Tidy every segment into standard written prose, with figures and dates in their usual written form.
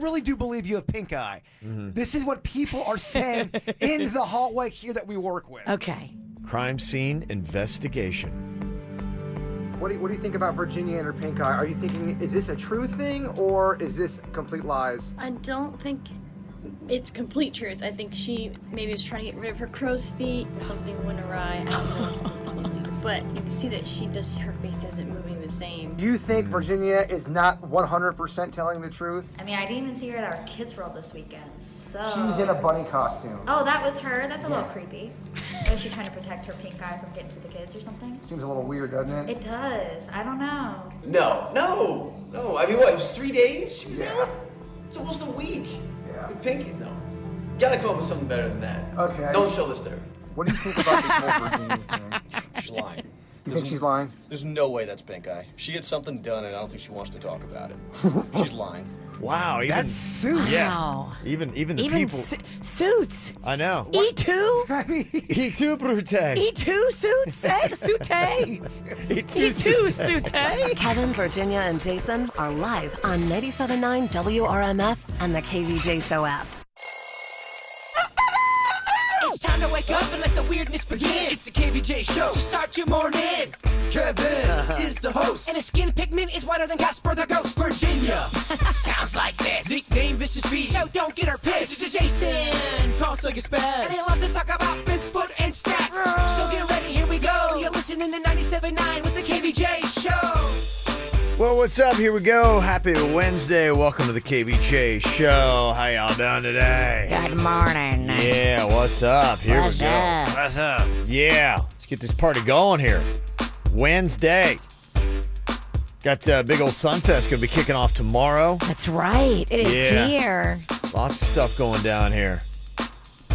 really do believe you have pink eye. This is what people are saying in the hallway here that we work with. Okay. Crime scene investigation. What do you think about Virginia and her pink eye? Are you thinking, is this a true thing or is this complete lies? I don't think it's complete truth. I think she maybe was trying to get rid of her crow's feet. Something went awry. I don't know exactly. But you can see that her face isn't moving the same. Do you think Virginia is not 100% telling the truth? I mean, I didn't even see her at our Kids World this weekend, so... She was in a bunny costume. Oh, that was her? That's a little creepy. Was she trying to protect her pink eye from getting to the kids or something? Seems a little weird, doesn't it? It does. I don't know. No. I mean, what, it was 3 days? She was Yeah. out? It's almost a week. Yeah. With Pinky, no. You gotta come up with something better than that. Okay. Don't show this to her. What do you think about this whole Virginia thing? She's lying. You think she's lying? There's no way that's Pinkeye. She had something done, and I don't think she wants to talk about it. She's lying. Wow, even, That's Suits. Yeah, even the people. Suits. I know. E2? I mean, E2 Brute. E2 suits? Suite? E2 suite? Kevin, Virginia, and Jason are live on 97.9 WRMF and the KVJ Show app. It's time to wake up and let the weirdness begin. It's the KVJ show to start your morning. Kevin is the host, and his skin pigment is whiter than Casper the Ghost. Virginia sounds like this. Nickname Vicious Bee, so don't get her pissed. Jason talks like a spaz, and he loves to talk about Bigfoot and stats. So get ready, here we go. You're listening to 97.9 with the KVJ show. Well, what's up? Here we go. Happy Wednesday. Welcome to the KVJ Show. How y'all doing today? Good morning. Yeah, what's up? Here What's we go. up? What's up? Yeah, let's get this party going here. Wednesday. Got big old Sunfest going to be kicking off tomorrow. That's right. It is here. Lots of stuff going down here.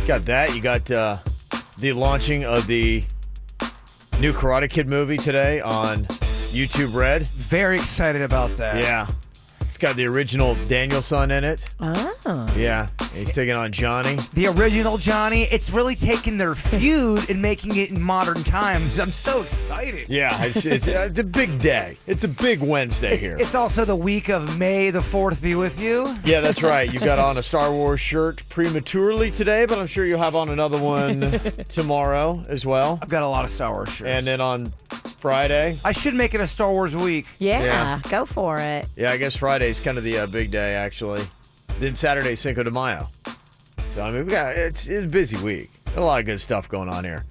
Got that. You got the launching of the new Karate Kid movie today on YouTube Red. very excited about that. Yeah. It's got the original Danielson in it. Oh. Yeah. He's taking on Johnny. The original Johnny. It's really taking their feud and making it in modern times. I'm so excited. Yeah, it's a big day. It's a big Wednesday here. It's also the week of May the 4th be with you. Yeah, that's right. You got on a Star Wars shirt prematurely today, but I'm sure you'll have on another one tomorrow as well. I've got a lot of Star Wars shirts. And then on Friday. I should make it a Star Wars week. Yeah, go for it. Yeah, I guess Friday's kind of the big day, actually. Then Saturday's Cinco de Mayo. So, I mean, it's a busy week. A lot of good stuff going on here.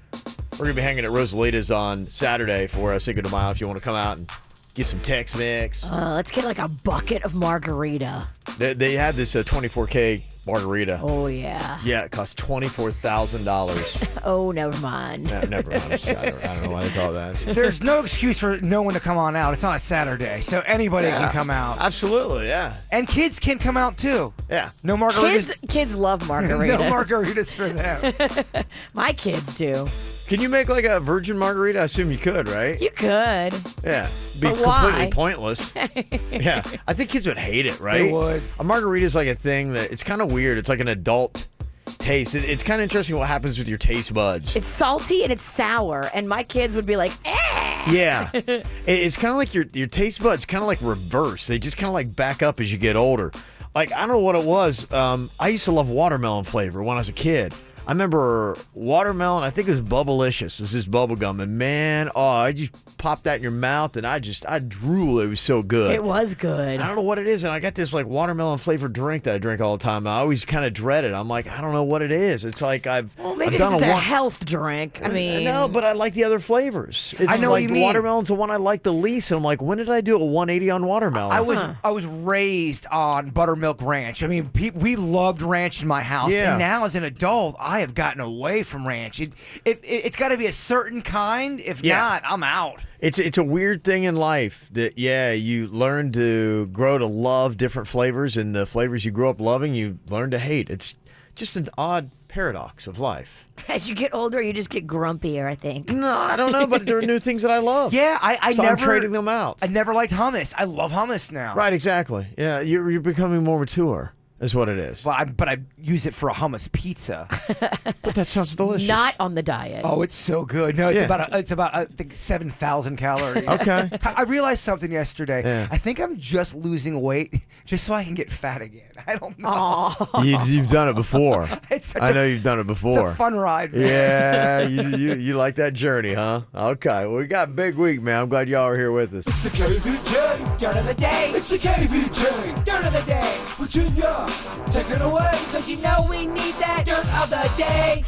We're going to be hanging at Rosalita's on Saturday for Cinco de Mayo if you want to come out and get some Tex-Mex. Let's get like a bucket of margarita. They had this 24K margarita. Oh, yeah. Yeah, it costs $24,000. Oh, never mind. No, never mind. I don't know why they call it that. There's no excuse for no one to come on out. It's on a Saturday, so anybody can come out. Absolutely, yeah. And kids can come out too. Yeah. No margaritas. Kids love margaritas. No margaritas for them. My kids do. Can you make like a virgin margarita? I assume you could, right? You could. Yeah. Be But why? completely pointless. Yeah. I think kids would hate it, right? They would. A margarita is like a thing that it's kind of weird. It's like an adult taste. It's kind of interesting what happens with your taste buds. It's salty and it's sour, and my kids would be like, eh. Yeah. It's kind of like your taste buds kind of like reverse. They just kind of like back up as you get older. Like, I don't know what it was. I used to love watermelon flavor when I was a kid. I remember watermelon, I think it was Bubblicious, was this bubble gum. And man, I just popped that in your mouth and I drool. It was so good. It was good. I don't know what it is. And I got this like watermelon flavored drink that I drink all the time. I always kind of dread it. I'm like, I don't know what it is. It's like Maybe I've it's done a health drink. I mean. No, but I like the other flavors. It's I know like what you mean. Watermelon's the one I like the least. And I'm like, when did I do a 180 on watermelon? I was raised on buttermilk ranch. I mean, we loved ranch in my house. Yeah. And now as an adult, I have gotten away from ranch. It's got to be a certain kind. If not, I'm out. It's a weird thing in life that, you learn to grow to love different flavors, and the flavors you grew up loving, you learn to hate. It's just an odd paradox of life. As you get older, you just get grumpier, I think. No, I don't know, but there are new things that I love. Yeah, I'm trading them out. I never liked hummus. I love hummus now. Right, exactly. Yeah, you're becoming more mature. is what it is. But I use it for a hummus pizza. But that sounds delicious. Not on the diet. Oh, it's so good. No, it's about I think 7,000 calories. Okay. I realized something yesterday. Yeah. I think I'm just losing weight just so I can get fat again. I don't know. You've done it before. I know you've done it before. It's a fun ride, man. Yeah, you like that journey, huh? Okay, well, we got a big week, man. I'm glad y'all are here with us. It's the KVJ dirt of the day. It's the KVJ dirt of the day. Virginia, take it away, cause you know we need that dirt of the day.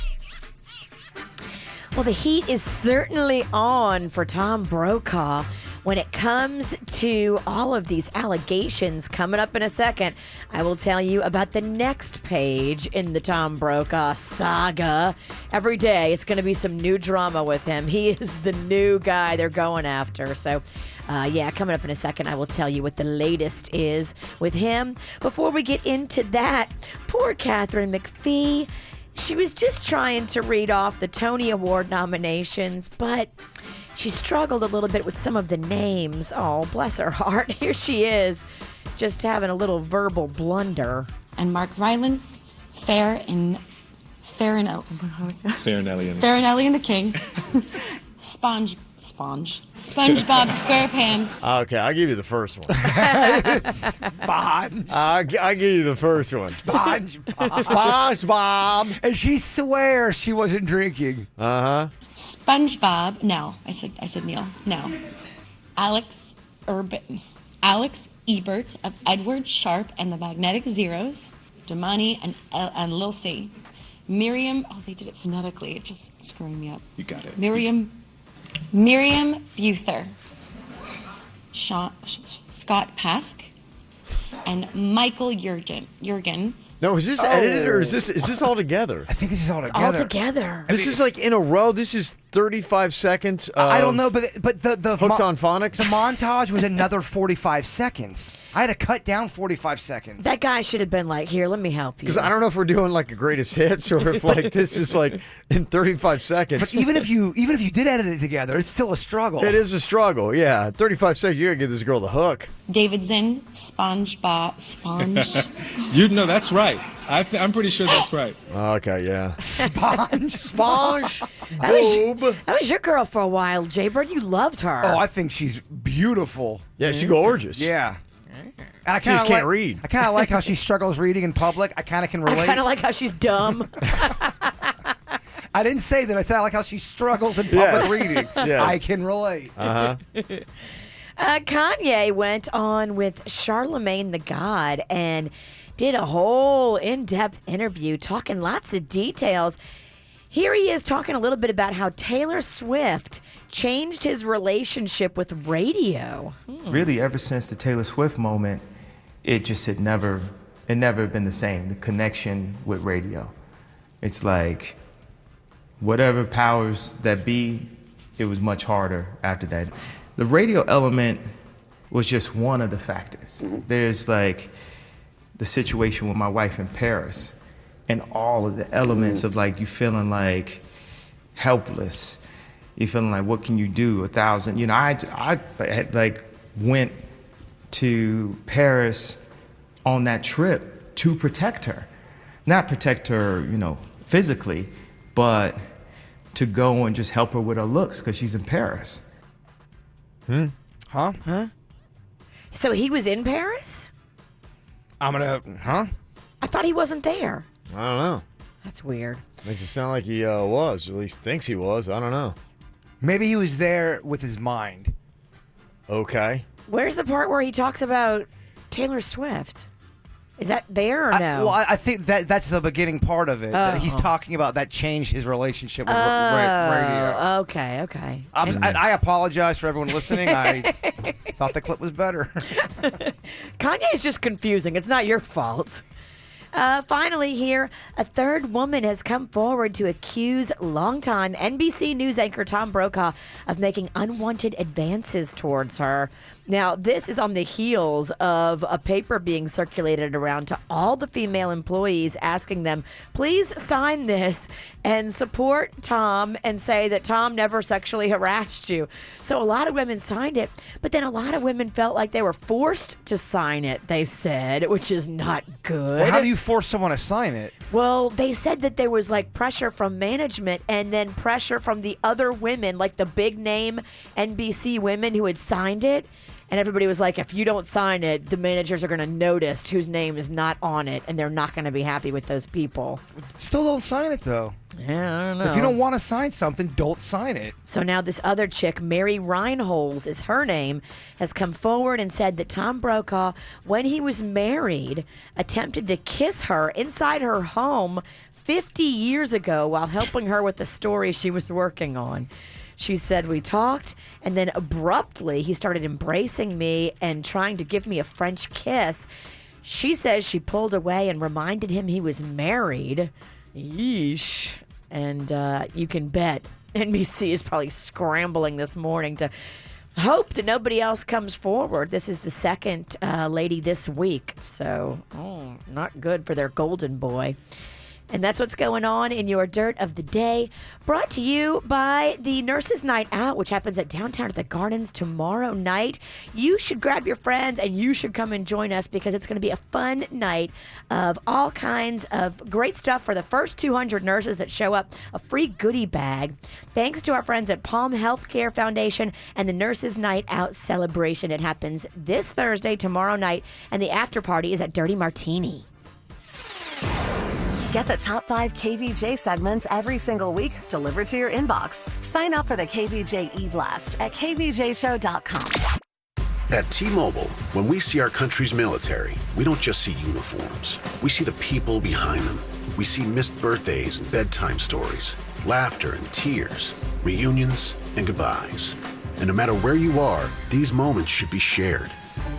Well, the heat is certainly on for Tom Brokaw when it comes to all of these allegations. Coming up in a second, I will tell you about the next page in the Tom Brokaw saga. Every day, it's going to be some new drama with him. He is the new guy they're going after. So, coming up in a second, I will tell you what the latest is with him. Before we get into that, poor Katherine McPhee. She was just trying to read off the Tony Award nominations, but she struggled a little bit with some of the names. Oh, bless her heart. Here she is, just having a little verbal blunder. And Mark Rylance, Farinelli and the King, SpongeBob SquarePants. Okay, I'll give you the first one. Sponge. I'll give you the first one. SpongeBob. SpongeBob. And she swears she wasn't drinking. Uh-huh. SpongeBob. No, I said Neil. No. Alex Ebert of Edward Sharp and the Magnetic Zeros. Damani and Lil C. Miriam. Oh, they did it phonetically. It just screwing me up. You got it. Miriam Buther, Scott Pask, and Michael Jurgen. No, is this edited or is this all together? I think this is all together. All together. This is like in a row. This is 35 seconds. I don't know, but the Hooked on Phonics. The montage was another 45 seconds. I had to cut down 45 seconds. That guy should have been like, here, let me help you. Because I don't know if we're doing like a greatest hits or if like this is like in 35 seconds. But even if you did edit it together, it's still a struggle. It is a struggle, yeah. 35 seconds, you gotta give this girl the hook. Davidson, Sponge. You know, that's right. I'm pretty sure that's right. Okay, yeah. Sponge. That was your girl for a while, Jaybird. You loved her. Oh, I think she's beautiful. Yeah, she's gorgeous. Yeah. And I She just kinda can't read. I kind of like how she struggles reading in public. I kind of can relate. I kind of like how she's dumb. I didn't say that. I said I like how she struggles in public reading. Yes. I can relate. Uh-huh. Kanye went on with Charlemagne the God and did a whole in-depth interview talking lots of details. Here he is talking a little bit about how Taylor Swift changed his relationship with radio. Really, ever since the Taylor Swift moment, it had never been the same. The connection with radio. It's like whatever powers that be, it was much harder after that. The radio element was just one of the factors. There's like the situation with my wife in Paris and all of the elements of like you feeling like helpless. You feeling like, what can you do? 1,000, you know, I had like went to Paris on that trip to protect her. Not protect her, you know, physically, but to go and just help her with her looks because she's in Paris. Huh? So he was in Paris? I thought he wasn't there. I don't know. That's weird. Makes it sound like he was, or at least thinks he was. I don't know. Maybe he was there with his mind. Okay. Where's the part where he talks about Taylor Swift? Is that there or no? I think that's the beginning part of it. That he's talking about that changed his relationship with radio. Okay. I apologize for everyone listening. I thought the clip was better. Kanye is just confusing. It's not your fault. Finally here, a third woman has come forward to accuse longtime NBC News anchor Tom Brokaw of making unwanted advances towards her. Now, this is on the heels of a paper being circulated around to all the female employees asking them, please sign this and support Tom and say that Tom never sexually harassed you. So a lot of women signed it, but then a lot of women felt like they were forced to sign it, they said, which is not good. Well, how do you force someone to sign it? Well, they said that there was like pressure from management and then pressure from the other women, like the big name NBC women who had signed it. And everybody was like, if you don't sign it, the managers are going to notice whose name is not on it, and they're not going to be happy with those people. Still don't sign it, though. Yeah, I don't know. If you don't want to sign something, don't sign it. So now this other chick, Mary Reinholz is her name, has come forward and said that Tom Brokaw, when he was married, attempted to kiss her inside her home 50 years ago while helping her with the story she was working on. She said, we talked, and then abruptly he started embracing me and trying to give me a French kiss. She says she pulled away and reminded him he was married. Yeesh. And you can bet NBC is probably scrambling this morning to hope that nobody else comes forward. This is the second lady this week, so not good for their golden boy. And that's what's going on in your Dirt of the Day. Brought to you by the Nurses Night Out, which happens at Downtown at the Gardens tomorrow night. You should grab your friends and you should come and join us because it's going to be a fun night of all kinds of great stuff for the first 200 nurses that show up. A free goodie bag. Thanks to our friends at Palm Healthcare Foundation and the Nurses Night Out celebration. It happens this Thursday, tomorrow night, and the after party is at Dirty Martini. Get the top 5 KVJ segments every single week delivered to your inbox. Sign up for the KVJ e-blast at kvjshow.com. At T-Mobile, when we see our country's military, we don't just see uniforms. We see the people behind them. We see missed birthdays and bedtime stories, laughter and tears, reunions and goodbyes. And no matter where you are, these moments should be shared.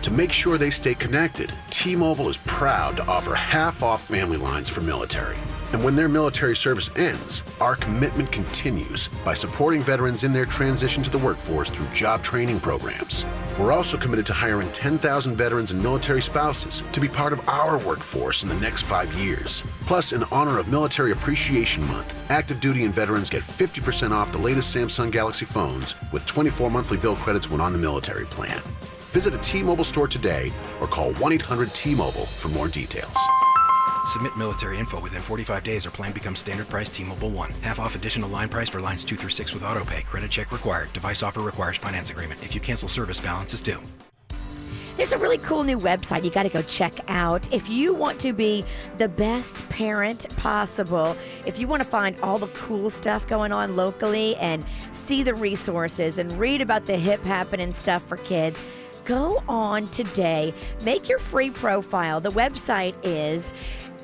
To make sure they stay connected, T-Mobile is proud to offer half-off family lines for military. And when their military service ends, our commitment continues by supporting veterans in their transition to the workforce through job training programs. We're also committed to hiring 10,000 veterans and military spouses to be part of our workforce in the next 5 years. Plus, in honor of Military Appreciation Month, active duty and veterans get 50% off the latest Samsung Galaxy phones with 24 monthly bill credits when on the military plan. Visit a T-Mobile store today or call 1-800-T-MOBILE for more details. Submit military info within 45 days or plan becomes standard price T-Mobile One. Half off additional line price for lines 2 through 6 with autopay. Credit check required. Device offer requires finance agreement. If you cancel service, balance is due. There's a really cool new website you got to go check out. If you want to be the best parent possible, if you want to find all the cool stuff going on locally and see the resources and read about the hip happening stuff for kids, go on today. Make your free profile. The website is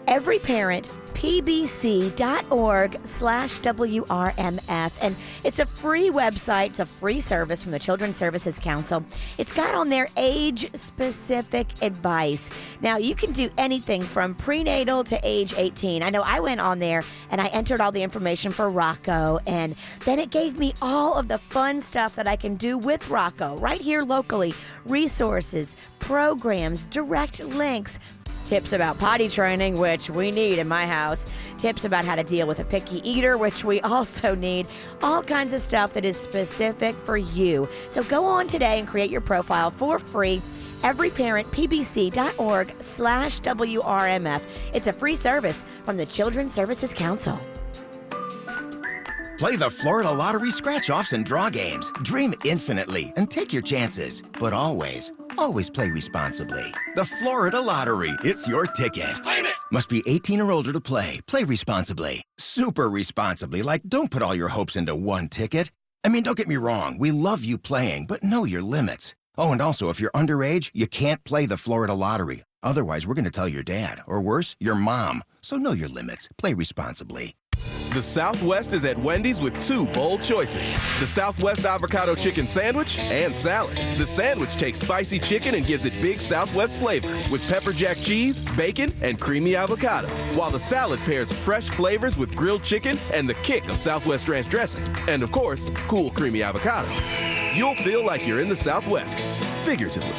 everyparentpbc.org/WRMF. And it's a free website. It's a free service from the Children's Services Council. It's got on there age-specific advice. Now, you can do anything from prenatal to age 18. I know I went on there and I entered all the information for Rocco, and then it gave me all of the fun stuff that I can do with Rocco right here locally. Resources, programs, direct links, tips about potty training, which we need in my house, tips about how to deal with a picky eater, which we also need, all kinds of stuff that is specific for you. So go on today and create your profile for free. everyparentpbc.org/WRMF. It's a free service from the Children's Services Council. Play the Florida Lottery scratch-offs and draw games. Dream infinitely and take your chances. But always play responsibly. The Florida Lottery. It's your ticket. Claim it! Must be 18 or older to play. Play responsibly. Super responsibly. Like, don't put all your hopes into one ticket. I mean, don't get me wrong. We love you playing, but know your limits. Oh, and also, if you're underage, you can't play the Florida Lottery. Otherwise, we're going to tell your dad. Or worse, your mom. So know your limits. Play responsibly. The Southwest is at Wendy's with 2 bold choices. The Southwest Avocado Chicken Sandwich and Salad. The sandwich takes spicy chicken and gives it big Southwest flavor with pepper jack cheese, bacon, and creamy avocado. While the salad pairs fresh flavors with grilled chicken and the kick of Southwest ranch dressing. And of course, cool creamy avocado. You'll feel like you're in the Southwest, figuratively,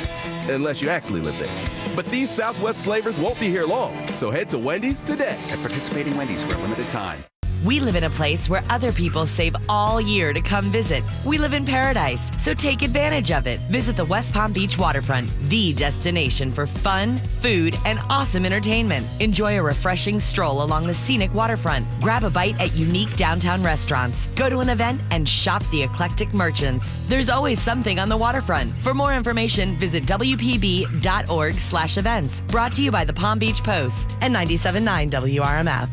unless you actually live there. But these Southwest flavors won't be here long, so head to Wendy's today. At participating Wendy's for a limited time. We live in a place where other people save all year to come visit. We live in paradise, so take advantage of it. Visit the West Palm Beach waterfront, the destination for fun, food, and awesome entertainment. Enjoy a refreshing stroll along the scenic waterfront. Grab a bite at unique downtown restaurants. Go to an event and shop the eclectic merchants. There's always something on the waterfront. For more information, visit WPB.org/events. Brought to you by the Palm Beach Post and 97.9 WRMF.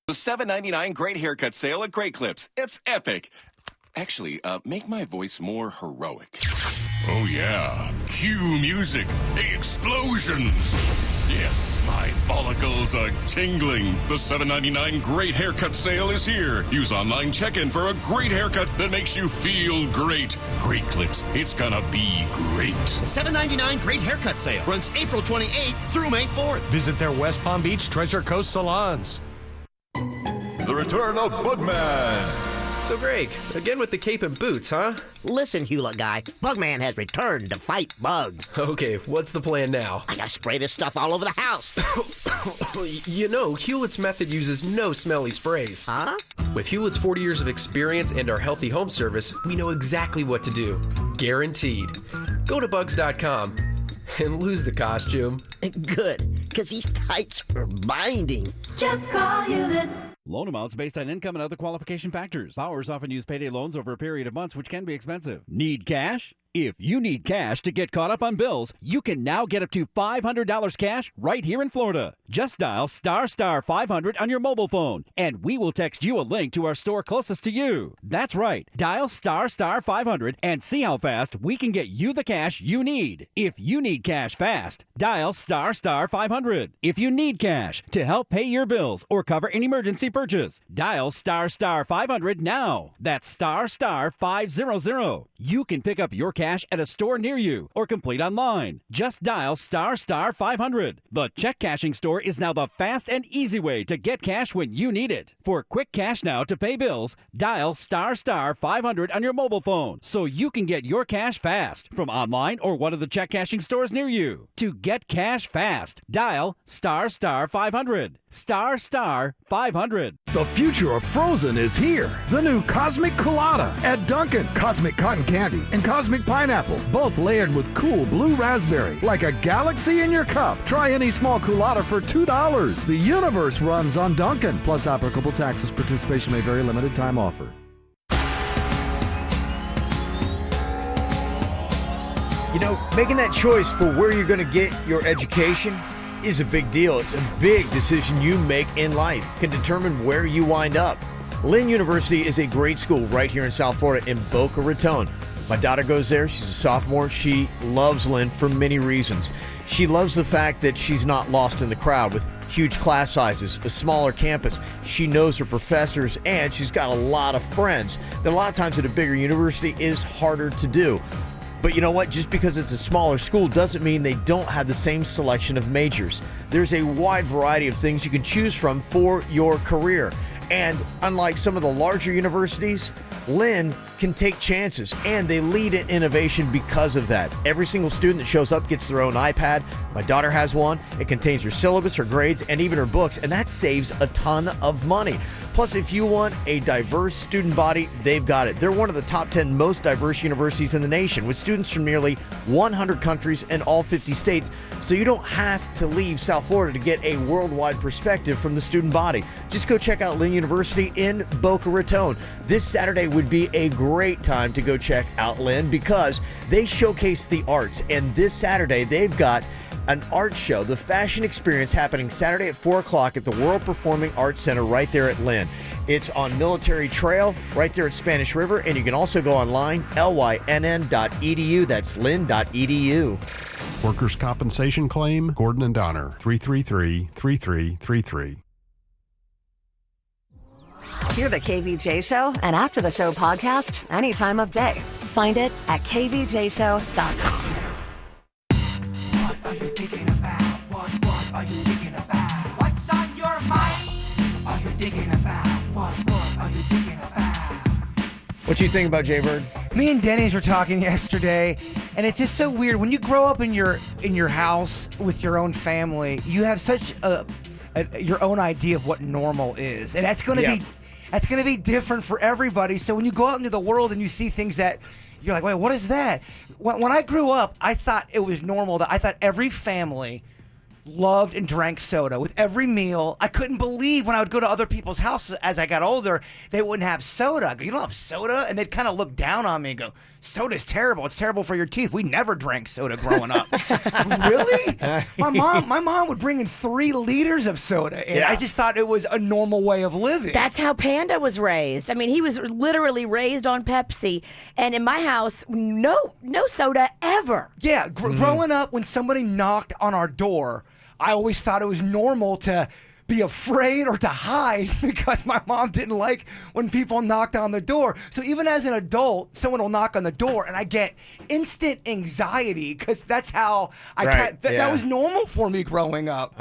The $7.99 Great Haircut Sale at Great Clips. It's epic. Actually, make my voice more heroic. Oh, yeah. Cue music. Explosions. Yes, my follicles are tingling. The $7.99 Great Haircut Sale is here. Use online check-in for a great haircut that makes you feel great. Great Clips. It's gonna be great. $7.99 Great Haircut Sale runs April 28th through May 4th. Visit their West Palm Beach Treasure Coast salons. The return of Bugman. So, Greg, again with the cape and boots, huh? Listen, Hewlett guy, Bugman has returned to fight bugs. Okay, what's the plan now? I gotta spray this stuff all over the house. You know, Hewlett's method uses no smelly sprays. Huh? With Hewlett's 40 years of experience and our healthy home service, we know exactly what to do. Guaranteed. Go to bugs.com and lose the costume. Good, because these tights are binding. Just call Hewlett. Loan amounts based on income and other qualification factors. Borrowers often use payday loans over a period of months, which can be expensive. Need cash? If you need cash to get caught up on bills, you can now get up to $500 cash right here in Florida. Just dial *500 on your mobile phone, and we will text you a link to our store closest to you. That's right. Dial *500 and see how fast we can get you the cash you need. If you need cash fast, dial *500. If you need cash to help pay your bills or cover an emergency purchase, dial *500 now. That's *500. You can pick up your cash at a store near you or complete online. Just dial *500. The check cashing store is now the fast and easy way to get cash when you need it. For quick cash now to pay bills, dial *500 on your mobile phone so you can get your cash fast from online or one of the check cashing stores near you. To get cash fast, dial *500. *500. The future of frozen is here. The new Cosmic Colada at Dunkin'. Cosmic Cotton Candy and Cosmic Pineapple, both layered with cool blue raspberry, like a galaxy in your cup. Try any small Colada for $2. The universe runs on Dunkin'. Plus applicable taxes. Participation may vary. Limited time offer. You know, making that choice for where you're going to get your education is a big deal. It's a big decision you make in life. Can determine where you wind up. Lynn University is a great school right here in South Florida in Boca Raton. My daughter goes there. She's a sophomore. She loves Lynn for many reasons. She loves the fact that she's not lost in the crowd with huge class sizes, a smaller campus. She knows her professors, and she's got a lot of friends that a lot of times at a bigger university is harder to do. But you know what? Just because it's a smaller school doesn't mean they don't have the same selection of majors. There's a wide variety of things you can choose from for your career. And unlike some of the larger universities, Lynn can take chances, and they lead in innovation because of that. Every single student that shows up gets their own iPad. My daughter has one. It contains her syllabus, her grades, and even her books, and that saves a ton of money. Plus, if you want a diverse student body, they've got it. They're one of the top 10 most diverse universities in the nation, with students from nearly 100 countries and all 50 states. So you don't have to leave South Florida to get a worldwide perspective from the student body. Just go check out Lynn University in Boca Raton. This Saturday would be a great time to go check out Lynn because they showcase the arts. And this Saturday, they've got an art show, the Fashion Experience, happening Saturday at 4 o'clock at the World Performing Arts Center right there at Lynn. It's on Military Trail right there at Spanish River, and you can also go online, lynn.edu. That's lynn.edu. Workers' compensation claim, Gordon and Donner, 333-3333. Hear the KVJ Show and After the Show podcast any time of day. Find it at kvjshow.com. What are you thinking about? What are you thinking about? What's on your mind? Are you thinking about? What are you thinking about? What you think about Jaybird? Me and Denny's were talking yesterday, and it's just so weird. When you grow up in your house with your own family, you have such your own idea of what normal is, and that's going to be different for everybody. So when you go out into the world and you see things that you're like, wait, what is that? When I grew up, I thought it was normal that I thought every family loved and drank soda with every meal. I couldn't believe when I would go to other people's houses as I got older, they wouldn't have soda. I go, you don't have soda? And they'd kind of look down on me and go, soda's terrible. It's terrible for your teeth. We never drank soda growing up. Really? My mom would bring in 3 liters of soda, and I just thought it was a normal way of living. That's how Panda was raised. I mean, he was literally raised on Pepsi, and in my house, no soda ever. Yeah, growing up, when somebody knocked on our door, I always thought it was normal to be afraid or to hide because my mom didn't like when people knocked on the door. So even as an adult, someone will knock on the door and I get instant anxiety because that's how that was normal for me growing up.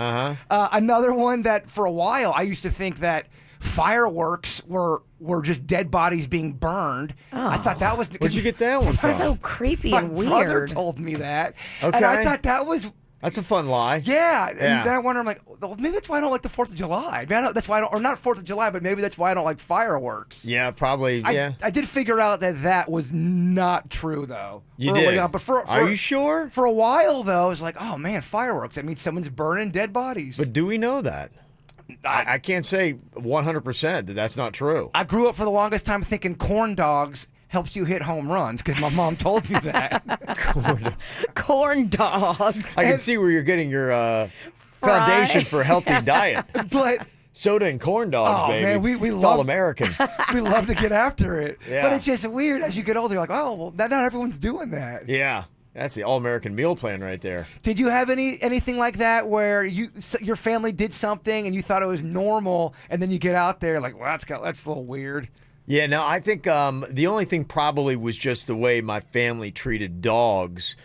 Another one that for a while I used to think that fireworks were just dead bodies being burned. I thought that was... Where'd you get that one from? So creepy and weird. My brother told me that. Okay. And I thought that was... That's a fun lie. Yeah. And then I wonder, I'm like, well, maybe that's why I don't like the 4th of July. Maybe that's why I don't, or not 4th of July, but maybe that's why I don't like fireworks. Yeah, probably. I did figure out that was not true, though. You did? On, but Are you sure? For a while, though, I was like, oh, man, fireworks. That means someone's burning dead bodies. But do we know that? I can't say 100% that that's not true. I grew up for the longest time thinking corn dogs helps you hit home runs because my mom told me that. Corn dogs. I can see where you're getting your foundation for a healthy diet. But soda and corn dogs, baby. Man, we it's love, all American. We love to get after it. Yeah. But it's just weird as you get older. You're like, oh, well, not everyone's doing that. Yeah. That's the all-American meal plan right there. Did you have anything like that where your family did something and you thought it was normal, and then you get out there like, well, that's a little weird? Yeah, no, I think the only thing probably was just the way my family treated dogs.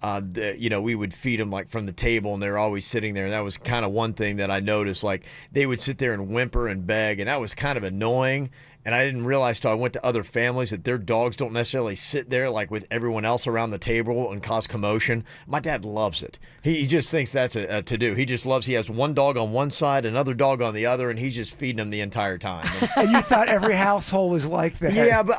We would feed them like from the table, and they're always sitting there. And that was kind of one thing that I noticed. Like they would sit there and whimper and beg, and that was kind of annoying. And I didn't realize till I went to other families that their dogs don't necessarily sit there like with everyone else around the table and cause commotion. My dad loves it. He just thinks that's a to-do. He just loves, he has one dog on one side, another dog on the other, and he's just feeding them the entire time. And you thought every household was like that. Yeah, but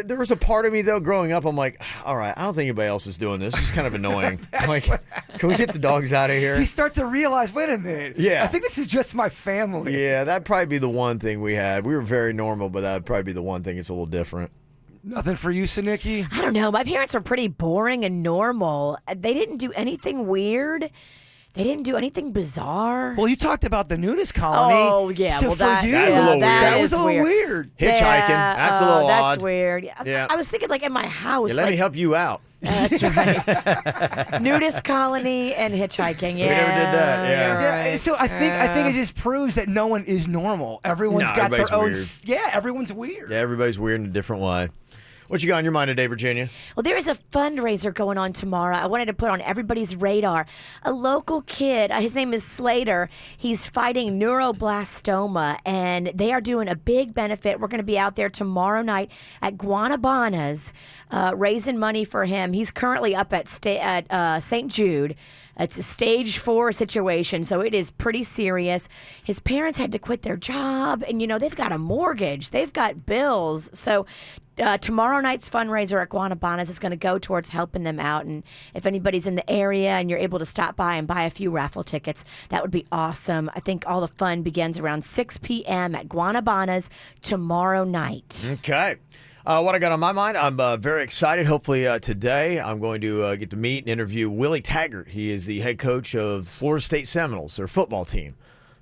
there was a part of me, though, growing up, I'm like, all right, I don't think anybody else is doing this. It's kind of annoying. Can we get the dogs out of here? You start to realize, wait a minute. Yeah. I think this is just my family. Yeah, that'd probably be the one thing we had. We were very normal, but that'd probably be the one thing. It's a little different. Nothing for you, Sanicki? I don't know. My parents were pretty boring and normal. They didn't do anything weird. They didn't do anything bizarre. Well, you talked about the nudist colony. Oh, yeah. So well, for you, that's a little weird. That was a little weird. Hitchhiking. That's a little odd. That's weird. Yeah. I was thinking like in my house. Let me help you out. That's right. Nudist colony and hitchhiking. Yeah. We never did that. Yeah. Yeah. So I think it just proves that no one is normal. Everyone's got their own. Weird. Yeah, everyone's weird. Yeah, everybody's weird in a different way. What you got on your mind today, Virginia? Well, there is a fundraiser going on tomorrow. I wanted to put on everybody's radar. A local kid, his name is Slater. He's fighting neuroblastoma, and they are doing a big benefit. We're going to be out there tomorrow night at Guanabana's, raising money for him. He's currently up at St. Jude. It's a stage 4 situation, so it is pretty serious. His parents had to quit their job, and, they've got a mortgage. They've got bills. So tomorrow night's fundraiser at Guanabana's is going to go towards helping them out. And if anybody's in the area and you're able to stop by and buy a few raffle tickets, that would be awesome. I think all the fun begins around 6 p.m. at Guanabana's tomorrow night. Okay. What I got on my mind, I'm very excited. Hopefully today I'm going to get to meet and interview Willie Taggart. He is the head coach of Florida State Seminoles, their football team.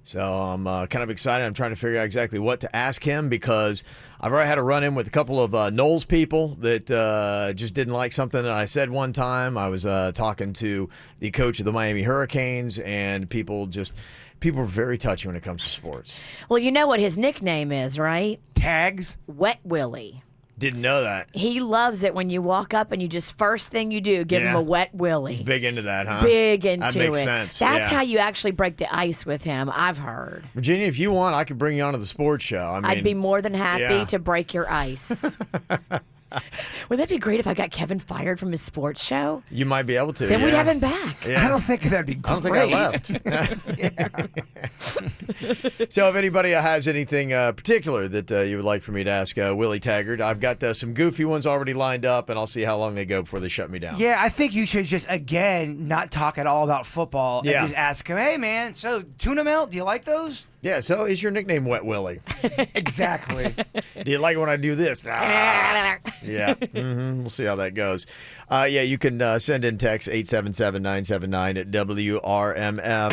So I'm kind of excited. I'm trying to figure out exactly what to ask him because I've already had a run-in with a couple of Knowles people that just didn't like something that I said one time. I was talking to the coach of the Miami Hurricanes, and people People are very touchy when it comes to sports. Well, you know what his nickname is, right? Tags? Wet Willie. Didn't know that. He loves it when you walk up and you just first thing you do, give him a wet willy. He's big into that, huh? Big into that makes it. Sense. That's how you actually break the ice with him, I've heard. Virginia, if you want, I could bring you onto the sports show. I'd be more than happy to break your ice. Would that be great if I got Kevin fired from his sports show? You might be able to. Then we'd have him back. Yeah. I don't think that'd be great. I don't think I left. So if anybody has anything particular that you would like for me to ask Willie Taggart, I've got some goofy ones already lined up, and I'll see how long they go before they shut me down. Yeah, I think you should just, again, not talk at all about football and just ask him, hey, man, so tuna melt, do you like those? Yeah, so is your nickname Wet Willie? Exactly. Do you like it when I do this? Yeah. We'll see how that goes. You can send in text 877-979 at WRMF.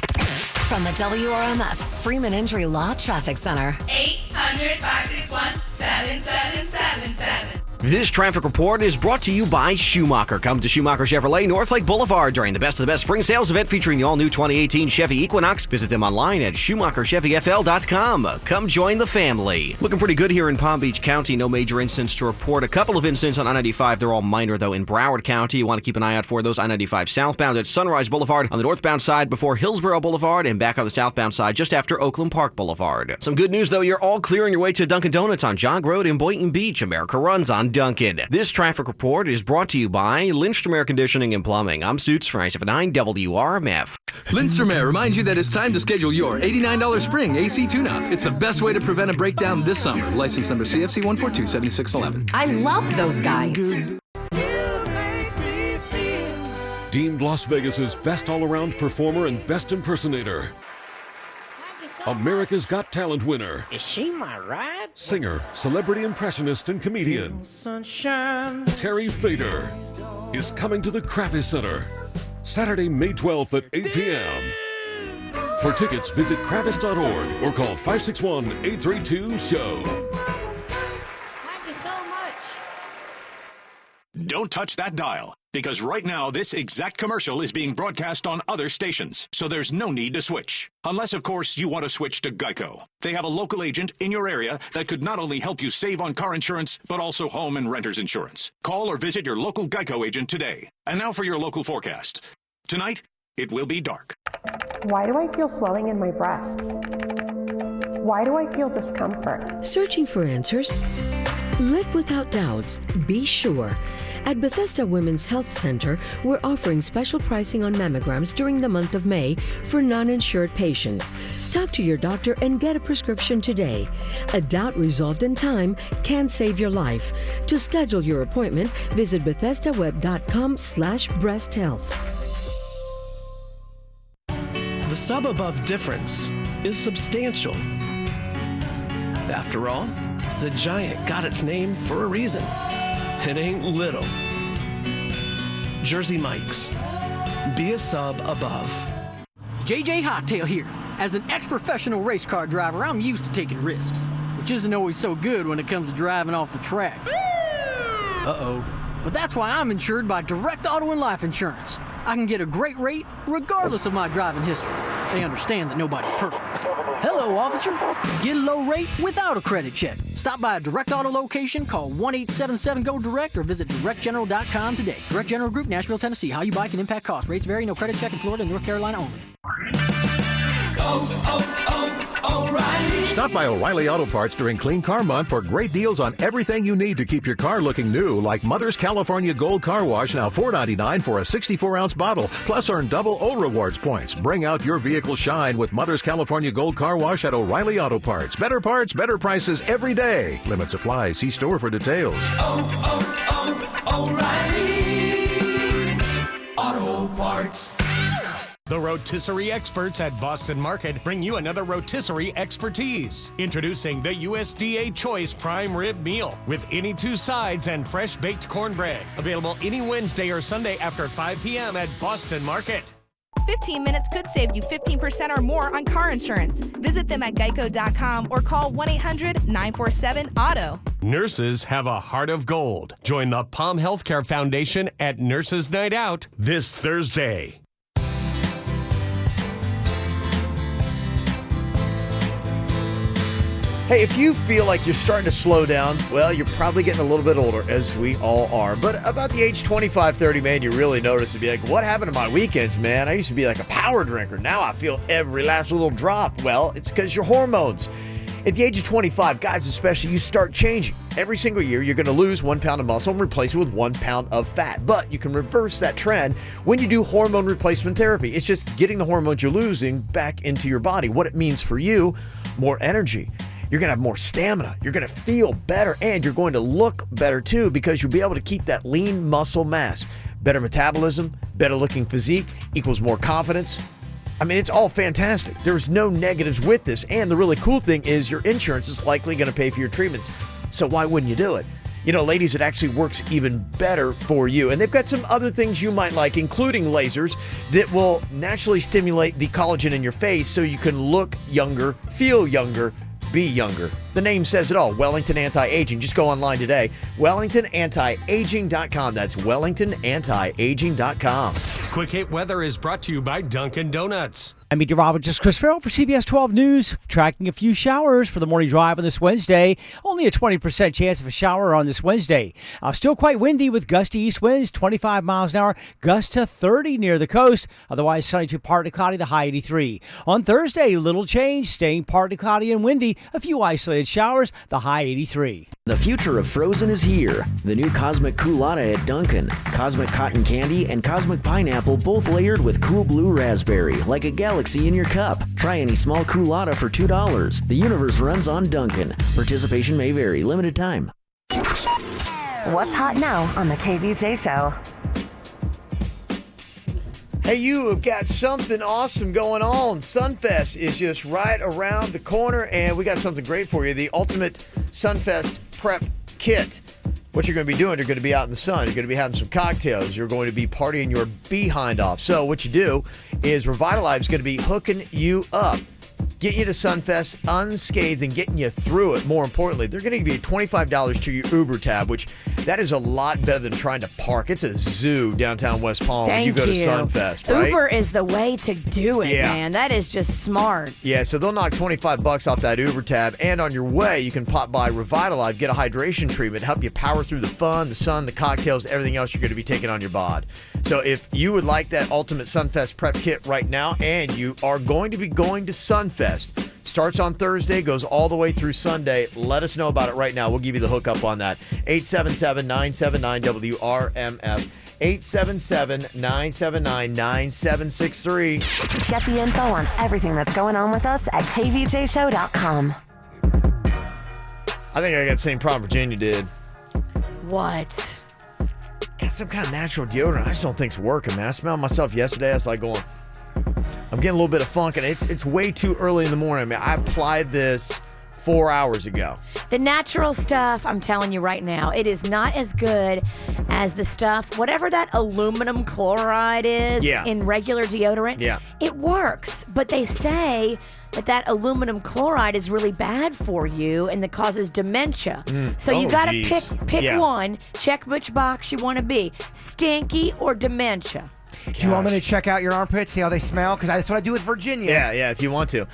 From the WRMF Freeman Injury Law Traffic Center. 800-561-7777. This traffic report is brought to you by Schumacher. Come to Schumacher Chevrolet North Lake Boulevard during the Best of the Best Spring Sales event featuring the all-new 2018 Chevy Equinox. Visit them online at SchumacherChevyFL.com. Come join the family. Looking pretty good here in Palm Beach County. No major incidents to report. A couple of incidents on I-95. They're all minor, though, in Broward County. You want to keep an eye out for those. I-95 southbound at Sunrise Boulevard on the northbound side before Hillsborough Boulevard and back on the southbound side just after Oakland Park Boulevard. Some good news, though. You're all clear on your way to Dunkin' Donuts on Jog Road in Boynton Beach. America runs on Dunkin'. This traffic report is brought to you by Lindstrom Air Conditioning and Plumbing. I'm Suits for 979 WRMF. Lindstrom Air reminds you that it's time to schedule your $89 spring AC tune-up. It's the best way to prevent a breakdown this summer. License number CFC 1427611. I love those guys. Deemed Las Vegas's best all-around performer and best impersonator. America's Got Talent winner. Is she my ride? Singer, celebrity impressionist, and comedian Sunshine. Terry Fader is coming to the Kravis Center Saturday, May 12th at 8 p.m. For tickets, visit kravis.org or call 561-832-SHOW. Thank you so much. Don't touch that dial, because right now this exact commercial is being broadcast on other stations, so there's no need to switch. Unless, of course, you want to switch to Geico. They have a local agent in your area that could not only help you save on car insurance, but also home and renter's insurance. Call or visit your local Geico agent today. And now for your local forecast. Tonight, it will be dark. Why do I feel swelling in my breasts? Why do I feel discomfort? Searching for answers? Live without doubts. Be sure. At Bethesda Women's Health Center, we're offering special pricing on mammograms during the month of May for non-insured patients. Talk to your doctor and get a prescription today. A doubt resolved in time can save your life. To schedule your appointment, visit BethesdaWeb.com/breasthealth. The sub above difference is substantial. After all, the Giant got its name for a reason. It ain't little. Jersey Mike's. Be a sub above. JJ Hottail here. As an ex-professional race car driver, I'm used to taking risks, which isn't always so good when it comes to driving off the track. Uh-oh. But that's why I'm insured by Direct Auto and Life Insurance. I can get a great rate regardless of my driving history. They understand that nobody's perfect. Hello, officer. Get a low rate without a credit check. Stop by a Direct Auto location, call 1-877-GO-DIRECT, or visit directgeneral.com today. Direct General Group, Nashville, Tennessee. How you buy can impact cost. Rates vary. No credit check in Florida and North Carolina only. O'Reilly. Stop by O'Reilly Auto Parts during Clean Car Month for great deals on everything you need to keep your car looking new, like Mother's California Gold Car Wash, now $4.99 for a 64-ounce bottle. Plus, earn double O Rewards points. Bring out your vehicle shine with Mother's California Gold Car Wash at O'Reilly Auto Parts. Better parts, better prices every day. Limit supply. See store for details. O'Reilly Auto Parts. The rotisserie experts at Boston Market bring you another rotisserie expertise. Introducing the USDA Choice Prime Rib Meal with any two sides and fresh baked cornbread. Available any Wednesday or Sunday after 5 p.m. at Boston Market. 15 minutes could save you 15% or more on car insurance. Visit them at geico.com or call 1-800-947-AUTO. Nurses have a heart of gold. Join the Palm Healthcare Foundation at Nurses Night Out this Thursday. Hey, if you feel like you're starting to slow down, well, you're probably getting a little bit older, as we all are. But about the age 25, 30, man, you really notice to be like, what happened to my weekends, man? I used to be like a power drinker. Now I feel every last little drop. Well, it's because your hormones. At the age of 25, guys especially, you start changing. Every single year, you're going to lose 1 pound of muscle and replace it with 1 pound of fat. But you can reverse that trend when you do hormone replacement therapy. It's just getting the hormones you're losing back into your body. What it means for you, more energy. You're going to have more stamina. You're going to feel better, and you're going to look better too, because you'll be able to keep that lean muscle mass. Better metabolism, better looking physique equals more confidence. I mean, it's all fantastic. There's no negatives with this. And the really cool thing is your insurance is likely going to pay for your treatments. So why wouldn't you do it? You know, ladies, it actually works even better for you. And they've got some other things you might like, including lasers that will naturally stimulate the collagen in your face so you can look younger, feel younger, be younger. The name says it all. Wellington Anti-Aging. Just go online today. WellingtonAntiAging.com. That's WellingtonAntiAging.com. Quick Hit Weather is brought to you by Dunkin' Donuts. I'm meteorologist Chris Farrell for CBS 12 News. Tracking a few showers for the morning drive on this Wednesday. Only a 20% chance of a shower on this Wednesday. Still quite windy with gusty east winds, 25 miles an hour, gust to 30 near the coast. Otherwise sunny to partly cloudy, the high 83. On Thursday, little change, staying partly cloudy and windy. A few isolated showers, the high 83. The future of frozen is here. The new Cosmic Culotta at Dunkin'. Cosmic Cotton Candy and Cosmic Pineapple, both layered with cool blue raspberry, like a galaxy in your cup. Try any small Culotta for $2. The universe runs on Dunkin'. Participation may vary. Limited time. What's hot now on the KVJ Show? Hey, you have got something awesome going on. Sunfest is just right around the corner, and we got something great for you. The ultimate Sunfest prep kit. What you're going to be doing, you're going to be out in the sun. You're going to be having some cocktails. You're going to be partying your behind off. So what you do is Revitalife is going to be hooking you up, getting you to Sunfest unscathed and getting you through it. More importantly, they're going to give you $25 to your Uber tab, which that is a lot better than trying to park. It's a zoo downtown West Palm when you go to Sunfest, right? Uber is the way to do it, man. That is just smart. Yeah, so they'll knock $25 off that Uber tab, and on your way, you can pop by Revitalife, get a hydration treatment, help you power through the fun, the sun, the cocktails, everything else you're going to be taking on your bod. So if you would like that ultimate Sunfest prep kit right now, and you are going to be going to Sunfest, starts on Thursday, goes all the way through Sunday. Let us know about it right now. We'll give you the hookup on that. 877-979-WRMF. 877-979-9763. Get the info on everything that's going on with us at kvjshow.com. I think I got the same problem Virginia did. What? Got some kind of natural deodorant. I just don't think it's working, man. I smelled myself yesterday. I was like going, I'm getting a little bit of funk, and it's way too early in the morning. I mean, I applied this 4 hours ago. The natural stuff, I'm telling you right now, it is not as good as the stuff, whatever that aluminum chloride is in regular deodorant. Yeah. It works, but they say that aluminum chloride is really bad for you and that causes dementia. So you got to pick one, check which box you want to be, stinky or dementia. Do you want me to check out your armpits, see how they smell? Because that's what I do with Virginia. Yeah, if you want to.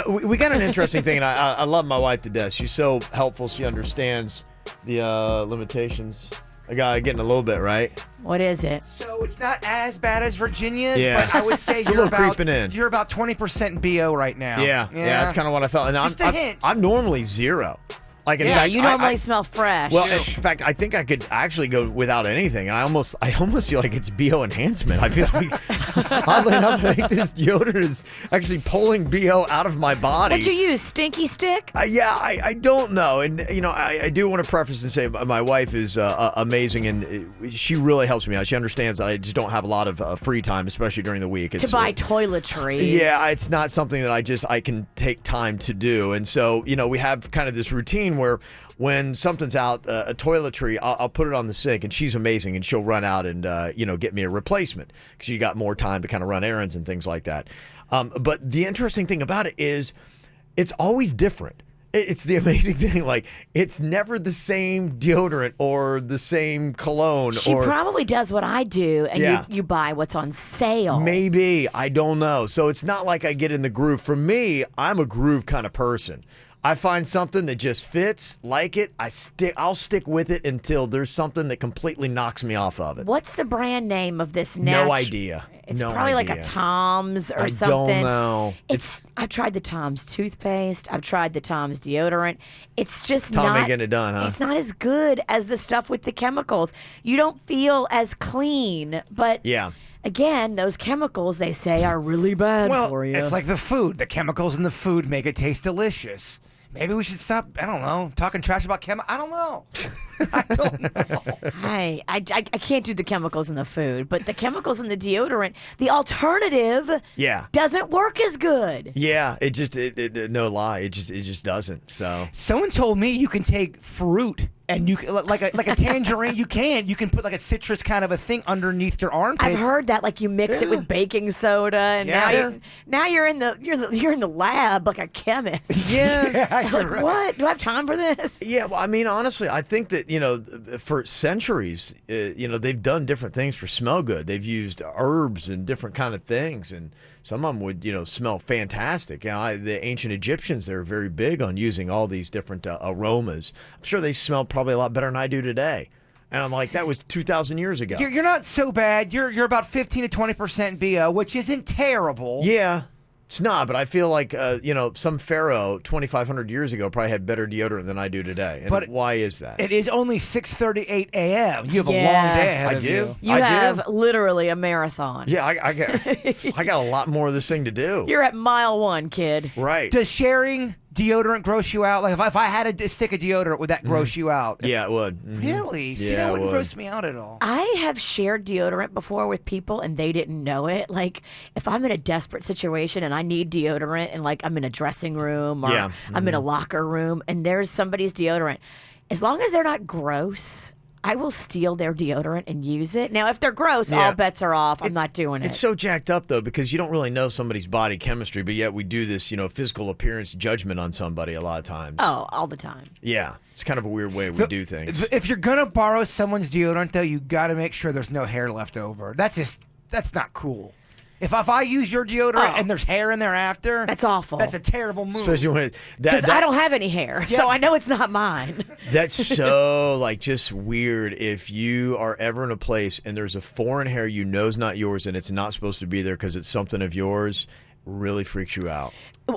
We got an interesting thing, and I love my wife to death. She's so helpful. She understands the limitations. I got getting a little bit, right? What is it? So it's not as bad as Virginia's, Yeah. but I would say It's a little creeping in. You're about 20% BO right now. Yeah, that's kind of what I felt. And Just a hint. I'm normally 0. Like, in Yeah, fact, you normally smell fresh. Well, in fact, I think I could actually go without anything. I almost feel like it's BO enhancement. I feel like, oddly enough, I think this deodorant is actually pulling BO out of my body. What'd you use, Stinky Stick? I don't know. And, you know, I do want to preface and say my wife is amazing, and she really helps me out. She understands that I just don't have a lot of free time, especially during the week. To buy toiletries. Yeah, it's not something that I can take time to do. And so, you know, we have kind of this routine where when something's out, a toiletry, I'll put it on the sink, and she's amazing, and she'll run out and, get me a replacement because she got more time to kind of run errands and things like that. But the interesting thing about it is it's always different. It's the amazing thing. Like, it's never the same deodorant or the same cologne. She probably does what I do, and you buy what's on sale. Maybe. I don't know. So it's not like I get in the groove. For me, I'm a groove kind of person. I find something that just fits, like it. I'll stick with it until there's something that completely knocks me off of it. What's the brand name of this? No idea. It's No probably like idea. a Tom's or I something. don't know. I've tried the Tom's toothpaste. I've tried the Tom's deodorant. It's just Tom not ain't getting it done, huh? It's not as good as the stuff with the chemicals. You don't feel as clean, but Yeah. again, those chemicals they say are really bad for you. It's like the food. The chemicals in the food make it taste delicious. Maybe we should stop, I don't know, talking trash about I don't know. Hey, I can't do the chemicals in the food, but the chemicals in the deodorant, the alternative Yeah. doesn't work as good. Yeah, it just no lie, it just doesn't. So Someone told me you can take fruit and you can, like a tangerine. You can put like a citrus kind of a thing underneath your armpits. I've heard that, like you mix it with baking soda, and now you're in the lab like a chemist. Yeah, like, what? Do I have time for this? Yeah, well, I mean, honestly, I think that for centuries, they've done different things for smell good. They've used herbs and different kind of things, and some of them would smell fantastic. The ancient Egyptians, they were very big on using all these different aromas. I'm sure they smell probably a lot better than I do today. And I'm like, that was 2,000 years ago. You're not so bad. You're about 15 to 20% BO, which isn't terrible. Yeah, it's not, but I feel like, some pharaoh 2,500 years ago probably had better deodorant than I do today. And But why is that? It is only 6:38 a.m. You have a long day ahead of you. You have literally a marathon. Yeah, I got a lot more of this thing to do. You're at mile 1, kid. Right. Does sharing deodorant gross you out? Like if I had a stick of deodorant, would that gross you out? Yeah, it would. Mhm. Really? See, Yeah, that it wouldn't would. gross me out at all. I have shared deodorant before with people and they didn't know it. Like if I'm in a desperate situation and I need deodorant and like I'm in a dressing room or Yeah. I'm in a locker room and there's somebody's deodorant, as long as they're not gross, I will steal their deodorant and use it. Now, if they're gross, Yeah. all bets are off. I'm not doing it. It's so jacked up, though, because you don't really know somebody's body chemistry, but yet we do this, physical appearance judgment on somebody a lot of times. Oh, all the time. Yeah. It's kind of a weird way we do things. If you're gonna borrow someone's deodorant, though, you got to make sure there's no hair left over. That's not cool. If I use your deodorant and there's hair in there after, that's awful. That's a terrible move. Especially when Because I don't have any hair, so I know it's not mine. That's so just weird. If you are ever in a place and there's a foreign hair you know is not yours and it's not supposed to be there because it's something of yours, really freaks you out.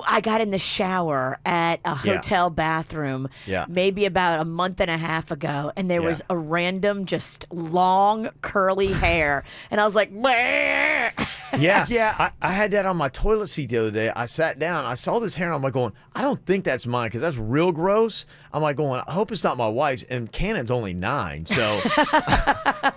I got in the shower at a hotel bathroom maybe about a month and a half ago, and there was a random, just long, curly hair. And I was like, bleh. Yeah. I had that on my toilet seat the other day. I sat down. I saw this hair, and I'm like going, I don't think that's mine because that's real gross. I'm like going, I hope it's not my wife's. And Cannon's only 9, so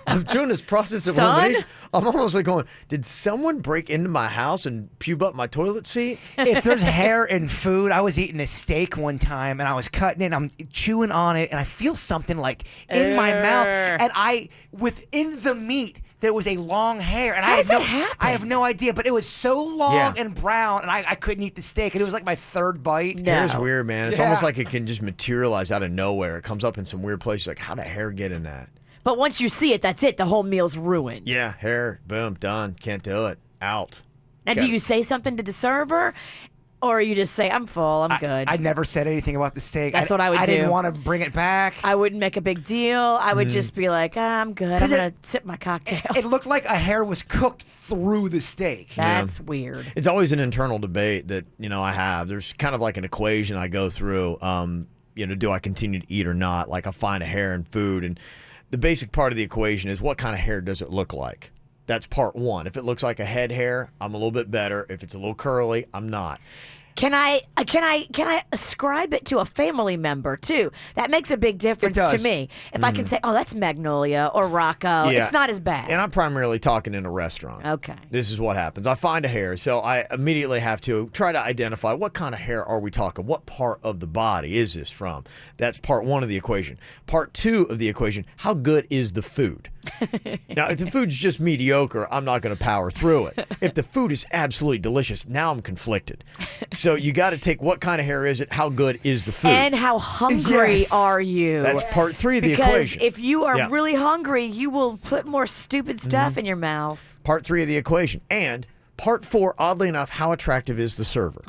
I'm doing this process of elimination. I'm almost like going, did someone break into my house and pube up my toilet seat? If there's hair in food, I was eating a steak one time and I was cutting it and I'm chewing on it and I feel something like in my mouth and within the meat there was a long hair and I have no idea, but it was so long and brown and I couldn't eat the steak and it was like my third bite. Hair is weird, man. It's almost like it can just materialize out of nowhere. It comes up in some weird places. Like, how did hair get in that? But once you see it, that's it. The whole meal's ruined. Yeah, hair, boom, done. Can't do it. Out. Now, do you say something to the server? Or you just say, I'm full, I'm good. I never said anything about the steak. That's what I would do. I didn't want to bring it back. I wouldn't make a big deal. I would just be like, I'm good. I'm going to sip my cocktail. It looked like a hair was cooked through the steak. That's weird. It's always an internal debate that, I have. There's kind of like an equation I go through. Do I continue to eat or not? Like I find a hair in food. And the basic part of the equation is what kind of hair does it look like? That's part one. If it looks like a head hair, I'm a little bit better. If it's a little curly, I'm not. Can I ascribe it to a family member too? That makes a big difference to me. If I can say, oh, that's Magnolia or Rocco, it's not as bad. And I'm primarily talking in a restaurant. Okay. This is what happens. I find a hair, so I immediately have to try to identify what kind of hair are we talking? What part of the body is this from? That's part one of the equation. Part two of the equation, how good is the food? Now, if the food's just mediocre, I'm not going to power through it. If the food is absolutely delicious, now I'm conflicted. So you got to take what kind of hair is it, how good is the food? And how hungry are you? That's part three of the equation. Because if you are really hungry, you will put more stupid stuff in your mouth. Part three of the equation. And part four, oddly enough, how attractive is the server?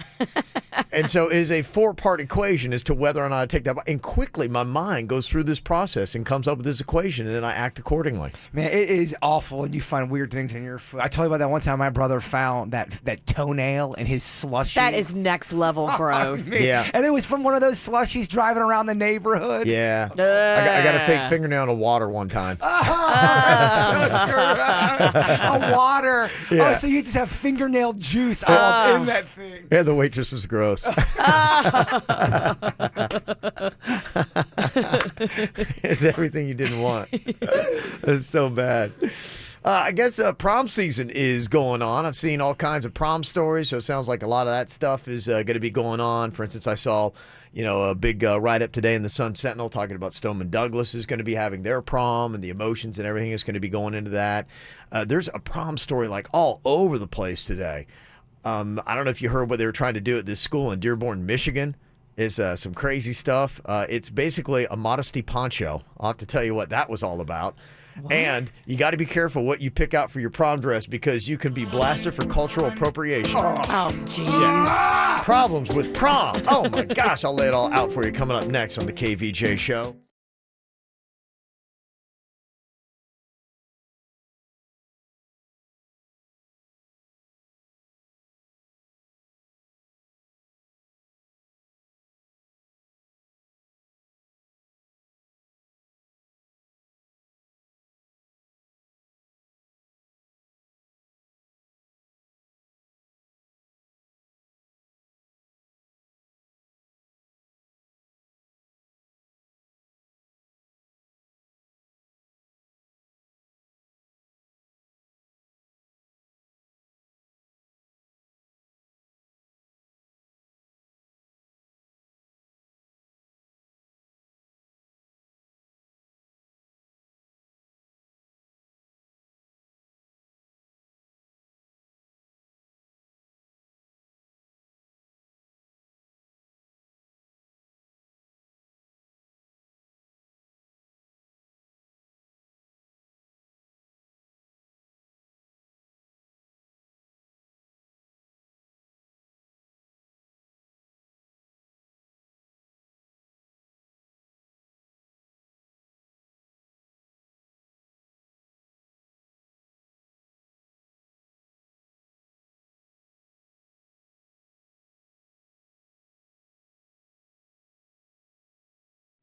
And so it is a 4-part equation as to whether or not I take that. And quickly, my mind goes through this process and comes up with this equation, and then I act accordingly. Man, it is awful when you find weird things in your food. I told you about that one time my brother found that toenail in his slushie. That is next level gross. Yeah. And it was from one of those slushies driving around the neighborhood. Yeah. I got a fake fingernail in the water one time. A water. Yeah. Oh, so you just have fingernail juice all in that thing. Yeah, the waitress was gross. It's everything you didn't want. It's so bad. I guess prom season is going on. I've seen all kinds of prom stories, so it sounds like a lot of that stuff is going to be going on. For instance, I saw a big write-up today in the Sun Sentinel talking about Stoneman Douglas is going to be having their prom, and the emotions and everything is going to be going into that. There's a prom story like all over the place today. I don't know if you heard what they were trying to do at this school in Dearborn, Michigan. Is some crazy stuff. It's basically a modesty poncho. I'll have to tell you what that was all about. What? And you got to be careful what you pick out for your prom dress because you can be blasted for cultural appropriation. Oh, jeez. Yes. Problems with prom. Oh, my gosh. I'll lay it all out for you coming up next on the KVJ Show.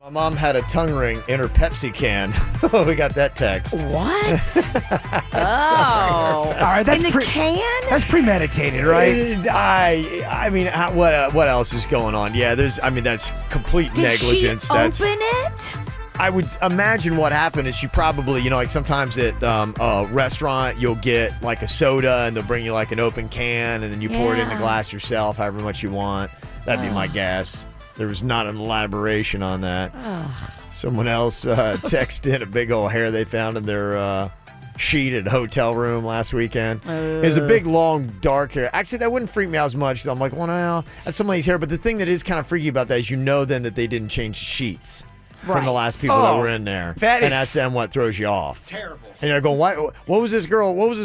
My mom had a tongue ring in her Pepsi can. We got that text. What? Oh. All right, that's in the can? That's premeditated, right? I mean, what else is going on? Yeah, that's complete negligence. Did she open it? I would imagine what happened is she probably, like sometimes at a restaurant, you'll get like a soda and they'll bring you like an open can and then you pour it in the glass yourself, however much you want. That'd be my guess. There was not an elaboration on that. Someone else texted a big old hair they found in their sheet at a hotel room last weekend. It was a big, long, dark hair. Actually, that wouldn't freak me out as much. So I'm like, well, no, that's somebody's hair. But the thing that is kind of freaky about that is then that they didn't change the sheets from the last people that were in there. And that's then what throws you off. Terrible. And you're going, what was this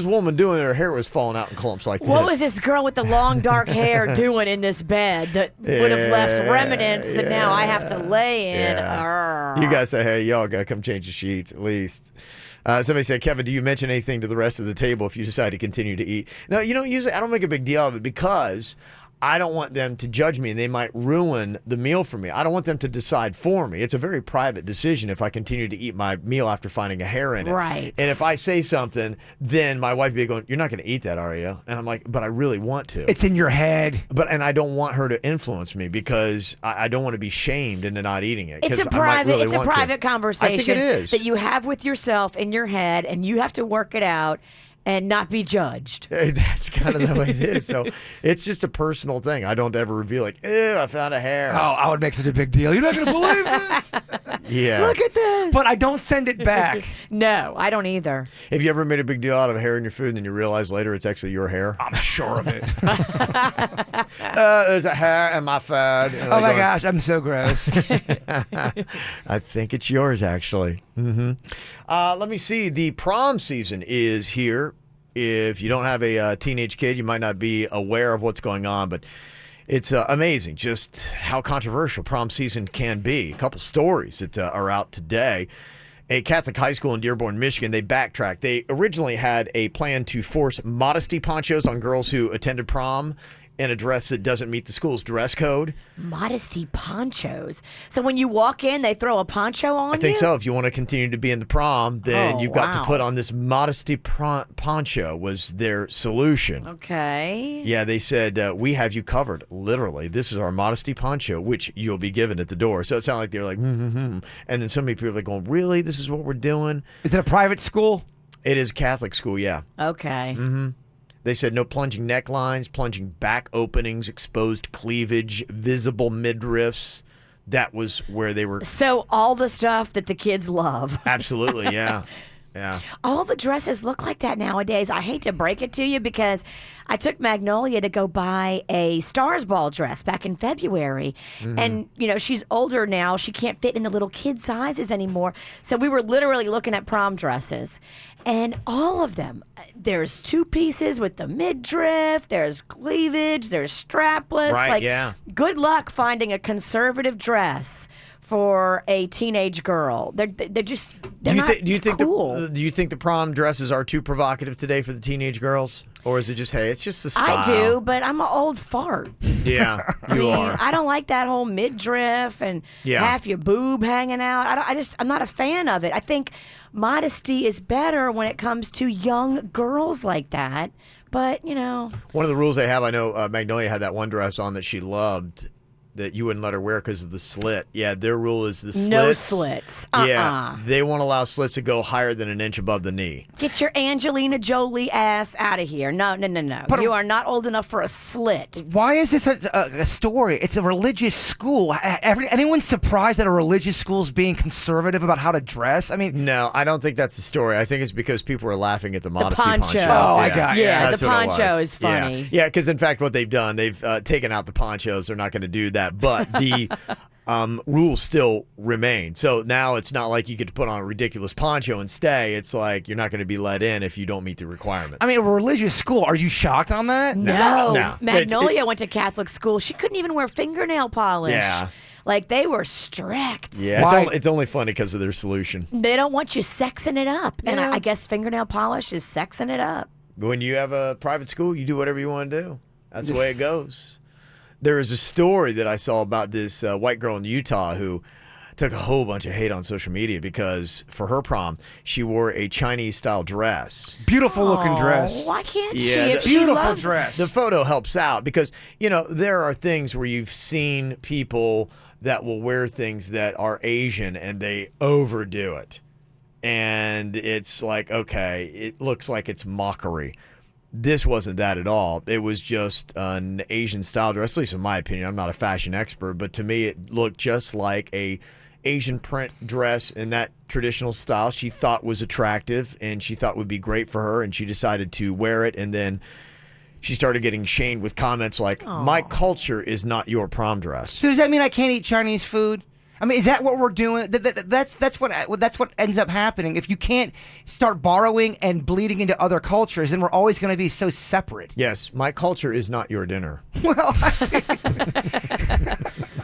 woman doing? Her hair was falling out in clumps like this. What was this girl with the long dark hair doing in this bed that would have left remnants that now I have to lay in? You guys say, hey, y'all got to come change the sheets at least. Somebody said, Kevin, do you mention anything to the rest of the table if you decide to continue to eat? No, usually I don't make a big deal of it because I don't want them to judge me and they might ruin the meal for me. I don't want them to decide for me. It's a very private decision if I continue to eat my meal after finding a hair in it. Right. And if I say something, then my wife would be going, you're not going to eat that, are you? And I'm like, but I really want to. It's in your head. And I don't want her to influence me because I don't want to be shamed into not eating it. It's a private conversation I think it is. that you have with yourself in your head and you have to work it out and not be judged. That's kind of the way it is. So it's just a personal thing. I don't ever reveal like, ew, I found a hair. Oh, I would make such a big deal. You're not going to believe this. Yeah. Look at this. But I don't send it back. No, I don't either. Have you ever made a big deal out of hair in your food and then you realize later it's actually your hair? I'm sure of it. There's a hair in my food. Oh my gosh, I'm so gross. I think it's yours, actually. Mm-hmm. Let me see. The prom season is here. If you don't have a teenage kid, you might not be aware of what's going on, but It's amazing just how controversial prom season can be. A couple stories that are out today. A Catholic high school in Dearborn, Michigan, they backtracked. They originally had a plan to force modesty ponchos on girls who attended prom in a dress that doesn't meet the school's dress code. Modesty ponchos. So when you walk in, they throw a poncho on you? I think so. If you want to continue to be in the prom, then you've got to put on this modesty poncho was their solution. Okay. Yeah, they said, we have you covered. Literally, this is our modesty poncho, which you'll be given at the door. So it sounded like they were like, And then so many people are like going, really? This is what we're doing? Is it a private school? It is a Catholic school, yeah. Okay. Mm-hmm. They said no plunging necklines, plunging back openings, exposed cleavage, visible midriffs. That was where they were. So all the stuff that the kids love. Absolutely, yeah. Yeah. All the dresses look like that nowadays. I hate to break it to you because I took Magnolia to go buy a Stars Ball dress back in February. And, she's older now. She can't fit in the little kid sizes anymore. So we were literally looking at prom dresses. And all of them, there's two pieces with the midriff, there's cleavage, there's strapless. Right, yeah. Good luck finding a conservative dress for a teenage girl. They're not cool. Do you think the prom dresses are too provocative today for the teenage girls? Or is it just, hey, it's just the style? I do, but I'm an old fart. Yeah, you are. I don't like that whole midriff and half your boob hanging out. I'm not a fan of it. I think modesty is better when it comes to young girls like that. But, One of the rules they have, I know Magnolia had that one dress on that she loved that you wouldn't let her wear because of the slit. Yeah, their rule is the slits. No slits. Yeah, they won't allow slits to go higher than an inch above the knee. Get your Angelina Jolie ass out of here. No. But you are not old enough for a slit. Why is this a story? It's a religious school. Anyone surprised that a religious school is being conservative about how to dress? I mean, no, I don't think that's the story. I think it's because people were laughing at the modesty poncho. Oh, I got it. Yeah, the poncho is funny. Yeah, because in fact, what they've done, they've taken out the ponchos. They're not going to do that. But the rules still remain. So now it's not like you get to put on a ridiculous poncho and stay. It's like you're not going to be let in if you don't meet the requirements. I mean, a religious school. Are you shocked on that? No. Magnolia went to Catholic school. She couldn't even wear fingernail polish. Yeah. Like, they were strict. Yeah, it's only funny because of their solution. They don't want you sexing it up. And I guess fingernail polish is sexing it up. When you have a private school, you do whatever you want to do. That's the way it goes. There is a story that I saw about this white girl in Utah who took a whole bunch of hate on social media because for her prom, she wore a Chinese-style dress. Beautiful looking dress. Why can't she? Yeah, beautiful dress. The photo helps out because, there are things where you've seen people that will wear things that are Asian and they overdo it. And it's like, okay, it looks like it's mockery. This wasn't that at all. It was just an Asian style dress, at least in my opinion. I'm not a fashion expert, but to me it looked just like a Asian print dress in that traditional style she thought was attractive and she thought would be great for her, and she decided to wear it, and then she started getting shamed with comments like, my culture is not your prom dress. So does that mean I can't eat Chinese food? I mean, is that what we're doing? That's what ends up happening. If you can't start borrowing and bleeding into other cultures, then we're always going to be so separate. Yes, my culture is not your dinner. Well,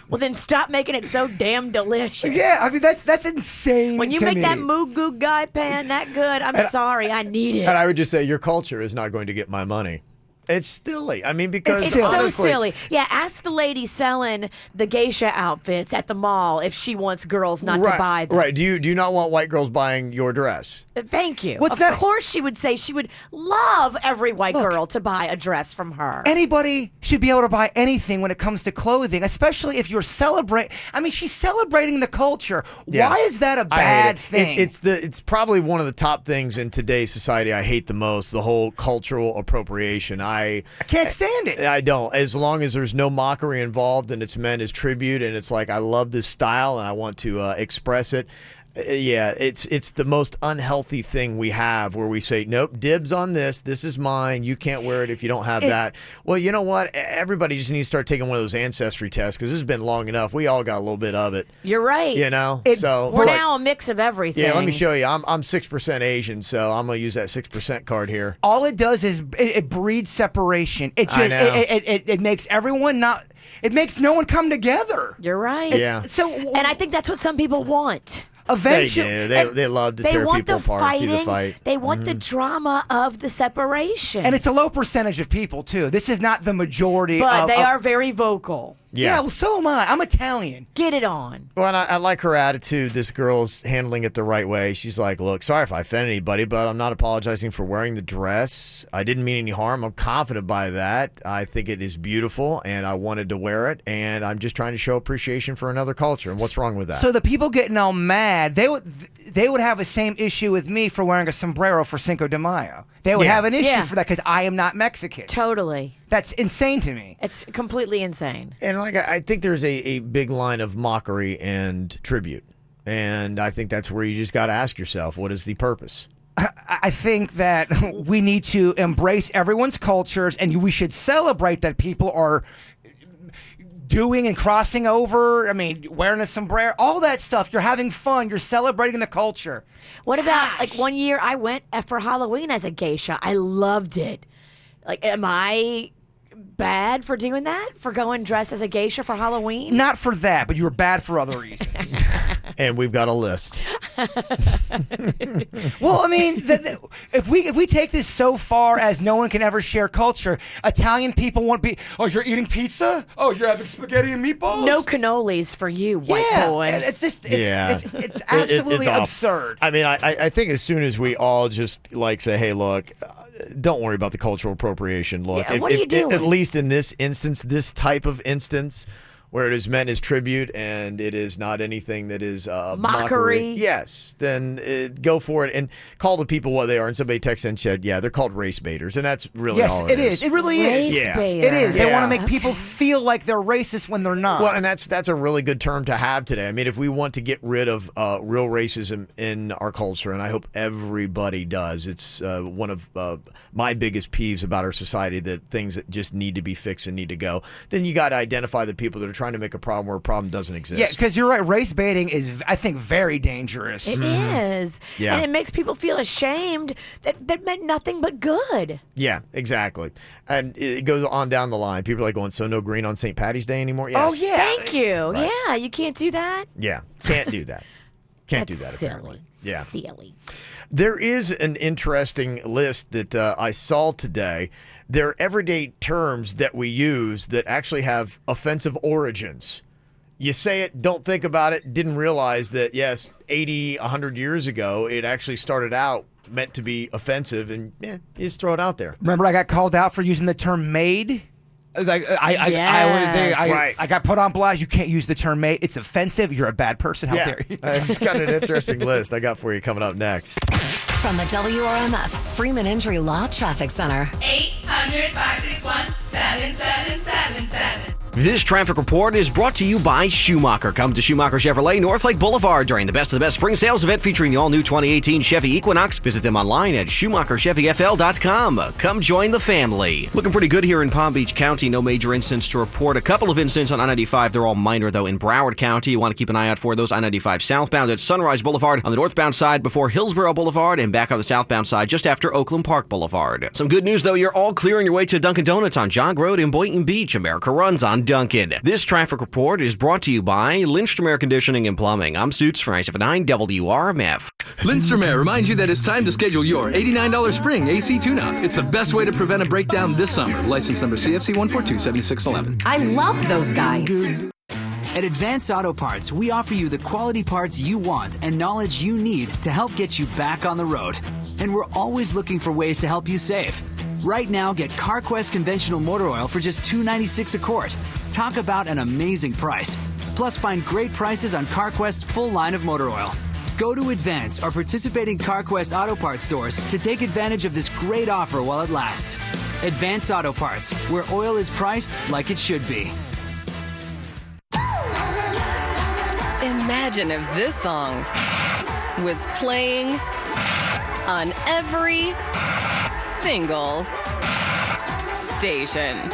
well, then stop making it so damn delicious. Yeah, I mean, that's insane. When you make that moo goo guy pan that good, I'm sorry, I need it. And I would just say your culture is not going to get my money. It's silly. I mean, because it's honestly, so silly. Yeah, ask the lady selling the geisha outfits at the mall if she wants girls not to buy them. Right. Do you not want white girls buying your dress? Thank you. What's that? Of course she would say she would love every white girl to buy a dress from her. Anybody should be able to buy anything when it comes to clothing, especially if you're celebrating. I mean, she's celebrating the culture. Yeah. Why is that a bad thing? It's probably one of the top things in today's society I hate the most, the whole cultural appropriation. I can't stand it. I don't. As long as there's no mockery involved and it's meant as tribute and it's like, I love this style and I want to express it. Yeah, it's the most unhealthy thing we have, where we say, nope, dibs on this. This is mine. You can't wear it if you don't have that. Well, you know what? Everybody just needs to start taking one of those ancestry tests, because this has been long enough. We all got a little bit of it. You're right. You know? So we're now a mix of everything. Yeah, let me show you. I'm 6% Asian, so I'm going to use that 6% card here. All it does is it breeds separation. It just it makes everyone not. It makes no one come together. You're right. Yeah. And I think that's what some people want. Eventually, they love to tear people apart, see the fight. They want the drama of the separation. And it's a low percentage of people, too. This is not the majority. But they are very vocal. Yeah, well, so am I. I'm Italian. Get it on. Well, and I like her attitude. This girl's handling it the right way. She's like, look, sorry if I offend anybody, but I'm not apologizing for wearing the dress. I didn't mean any harm. I'm confident by that. I think it is beautiful, and I wanted to wear it, and I'm just trying to show appreciation for another culture. And what's wrong with that? So the people getting all mad, they would have the same issue with me for wearing a sombrero for Cinco de Mayo. They would have an issue for that because I am not Mexican. Totally. That's insane to me. It's completely insane. And I think there's a big line of mockery and tribute. And I think that's where you just got to ask yourself, what is the purpose? I think that we need to embrace everyone's cultures, and we should celebrate that people are doing and crossing over. I mean, wearing a sombrero, all that stuff. You're having fun. You're celebrating the culture. What about, like, one year I went for Halloween as a geisha. I loved it. Like, am I bad for doing that? For going dressed as a geisha for Halloween? Not for that, but you were bad for other reasons. And we've got a list. Well, I mean, if we take this so far as no one can ever share culture, Italian people won't be, oh, you're eating pizza? Oh, you're having spaghetti and meatballs? No cannolis for you, white boy. It's just, it's absolutely absurd. I mean, I think as soon as we all just like say, hey, look, don't worry about the cultural appropriation. Look, what are you doing? At least in this instance, this type of instance, where it is meant as tribute and it is not anything that is mockery. Yes, then go for it and call the people what they are. And somebody texted and said, yeah, they're called race baiters. And that's really all it is. Yes, it is. It really is. Yeah. It is. They want to make people feel like they're racist when they're not. Well, and that's a really good term to have today. I mean, if we want to get rid of real racism in our culture, and I hope everybody does, it's one of my biggest peeves about our society, that things that just need to be fixed and need to go, then you got to identify the people that are trying to make a problem where a problem doesn't exist. Yeah, because you're right. Race baiting is, I think, very dangerous. It is. Yeah. And it makes people feel ashamed that meant nothing but good. Yeah, exactly. And it goes on down the line. People are like going, so no green on St. Patty's Day anymore? Yes. Oh, yeah. Thank you. Right. Yeah, you can't do that. Yeah, can't do that. Can't do that, That's apparently. Yeah. Silly. There is an interesting list that I saw today. There are everyday terms that we use that actually have offensive origins. You say it, don't think about it, didn't realize that, yes, 80, 100 years ago, it actually started out meant to be offensive, and you just throw it out there. Remember I got called out for using the term maid? Like I got put on blast. You can't use the term mate. It's offensive. You're a bad person. How dare you? It's got an interesting list I got for you coming up next. From the WRMF Freeman Injury Law Traffic Center. 800-561-7777. This traffic report is brought to you by Schumacher. Come to Schumacher Chevrolet North Lake Boulevard during the Best of the Best spring sales event featuring the all-new 2018 Chevy Equinox. Visit them online at SchumacherChevyFL.com. Come join the family. Looking pretty good here in Palm Beach County. No major incidents to report. A couple of incidents on I-95. They're all minor, though, in Broward County. You want to keep an eye out for those. I-95 southbound at Sunrise Boulevard on the northbound side before Hillsborough Boulevard, and back on the southbound side just after Oakland Park Boulevard. Some good news, though. You're all clear on your way to Dunkin' Donuts on Jog Road in Boynton Beach. America runs on Dunkin'. This traffic report is brought to you by Lindstrom Air Conditioning and Plumbing. I'm Suits for 979 WRMF. Lindstrom Air reminds you that it's time to schedule your $89 spring AC tune-up. It's the best way to prevent a breakdown this summer. License number CFC 1427611. I love those guys. At Advance Auto Parts, we offer you the quality parts you want and knowledge you need to help get you back on the road. And we're always looking for ways to help you save. Right now, get CarQuest conventional motor oil for just $2.96 a quart. Talk about an amazing price. Plus, find great prices on CarQuest's full line of motor oil. Go to Advance or participating CarQuest Auto Parts stores to take advantage of this great offer while it lasts. Advance Auto Parts, where oil is priced like it should be. Imagine if this song was playing on every single station.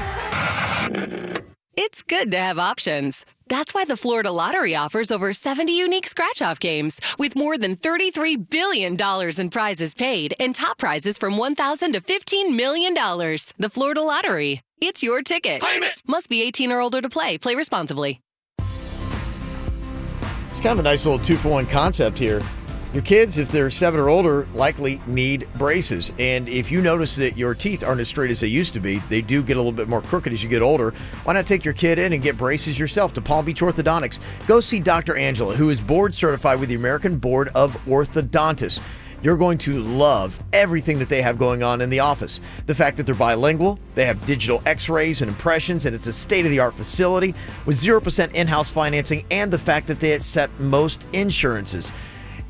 It's good to have options. That's why the Florida Lottery offers over 70 unique scratch-off games with more than $33 billion in prizes paid and top prizes from $1,000 to $15 million. The Florida Lottery. It's your ticket. Claim it! Must be 18 or older to play. Play responsibly. It's kind of a nice little 2-for-1 concept here. Your kids, if they're 7 or older, likely need braces. And if you notice that your teeth aren't as straight as they used to be, they do get a little bit more crooked as you get older, why not take your kid in and get braces yourself to Palm Beach Orthodontics? Go see Dr. Angela, who is board certified with the American Board of Orthodontists. You're going to love everything that they have going on in the office. The fact that they're bilingual, they have digital x-rays and impressions, and it's a state-of-the-art facility with 0% in-house financing, and the fact that they accept most insurances.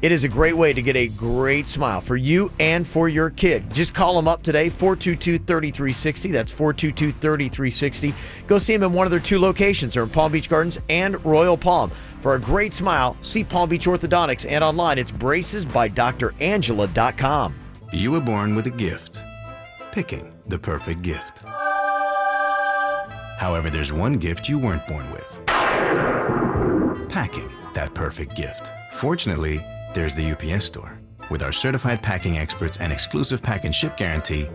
It is a great way to get a great smile for you and for your kid. Just call them up today, 422-3360. That's 422-3360. Go see them in one of their 2 locations. They're in Palm Beach Gardens and Royal Palm. For a great smile, see Palm Beach Orthodontics, and online it's bracesbydrangela.com. You were born with a gift, picking the perfect gift. However, there's one gift you weren't born with, packing that perfect gift. Fortunately, there's the UPS Store. With our certified packing experts and exclusive pack and ship guarantee,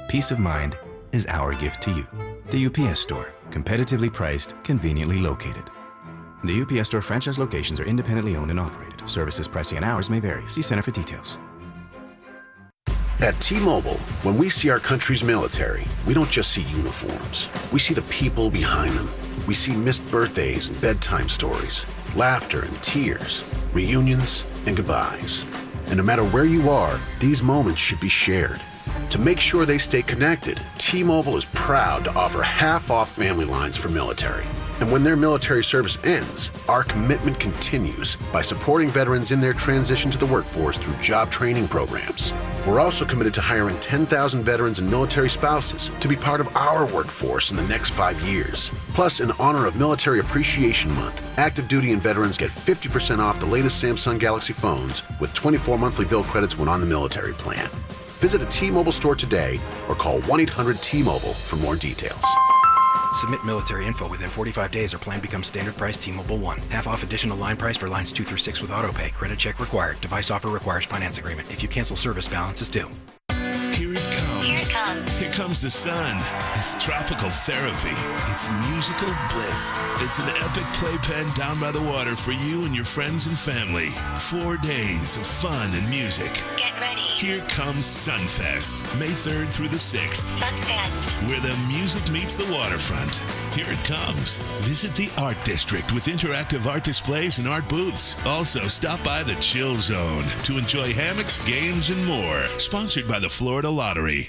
peace of mind is our gift to you. The UPS Store, competitively priced, conveniently located. The UPS Store franchise locations are independently owned and operated. Services, pricing, and hours may vary. See Center for details. At T-Mobile, when we see our country's military, we don't just see uniforms. We see the people behind them. We see missed birthdays and bedtime stories, laughter and tears, reunions and goodbyes. And no matter where you are, these moments should be shared. To make sure they stay connected, T-Mobile is proud to offer half-off family lines for military. And when their military service ends, our commitment continues by supporting veterans in their transition to the workforce through job training programs. We're also committed to hiring 10,000 veterans and military spouses to be part of our workforce in the next 5 years. Plus, in honor of Military Appreciation Month, active duty and veterans get 50% off the latest Samsung Galaxy phones with 24 monthly bill credits when on the military plan. Visit a T-Mobile store today or call 1-800-T-MOBILE for more details. Submit military info within 45 days or plan becomes standard price T-Mobile One. Half off additional line price for lines 2 through 6 with autopay. Credit check required. Device offer requires finance agreement. If you cancel service, balance is due. Here it comes. Here it comes. Here comes the sun. It's tropical therapy. It's musical bliss. It's an epic playpen down by the water for you and your friends and family. 4 days of fun and music. Get ready. Here comes Sunfest, May 3rd through the 6th. Sunfest. Where the music meets the waterfront. Here it comes. Visit the Art District with interactive art displays and art booths. Also, stop by the Chill Zone to enjoy hammocks, games, and more. Sponsored by the Florida Lottery.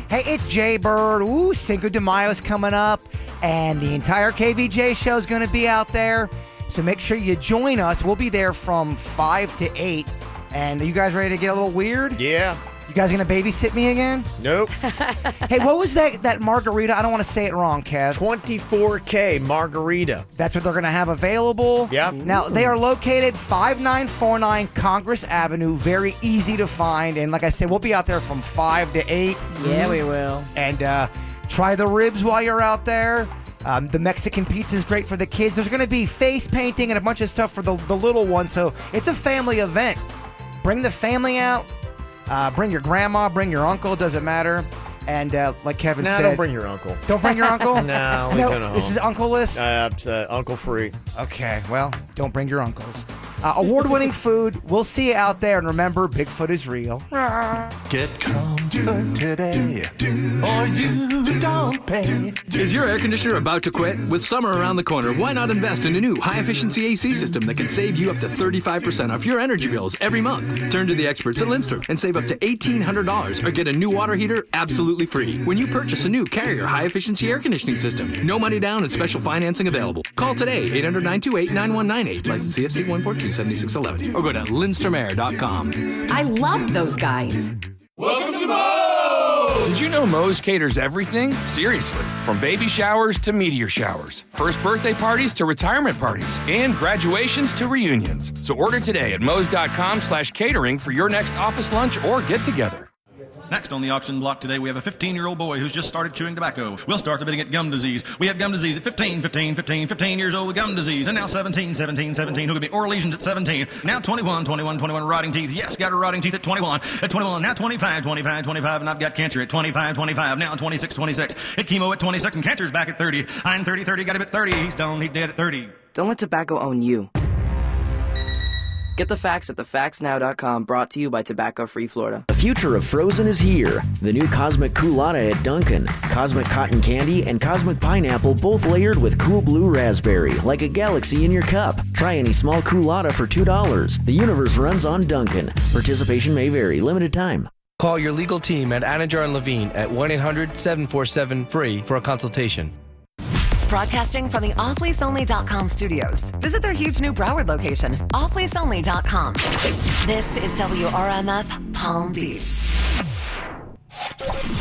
Hey, it's Jay Bird. Ooh, Cinco de Mayo's coming up, and the entire KVJ show is going to be out there. So make sure you join us. We'll be there from 5 to 8. And are you guys ready to get a little weird? Yeah. You guys going to babysit me again? Nope. Hey, what was that margarita? I don't want to say it wrong, Kev. 24K margarita. That's what they're going to have available? Yep. Now, they are located 5949 Congress Avenue. Very easy to find. And like I said, we'll be out there from 5 to 8. Yeah, we will. And try the ribs while you're out there. The Mexican pizza is great for the kids. There's going to be face painting and a bunch of stuff for the little ones. So it's a family event. Bring the family out. Bring your grandma, bring your uncle, doesn't matter. And like Kevin said... don't bring your uncle. Don't bring your uncle? No, leave him at home. This is uncle-less? Uncle free. Okay, well, don't bring your uncles. Award-winning food. We'll see you out there. And remember, Bigfoot is real. Get comfort today, or you don't pay. Is your air conditioner about to quit? With summer around the corner, why not invest in a new high-efficiency AC system that can save you up to 35% off your energy bills every month? Turn to the experts at Lindstrom and save up to $1,800 or get a new water heater absolutely free when you purchase a new Carrier high-efficiency air conditioning system. No money down and special financing available. Call today, 800-928-9198, license CFC 1427611, or go to lindstromair.com. I loved those guys. Welcome to Mo! Did you know Moe's caters everything? Seriously. From baby showers to meteor showers, first birthday parties to retirement parties, and graduations to reunions. So order today at Moe's.com/catering for your next office lunch or get-together. Next on the auction block today, we have a 15-year-old boy who's just started chewing tobacco. We'll start the bidding at gum disease. We have gum disease at 15 years old with gum disease. And now 17. Who could be oral lesions at 17. Now 21, rotting teeth. Yes, got a rotting teeth at 21. At 21, now 25. And I've got cancer at 25. Now 26. Hit chemo at 26, and cancer's back at 30. I'm 30, got him at 30. He's done, he's dead at 30. Don't let tobacco own you. Get the facts at thefactsnow.com, brought to you by Tobacco Free Florida. The future of frozen is here. The new Cosmic Coolata at Dunkin'. Cosmic Cotton Candy and Cosmic Pineapple, both layered with cool blue raspberry, like a galaxy in your cup. Try any small Coolata for $2. The universe runs on Dunkin'. Participation may vary. Limited time. Call your legal team at Anajar and Levine at 1-800-747-FREE for a consultation. Broadcasting from the offleaseonly.com studios. Visit their huge new Broward location, offleaseonly.com. This is WRMF Palm Beach.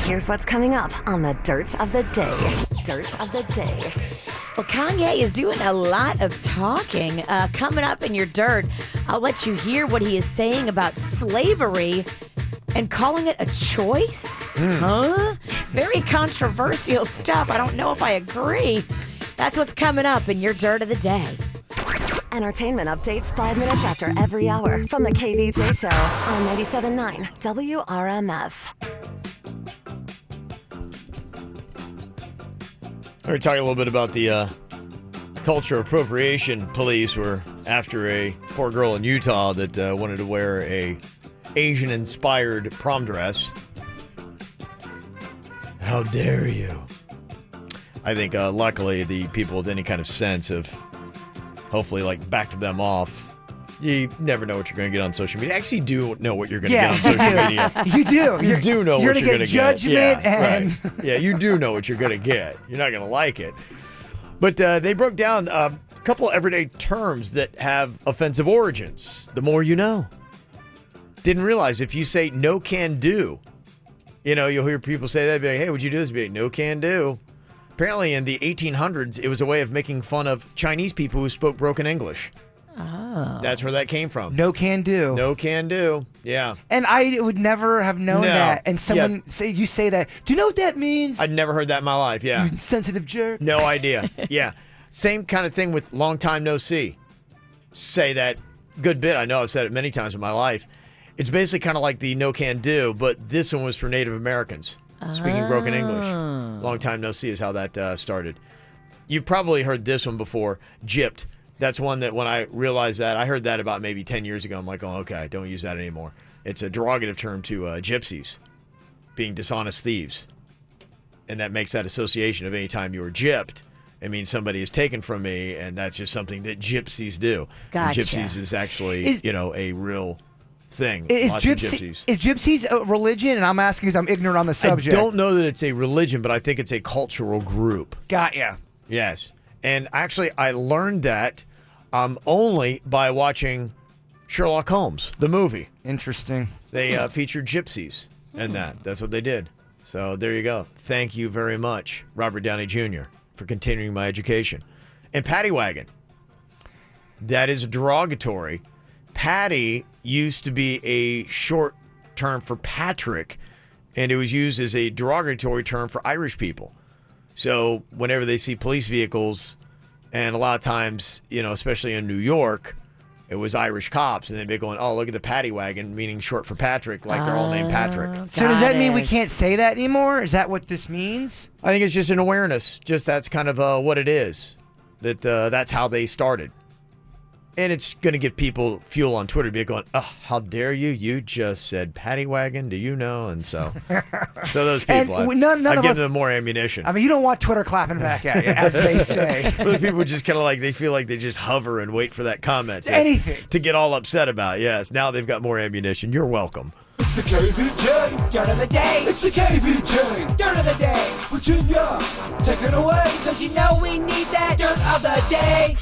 Here's what's coming up on the Dirt of the Day. Dirt of the Day. Well, Kanye is doing a lot of talking. Coming up in your dirt, I'll let you hear what he is saying about slavery and calling it a choice. Huh? Very controversial stuff. I don't know if I agree. That's what's coming up in your Dirt of the Day. Entertainment updates 5 minutes after every hour from the KVJ Show on 97.9 WRMF. We're talking a little bit about the culture appropriation police were after a poor girl in Utah that wanted to wear a Asian-inspired prom dress. How dare you? I think luckily the people with any kind of sense have hopefully backed them off. You never know what you're going to get on social media. Actually, you do know what you're going to get on social media. You do. You do know what you're going to get. Judgment and right. Yeah, you do know what you're going to get. You're not going to like it. But they broke down a couple of everyday terms that have offensive origins. The more you know. Didn't realize if you say no can do, you'll hear people say that, be like, hey, would you do this? Be like, no can do. Apparently in the 1800s, it was a way of making fun of Chinese people who spoke broken English. Oh. That's where that came from. No can do. No can do. Yeah. And I would never have known that. And someone say that. Do you know what that means? I'd never heard that in my life. Yeah. You sensitive jerk. No idea. Yeah. Same kind of thing with long time no see. Say that good bit. I know I've said it many times in my life. It's basically kind of like the no can do, but this one was for Native Americans speaking broken English. Long time no see is how that started. You've probably heard this one before, gypped. That's one that when I realized that, I heard that about maybe 10 years ago. I'm like, oh, okay, don't use that anymore. It's a derogative term to gypsies, being dishonest thieves. And that makes that association of any time you were gypped, it means somebody is taken from me, and that's just something that gypsies do. Gotcha. And gypsies is actually, a real thing. Is Lots of gypsies. Is gypsies a religion? And I'm asking because I'm ignorant on the subject. I don't know that it's a religion, but I think it's a cultural group. Got ya. Yes. And actually, I learned that only by watching Sherlock Holmes, the movie. Interesting. They featured gypsies in that. That's what they did. So there you go. Thank you very much, Robert Downey Jr., for continuing my education. And paddy wagon. That is derogatory. Paddy used to be a short term for Patrick, and it was used as a derogatory term for Irish people. So whenever they see police vehicles, and a lot of times, especially in New York, it was Irish cops, and they'd be going, oh, look at the paddy wagon, meaning short for Patrick, like they're all named Patrick. So does that mean we can't say that anymore? Is that what this means? I think it's just an awareness. Just that's kind of what it is. That's how they started. And it's going to give people fuel on Twitter to be going, oh, how dare you? You just said paddy wagon. Do you know? And so those people, I've given them more ammunition. I mean, you don't want Twitter clapping back at you, as they say. For the people just kind of they feel like they just hover and wait for that comment. Anything. To get all upset about. Yes, now they've got more ammunition. You're welcome. It's the KVJ Dirt of the Day. It's the KVJ Dirt of the Day. Virginia, take it away, because we need that Dirt of the Day.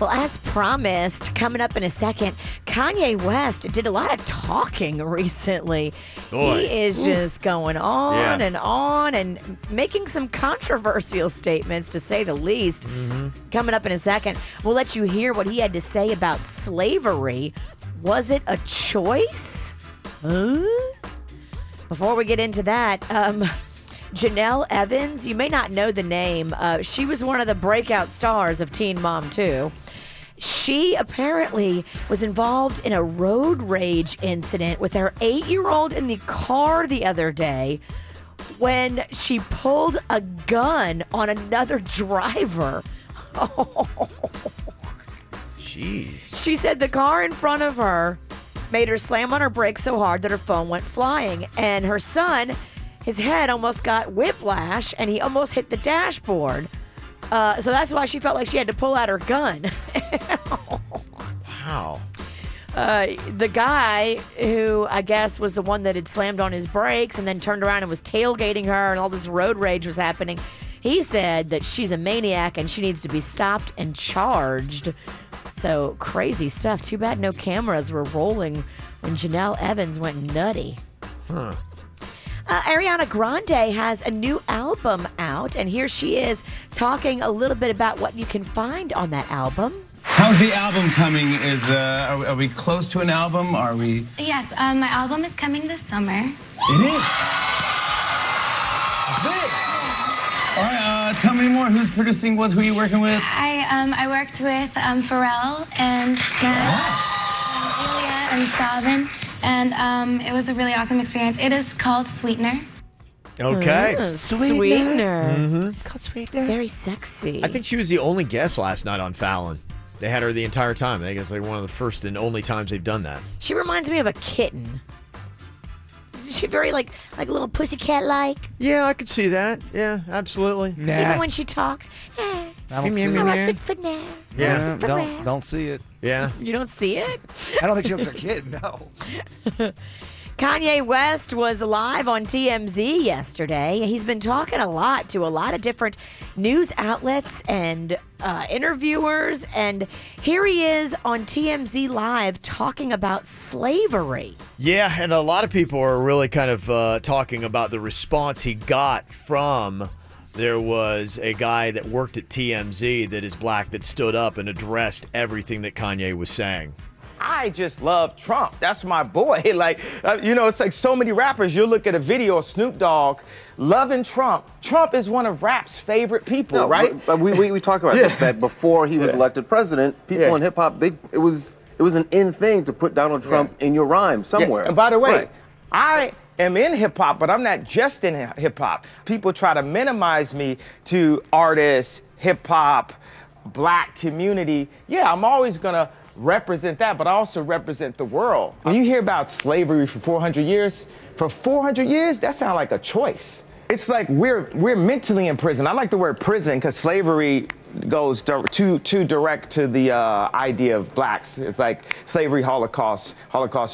Well, as promised, coming up in a second, Kanye West did a lot of talking recently. Boy. He is just going on Yeah. and on and making some controversial statements, to say the least. Coming up in a second, we'll let you hear what he had to say about slavery. Was it a choice? Huh? Before we get into that, Janelle Evans, you may not know the name. She was one of the breakout stars of Teen Mom 2. She apparently was involved in a road rage incident with her 8-year-old in the car the other day when she pulled a gun on another driver. Jeez. She said the car in front of her made her slam on her brakes so hard that her phone went flying. And her son, his head almost got whiplash and he almost hit the dashboard. So that's why she felt like she had to pull out her gun. Wow. The guy who I guess was the one that had slammed on his brakes and then turned around and was tailgating her and all this road rage was happening. He said that she's a maniac and she needs to be stopped and charged. So crazy stuff. Too bad no cameras were rolling when Janelle Evans went nutty. Huh. Ariana Grande has a new album out, and here she is talking a little bit about what you can find on that album. How's the album coming? Are we close to an album? Are we? Yes, my album is coming this summer. It is. Good. All right, tell me more. Who's producing what? Who are you working with? I worked with Pharrell and Matt, Ilya and Salvin, and it was a really awesome experience. It is called Sweetener. Okay. Sweetener. Mm-hmm. Called Sweetener. Very sexy. I think she was the only guest last night on Fallon. They had her the entire time. I think it's like one of the first and only times they've done that. She reminds me of a kitten. Is she very like a little pussycat-like? Yeah, I could see that. Yeah, absolutely. Even when she talks. I don't see I it. like it for now. Yeah. Don't see it. Yeah. You don't see it? I don't think she looks like a kid, no. Kanye West was live on TMZ yesterday. He's been talking a lot to a lot of different news outlets and interviewers. And here he is on TMZ Live talking about slavery. Yeah, and a lot of people are really kind of talking about the response he got from. There was a guy that worked at TMZ that is black that stood up and addressed everything that Kanye was saying. I just love Trump. That's my boy. Like, it's like so many rappers. You'll look at a video of Snoop Dogg loving Trump. Trump is one of rap's favorite people, right? But we talk about this, that before he was elected president, people in hip hop, it was an in thing to put Donald Trump in your rhyme somewhere. Yeah. And by the way, I am in hip hop, but I'm not just in hip hop. People try to minimize me to artists, hip hop, black community. Yeah, I'm always gonna represent that, but I also represent the world. When you hear about slavery for 400 years, that sounds like a choice. It's like we're mentally in prison. I like the word prison because slavery goes too direct to the idea of blacks. It's like slavery, Holocaust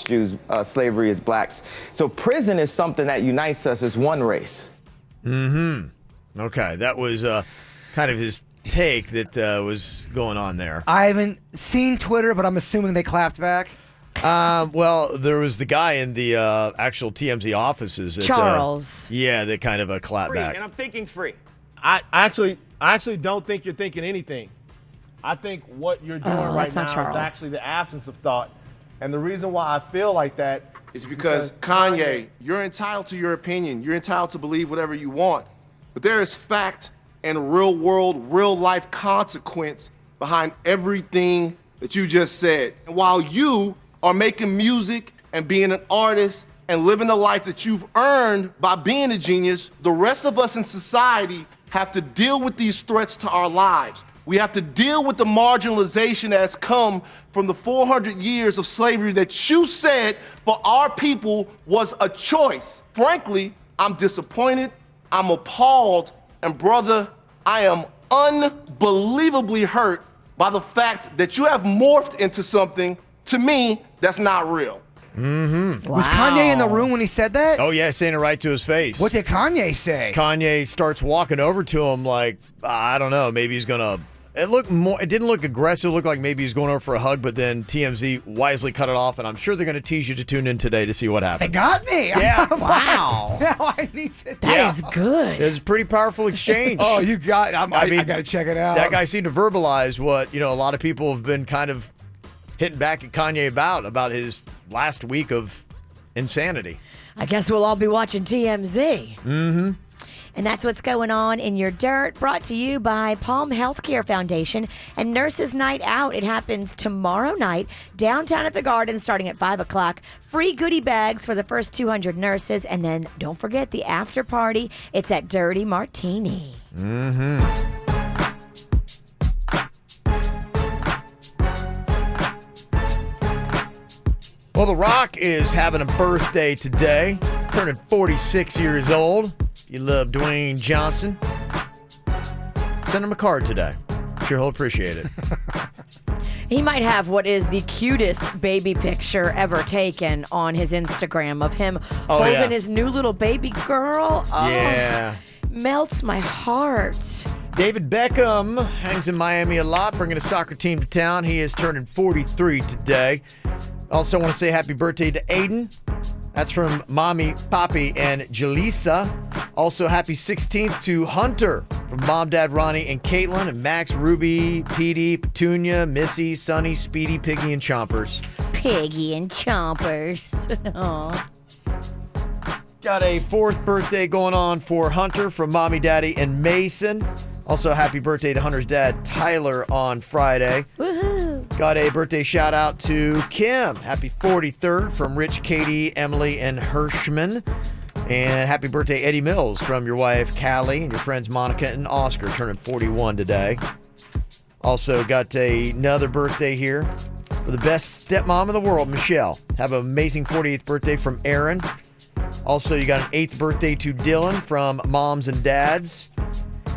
Jews, slavery is blacks. So prison is something that unites us as one race. Mm-hmm. Okay, that was kind of his take that was going on there. I haven't seen Twitter, but I'm assuming they clapped back. Well, there was the guy in the actual TMZ offices. That, Charles. That kind of a clap back. And I'm thinking free. I actually don't think you're thinking anything. I think what you're doing right now is actually the absence of thought. And the reason why I feel like that is because Kanye, you're entitled to your opinion. You're entitled to believe whatever you want. But there is fact and real world, real life consequence behind everything that you just said. And while you are making music and being an artist and living the life that you've earned by being a genius, the rest of us in society have to deal with these threats to our lives. We have to deal with the marginalization that has come from the 400 years of slavery that you said for our people was a choice. Frankly, I'm disappointed, I'm appalled, and brother, I am unbelievably hurt by the fact that you have morphed into something, to me, that's not real. Mm-hmm. Was Kanye in the room when he said that? Oh, yeah, saying it right to his face. What did Kanye say? Kanye starts walking over to him like, I don't know, maybe he's going to It didn't look aggressive. It looked like maybe he was going over for a hug, but then TMZ wisely cut it off, and I'm sure they're going to tease you to tune in today to see what happens. They got me. Yeah. Wow. Now I need to. That is good. It was a pretty powerful exchange. Oh, you got. I got to check it out. That guy seemed to verbalize what a lot of people have been kind of hitting back at Kanye about his last week of insanity. I guess we'll all be watching TMZ. Mm-hmm. And that's what's going on in your dirt, brought to you by Palm Healthcare Foundation and Nurses Night Out. It happens tomorrow night, downtown at the Garden, starting at 5 o'clock. Free goodie bags for the first 200 nurses. And then don't forget the after party. It's at Dirty Martini. Mm-hmm. Well, The Rock is having a birthday today, turning 46 years old. You love Dwayne Johnson. Send him a card today. Sure, he'll appreciate it. He might have what is the cutest baby picture ever taken on his Instagram of him holding his new little baby girl. Oh, yeah. Melts my heart. David Beckham hangs in Miami a lot, bringing a soccer team to town. He is turning 43 today. Also want to say happy birthday to Aiden. That's from Mommy, Poppy, and Jaleesa. Also, happy 16th to Hunter from Mom, Dad, Ronnie, and Caitlin, and Max, Ruby, Petey, Petunia, Missy, Sunny, Speedy, Piggy, and Chompers. Piggy and Chompers. Aw. Got a fourth birthday going on for Hunter from Mommy, Daddy, and Mason. Also, happy birthday to Hunter's dad, Tyler, on Friday. Woohoo! Got a birthday shout out to Kim. Happy 43rd from Rich, Katie, Emily, and Hirschman. And happy birthday, Eddie Mills, from your wife, Callie, and your friends, Monica and Oscar, turning 41 today. Also got another birthday here for the best stepmom in the world, Michelle. Have an amazing 48th birthday from Aaron. Also, you got an 8th birthday to Dylan from Moms and Dads.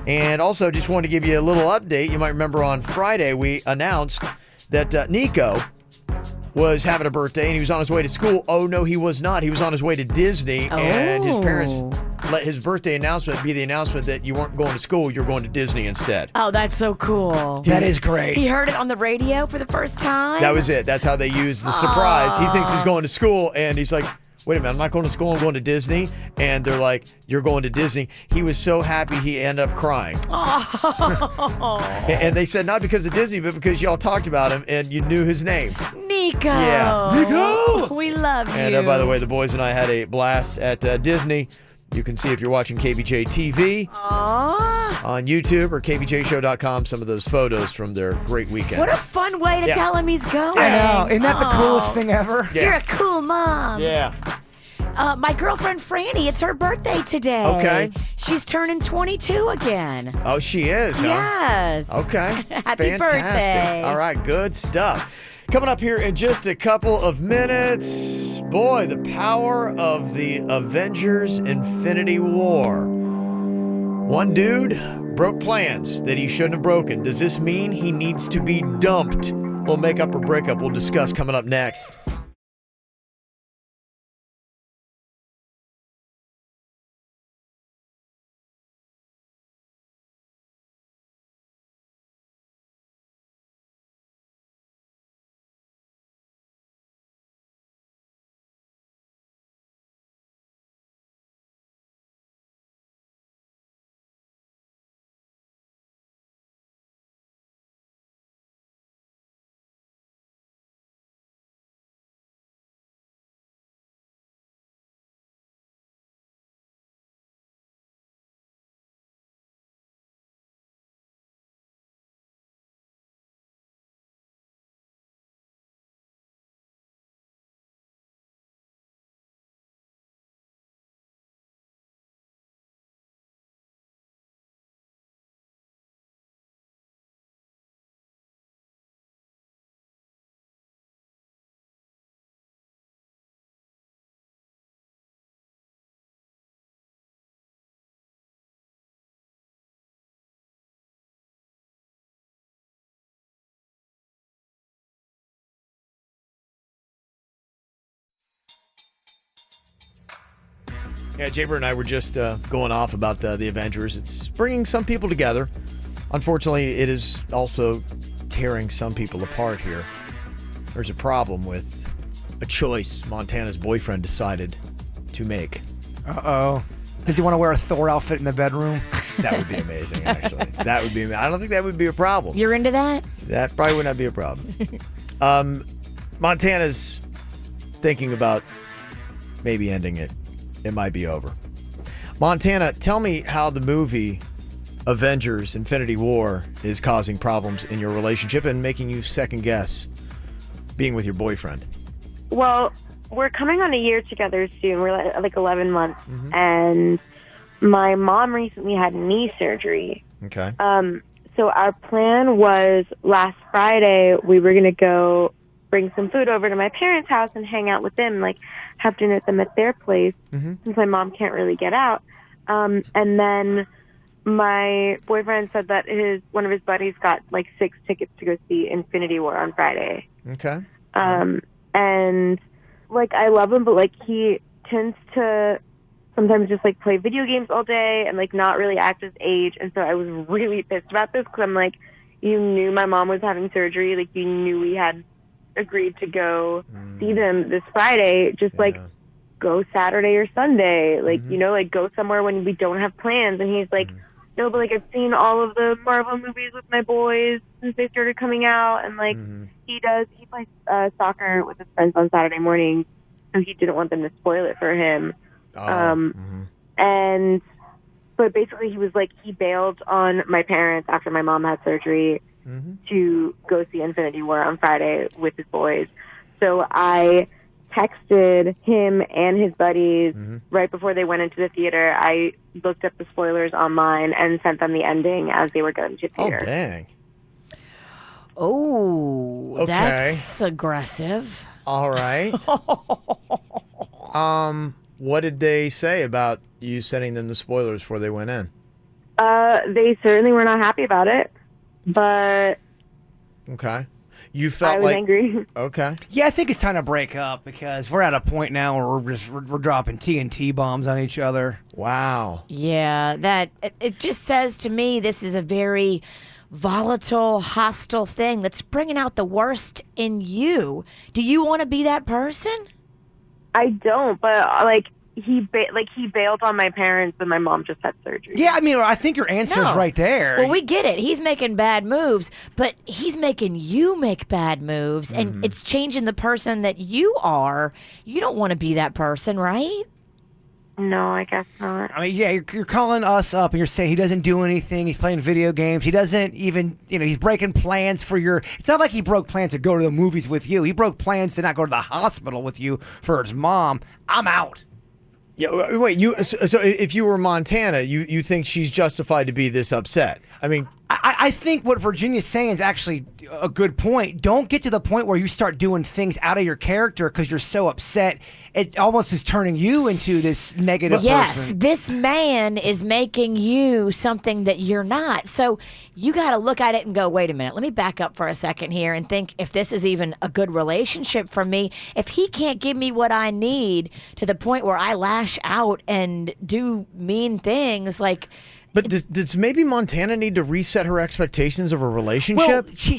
And also, just wanted to give you a little update. You might remember on Friday, we announced that Nico was having a birthday and he was on his way to school. Oh, no, he was not. He was on his way to Disney, and his parents let his birthday announcement be the announcement that you weren't going to school, you're going to Disney instead. Oh, that's so cool. That is great. He heard it on the radio for the first time? That was it. That's how they used the surprise. He thinks he's going to school, and he's like, wait a minute, I'm not going to school, I'm going to Disney. And they're like, you're going to Disney. He was so happy he ended up crying. Oh. And they said not because of Disney, but because y'all talked about him and you knew his name. Nico. Yeah. Nico! We love you. And by the way, the boys and I had a blast at Disney. You can see if you're watching KVJ TV on YouTube or kvjshow.com some of those photos from their great weekend. What a fun way to tell him he's going. I know. Isn't that the coolest thing ever? Yeah. You're a cool mom. Yeah. My girlfriend Franny, it's her birthday today. Okay. She's turning 22 again. Oh, she is, huh? Yes. Okay. Happy birthday. All right, good stuff. Coming up here in just a couple of minutes, boy, the power of the Avengers Infinity War. One dude broke plans that he shouldn't have broken. Does this mean he needs to be dumped? We'll make up or break up. We'll discuss coming up next. Yeah, Jaber and I were just going off about the Avengers. It's bringing some people together. Unfortunately, it is also tearing some people apart here. There's a problem with a choice Montana's boyfriend decided to make. Uh-oh. Does he want to wear a Thor outfit in the bedroom? That would be amazing, actually. That would be. I don't think that would be a problem. You're into that? That probably would not be a problem. Montana's thinking about maybe ending it. It might be over. Montana, tell me how the movie Avengers Infinity War is causing problems in your relationship and making you second guess being with your boyfriend. Well, we're coming on a year together soon. We're like 11 months. And my mom recently had knee surgery. Okay. So our plan was last Friday, we were going to go bring some food over to my parents' house and hang out with them, like have dinner with them at their place, since my mom can't really get out. And then my boyfriend said that one of his buddies got like 6 tickets to go see Infinity War on Friday. Okay. And like, I love him, but like, he tends to sometimes just like play video games all day and like not really act his age. And so I was really pissed about this because I'm like, you knew my mom was having surgery. Like, you knew we had agreed to go see them this Friday. Just like go Saturday or Sunday. Like, you know, like go somewhere when we don't have plans. And he's like, no, but like I've seen all of the Marvel movies with my boys since they started coming out. And like he plays soccer with his friends on Saturday mornings. So he didn't want them to spoil it for him. But basically he was like, he bailed on my parents after my mom had surgery to go see Infinity War on Friday with his boys. So I texted him and his buddies right before they went into the theater. I looked up the spoilers online and sent them the ending as they were going to the theater. Oh, dang. Oh, Okay. that's aggressive. All right. What did they say about you sending them the spoilers before they went in? They certainly were not happy about it, but Okay. You felt I was angry. Okay. Yeah, I think it's time to break up because we're at a point now where we're dropping TNT bombs on each other. Wow. Yeah, it just says to me this is a very volatile, hostile thing that's bringing out the worst in you. Do you want to be that person? I don't, but like he bailed on my parents and my mom just had surgery. Yeah, I mean, I think your answer is right there. Well, we get it. He's making bad moves, but he's making you make bad moves, and it's changing the person that you are. You don't want to be that person, right? No, I guess not. I mean, yeah, you're calling us up and you're saying he doesn't do anything. He's playing video games. He doesn't even, he's breaking plans for your. It's not like he broke plans to go to the movies with you. He broke plans to not go to the hospital with you for his mom. I'm out. Yeah, wait. So if you were Montana, you think she's justified to be this upset? I mean, I think what Virginia's saying is actually a good point. Don't get to the point where you start doing things out of your character because you're so upset. It almost is turning you into this negative person. Yes, this man is making you something that you're not. So you got to look at it and go, wait a minute, let me back up for a second here and think if this is even a good relationship for me. If he can't give me what I need to the point where I lash out and do mean things like... But does maybe Montana need to reset her expectations of a relationship? Well, he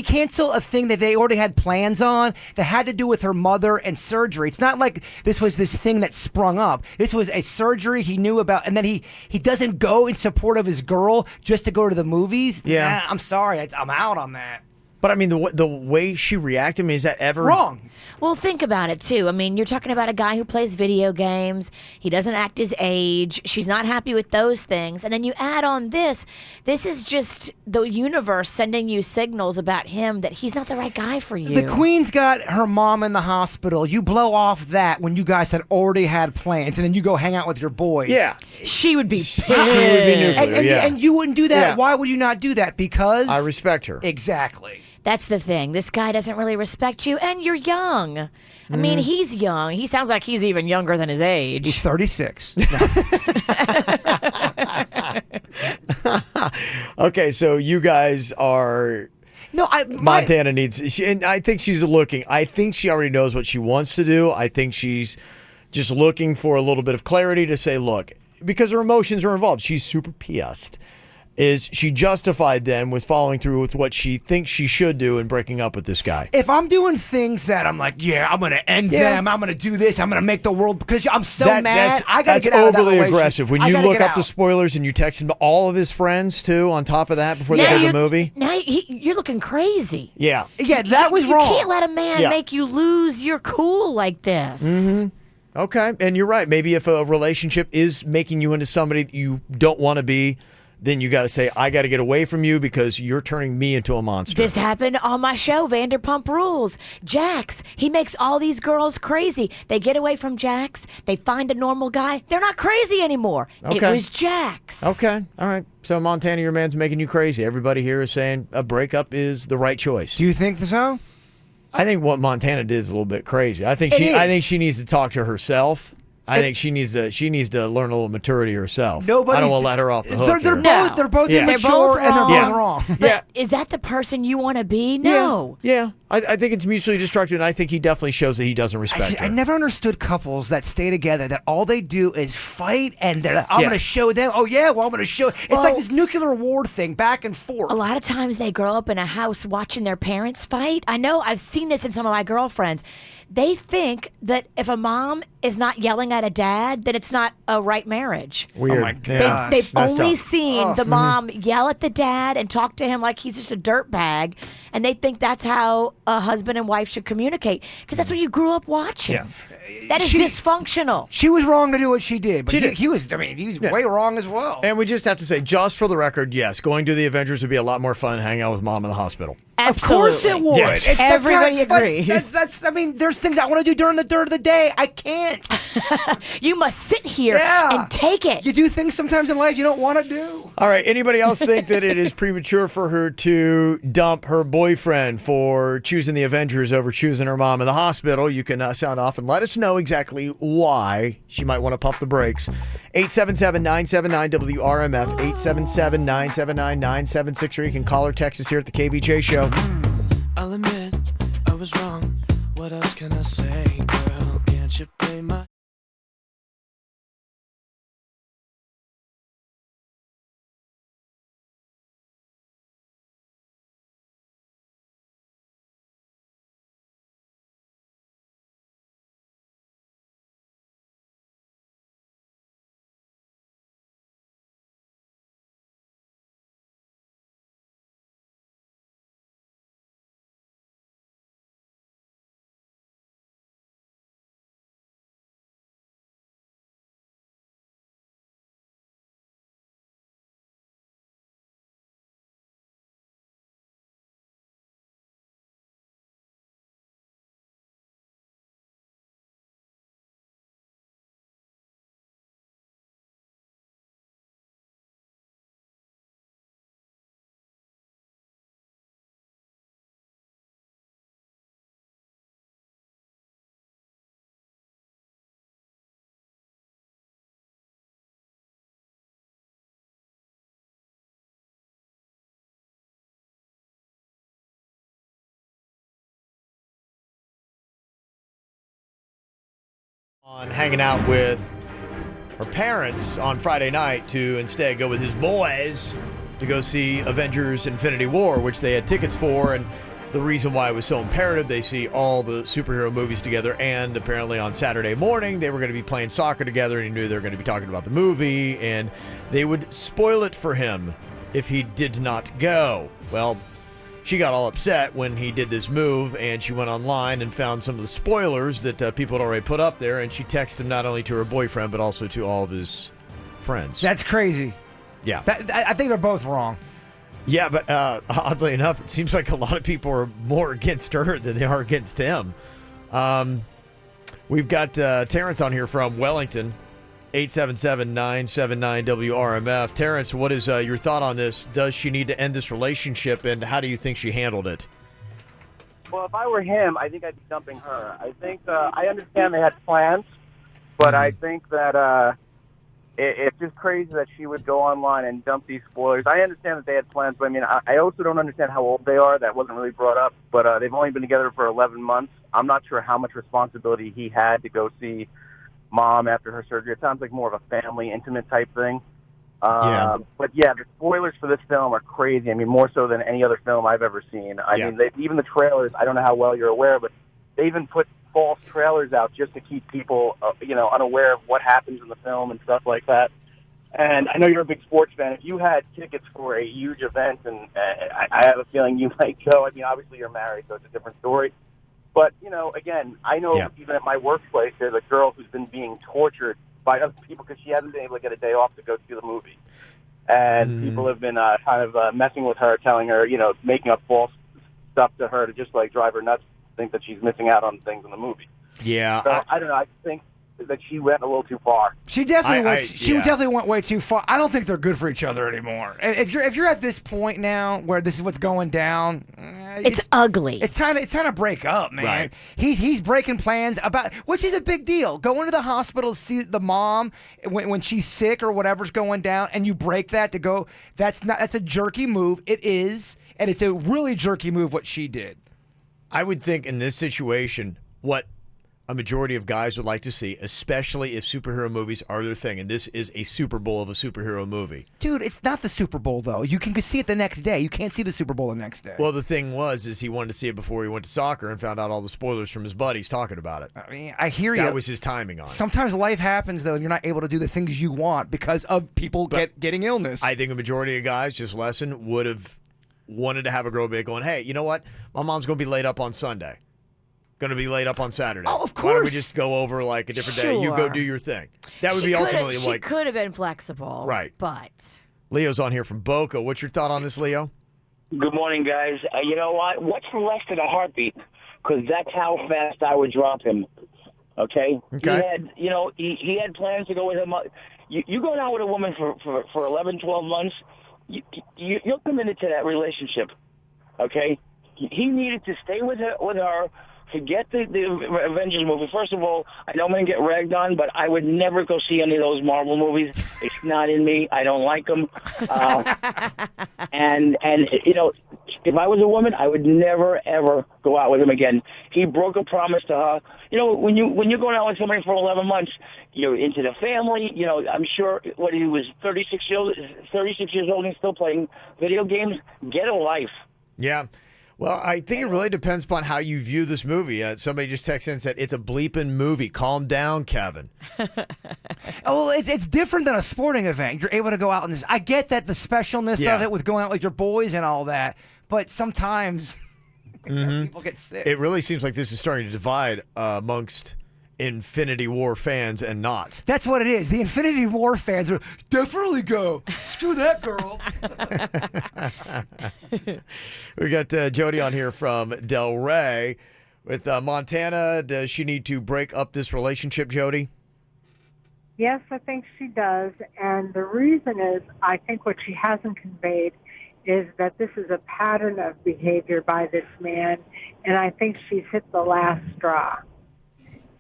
canceled a thing that they already had plans on that had to do with her mother and surgery. It's not like this was this thing that sprung up. This was a surgery he knew about, and then he doesn't go in support of his girl just to go to the movies. Yeah. Nah, I'm sorry, I'm out on that. But I mean, the way she reacted, I mean, is that ever wrong? Well, think about it, too. I mean, you're talking about a guy who plays video games. He doesn't act his age. She's not happy with those things. And then you add on this. This is just the universe sending you signals about him that he's not the right guy for you. The Queen's got her mom in the hospital. You blow off that when you guys had already had plans, and then you go hang out with your boys. Yeah. She would be pissed. She would be nuclear, and you wouldn't do that. Yeah. Why would you not do that? Because I respect her. Exactly. That's the thing. This guy doesn't really respect you, and you're young. I mean, he's young. He sounds like he's even younger than his age. He's 36. Okay, so you guys are... Montana needs... and I think she's looking... I think she already knows what she wants to do. I think she's just looking for a little bit of clarity to say, look, because her emotions are involved. She's super pissed. is she justified then with following through with what she thinks she should do and breaking up with this guy. If I'm doing things that I'm like, yeah, I'm going to end them, I'm going to do this, I'm going to make the world, because I'm so mad, I got to get out of that overly relationship. aggressive. When you look up the spoilers and you text him all of his friends, too, on top of that before they go to the movie. Now you're looking crazy. Yeah. Yeah, that was wrong. You can't let a man make you lose your cool like this. Mm-hmm. Okay, and you're right. Maybe if a relationship is making you into somebody that you don't want to be, then you got to say, I got to get away from you because you're turning me into a monster. This happened on my show, Vanderpump Rules. Jax, he makes all these girls crazy. They get away from Jax. They find a normal guy. They're not crazy anymore. It was Jax. Okay, all right. So Montana, your man's making you crazy. Everybody here is saying a breakup is the right choice. Do you think so? I think what Montana did is a little bit crazy. I think she needs to talk to herself. I think she needs to learn a little maturity herself. I don't want to let her off the hook. They're both immature and they're both wrong. But is that the person you want to be? No. Yeah. I think it's mutually destructive, and I think he definitely shows that he doesn't respect her. I never understood couples that stay together that all they do is fight, and they're like, I'm going to show them. Oh, yeah, well, I'm going to show. It's like this nuclear war thing, back and forth. A lot of times they grow up in a house watching their parents fight. I know I've seen this in some of my girlfriends. They think that if a mom is not yelling at a dad, that it's not a right marriage. Weird. Oh my God. They've only seen the mom yell at the dad and talk to him like he's just a dirtbag, and they think that's how a husband and wife should communicate because that's what you grew up watching. Yeah. That is dysfunctional. She was wrong to do what she did, but he was way wrong as well. And we just have to say, just for the record, yes, going to the Avengers would be a lot more fun hanging out with mom in the hospital. Of course it would. Yes. Everybody agrees. There's things I want to do during the dirt of the day. I can't. You must sit here and take it. You do things sometimes in life you don't want to do. All right. Anybody else think that it is premature for her to dump her boyfriend for choosing the Avengers over choosing her mom in the hospital? You can sound off and let us know exactly why she might want to pump the brakes. 877-979-WRMF, 877-979-9763. You can call or text us here at the KVJ Show. I'll admit I was wrong. What else can I say, girl? Can't you play my... On hanging out with her parents on Friday night to instead go with his boys to go see Avengers Infinity War, which they had tickets for. And the reason why it was so imperative, they see all the superhero movies together. And apparently on Saturday morning, they were going to be playing soccer together, and he knew they were going to be talking about the movie, and they would spoil it for him if he did not go. Well, she got all upset when he did this move, and she went online and found some of the spoilers that people had already put up there, and she texted him not only to her boyfriend, but also to all of his friends. That's crazy. Yeah. I think they're both wrong. Yeah, but oddly enough, it seems like a lot of people are more against her than they are against him. We've got Terrence on here from Wellington. 877-979-WRMF. Terrence, what is your thought on this? Does she need to end this relationship, and how do you think she handled it? Well, if I were him, I think I'd be dumping her. I think I understand they had plans, but I think that it's just crazy that she would go online and dump these spoilers. I understand that they had plans, but I mean, I also don't understand how old they are. That wasn't really brought up, but they've only been together for 11 months. I'm not sure how much responsibility he had to go see Mom after her surgery. It sounds like more of a family, intimate type thing. But yeah, the spoilers for this film are crazy. I mean, more so than any other film I've ever seen. I mean, even the trailers, I don't know how well you're aware, but they even put false trailers out just to keep people, unaware of what happens in the film and stuff like that. And I know you're a big sports fan. If you had tickets for a huge event, and I have a feeling you might go. I mean, obviously you're married, so it's a different story. But, again, I know even at my workplace, there's a girl who's been being tortured by other people because she hasn't been able to get a day off to go see the movie. And people have been messing with her, telling her, making up false stuff to her to just, drive her nuts, think that she's missing out on things in the movie. Yeah. So, I don't know. I think that she went a little too far. She definitely went. She definitely went way too far. I don't think they're good for each other anymore. If you're at this point now where this is what's going down, it's ugly. It's time to break up, man. Right. He's breaking plans about, which is a big deal. Going to the hospital to see the mom when she's sick or whatever's going down, and you break that to go. That's a jerky move. It is, and it's a really jerky move what she did. I would think in this situation, what a majority of guys would like to see, especially if superhero movies are their thing, and this is a Super Bowl of a superhero movie. Dude, it's not the Super Bowl, though. You can see it the next day. You can't see the Super Bowl the next day. Well, the thing is he wanted to see it before he went to soccer and found out all the spoilers from his buddies talking about it. I mean, I hear you. That was his timing on it. Sometimes life happens, though, and you're not able to do the things you want because of people getting illness. I think a majority of guys, just lesson, would have wanted to have a girl be going, hey, you know what? My mom's going to be laid up on Sunday. Going to be laid up on Saturday. Oh, of course. Why don't we just go over a different day? You go do your thing. That would be ultimately She could have been flexible. Right. But Leo's on here from Brokaw. What's your thought on this, Leo? Good morning, guys. You know what? What's less than a heartbeat? Because that's how fast I would drop him. Okay? He had, he had plans to go with him. You go out with a woman for 11, 12 months, you're committed to that relationship. Okay? He needed to stay with her. Forget the Avengers movie. First of all, I know I'm going to get ragged on, but I would never go see any of those Marvel movies. It's not in me. I don't like them. And if I was a woman, I would never, ever go out with him again. He broke a promise to her. When you're going out with somebody for 11 months, you're into the family. I'm sure when he was 36 years old and still playing video games, get a life. Yeah. Well, I think it really depends upon how you view this movie. Somebody just texted in and said, it's a bleeping movie. Calm down, Kevin. Well, it's different than a sporting event. You're able to go out and I get that the specialness of it with going out with your boys and all that, but sometimes people get sick. It really seems like this is starting to divide amongst Infinity War fans and not. That's what it is. The Infinity War fans are definitely go. Screw that girl. We got Jody on here from Del Rey. With Montana, does she need to break up this relationship, Jody? Yes, I think she does. And the reason is, I think what she hasn't conveyed is that this is a pattern of behavior by this man, and I think she's hit the last straw.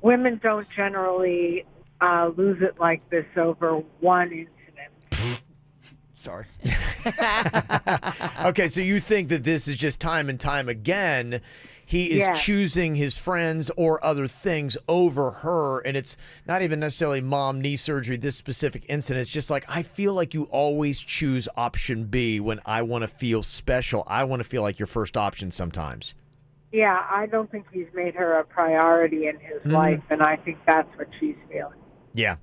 Women don't generally lose it like this over one incident. Sorry. Okay, so you think that this is just time and time again, he is choosing his friends or other things over her, and it's not even necessarily mom, knee surgery, this specific incident. It's just I feel like you always choose option B when I want to feel special. I want to feel like your first option sometimes. Yeah, I don't think he's made her a priority in his life, and I think that's what she's feeling. Yeah.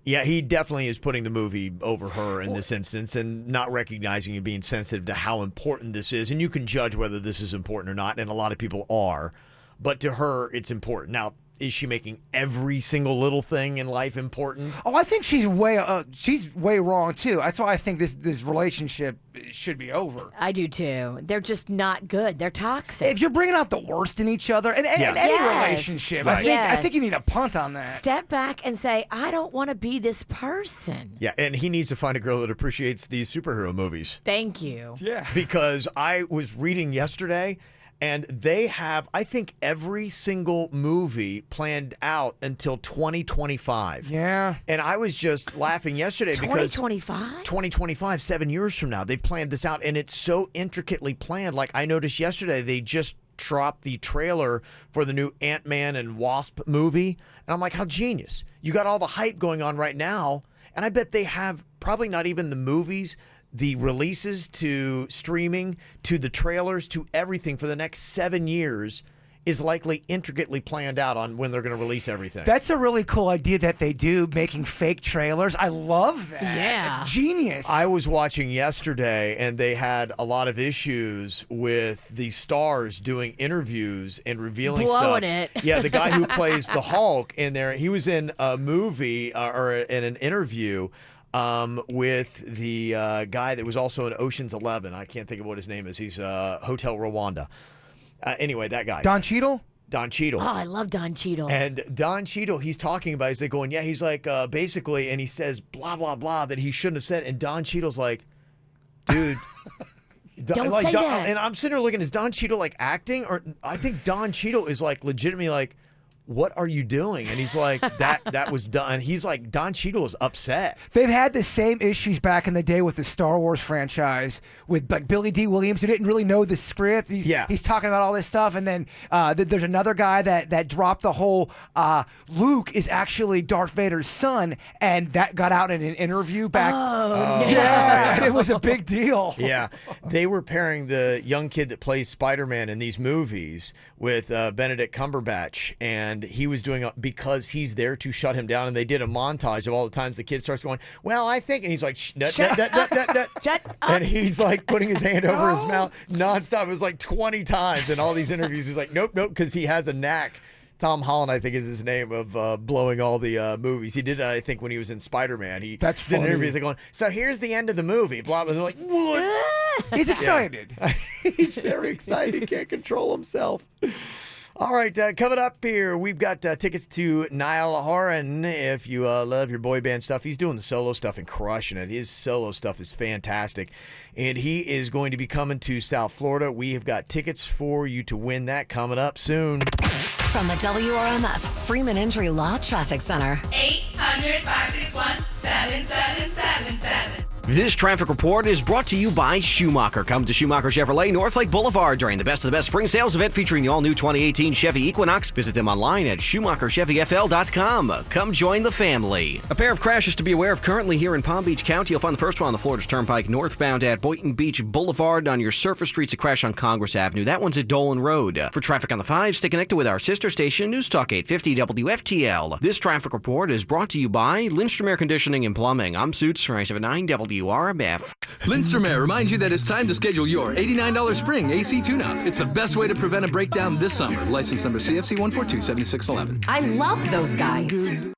Yeah, he definitely is putting the movie over her in this instance and not recognizing and being sensitive to how important this is. And you can judge whether this is important or not, and a lot of people are. But to her, it's important. Now, is she making every single little thing in life important? Oh, I think she's way wrong too. That's why I think this relationship should be over. I do too. They're just not good. They're toxic. If you're bringing out the worst in each other, in any relationship, I think you need a punt on that. Step back and say, I don't want to be this person. Yeah, and he needs to find a girl that appreciates these superhero movies. Thank you. Yeah. Because I was reading yesterday, and they have, I think, every single movie planned out until 2025. Yeah. And I was just laughing yesterday because 2025? 2025, 7 years from now, they've planned this out, and it's so intricately planned. Like I noticed yesterday, they just dropped the trailer for the new Ant-Man and Wasp movie. And I'm like, how genius. You got all the hype going on right now, And I bet they have probably not even the movies, the releases to streaming, to the trailers, to everything for the next 7 years is likely intricately planned out on when they're going to release everything. That's a really cool idea that they do, making fake trailers. I love that. Yeah. It's genius. I was watching yesterday, and they had a lot of issues with the stars doing interviews and revealing Blowing stuff. it. Yeah, the guy who plays the Hulk in there, he was in a movie or in an interview with the guy that was also in Ocean's 11. I can't think of what his name is. He's Hotel Rwanda. Anyway, that guy. Don Cheadle? Don Cheadle. Oh, I love Don Cheadle. And Don Cheadle, he's talking about, he's like going, yeah, he's like, basically, and he says blah, blah, blah that he shouldn't have said. And Don Cheadle's like, dude. Don't say that. And I'm sitting there looking, is Don Cheadle like acting? Or I think Don Cheadle is like legitimately like, what are you doing? And he's like, that was done. He's like, Don Cheadle is upset. They've had the same issues back in the day with the Star Wars franchise with like Billy D. Williams, who didn't really know the script. He's talking about all this stuff, and then there's another guy that dropped the whole Luke is actually Darth Vader's son, and that got out in an interview back. And it was a big deal. Yeah, they were pairing the young kid that plays Spider-Man in these movies with Benedict Cumberbatch, and he was doing because he's there to shut him down. And they did a montage of all the times the kid starts going, well, I think, and he's like, shut up. And he's like putting his hand over his mouth nonstop. It was like 20 times in all these interviews. He's like, nope, because he has a knack. Tom Holland, I think, is his name, of blowing all the movies. He did it, I think, when he was in Spider-Man. He did an interview. He's like going, so here's the end of the movie. Blah, blah. They're like, what? He's excited. He's very excited. He can't control himself. All right, coming up here, we've got tickets to Niall Horan. If you love your boy band stuff, he's doing the solo stuff and crushing it. His solo stuff is fantastic. And he is going to be coming to South Florida. We have got tickets for you to win that coming up soon. From the WRMF Freeman Injury Law Traffic Center. 800-561-7777. This traffic report is brought to you by Schumacher. Come to Schumacher Chevrolet, North Lake Boulevard during the Best of the Best Spring Sales event featuring the all-new 2018 Chevy Equinox. Visit them online at SchumacherChevyFL.com. Come join the family. A pair of crashes to be aware of currently here in Palm Beach County. You'll find the first one on the Florida's Turnpike northbound at Boynton Beach Boulevard. On your surface streets, a crash on Congress Avenue. That one's at Dolan Road. For traffic on the 5, stay connected with our sister station, News Talk 850 WFTL. This traffic report is brought to you by Lindstrom Air Conditioning and Plumbing. I'm Suits 979 WRMF. Lindstrom Air reminds you that it's time to schedule your $89 spring AC tune-up. It's the best way to prevent a breakdown this summer. License number CFC 1427611. I love those guys.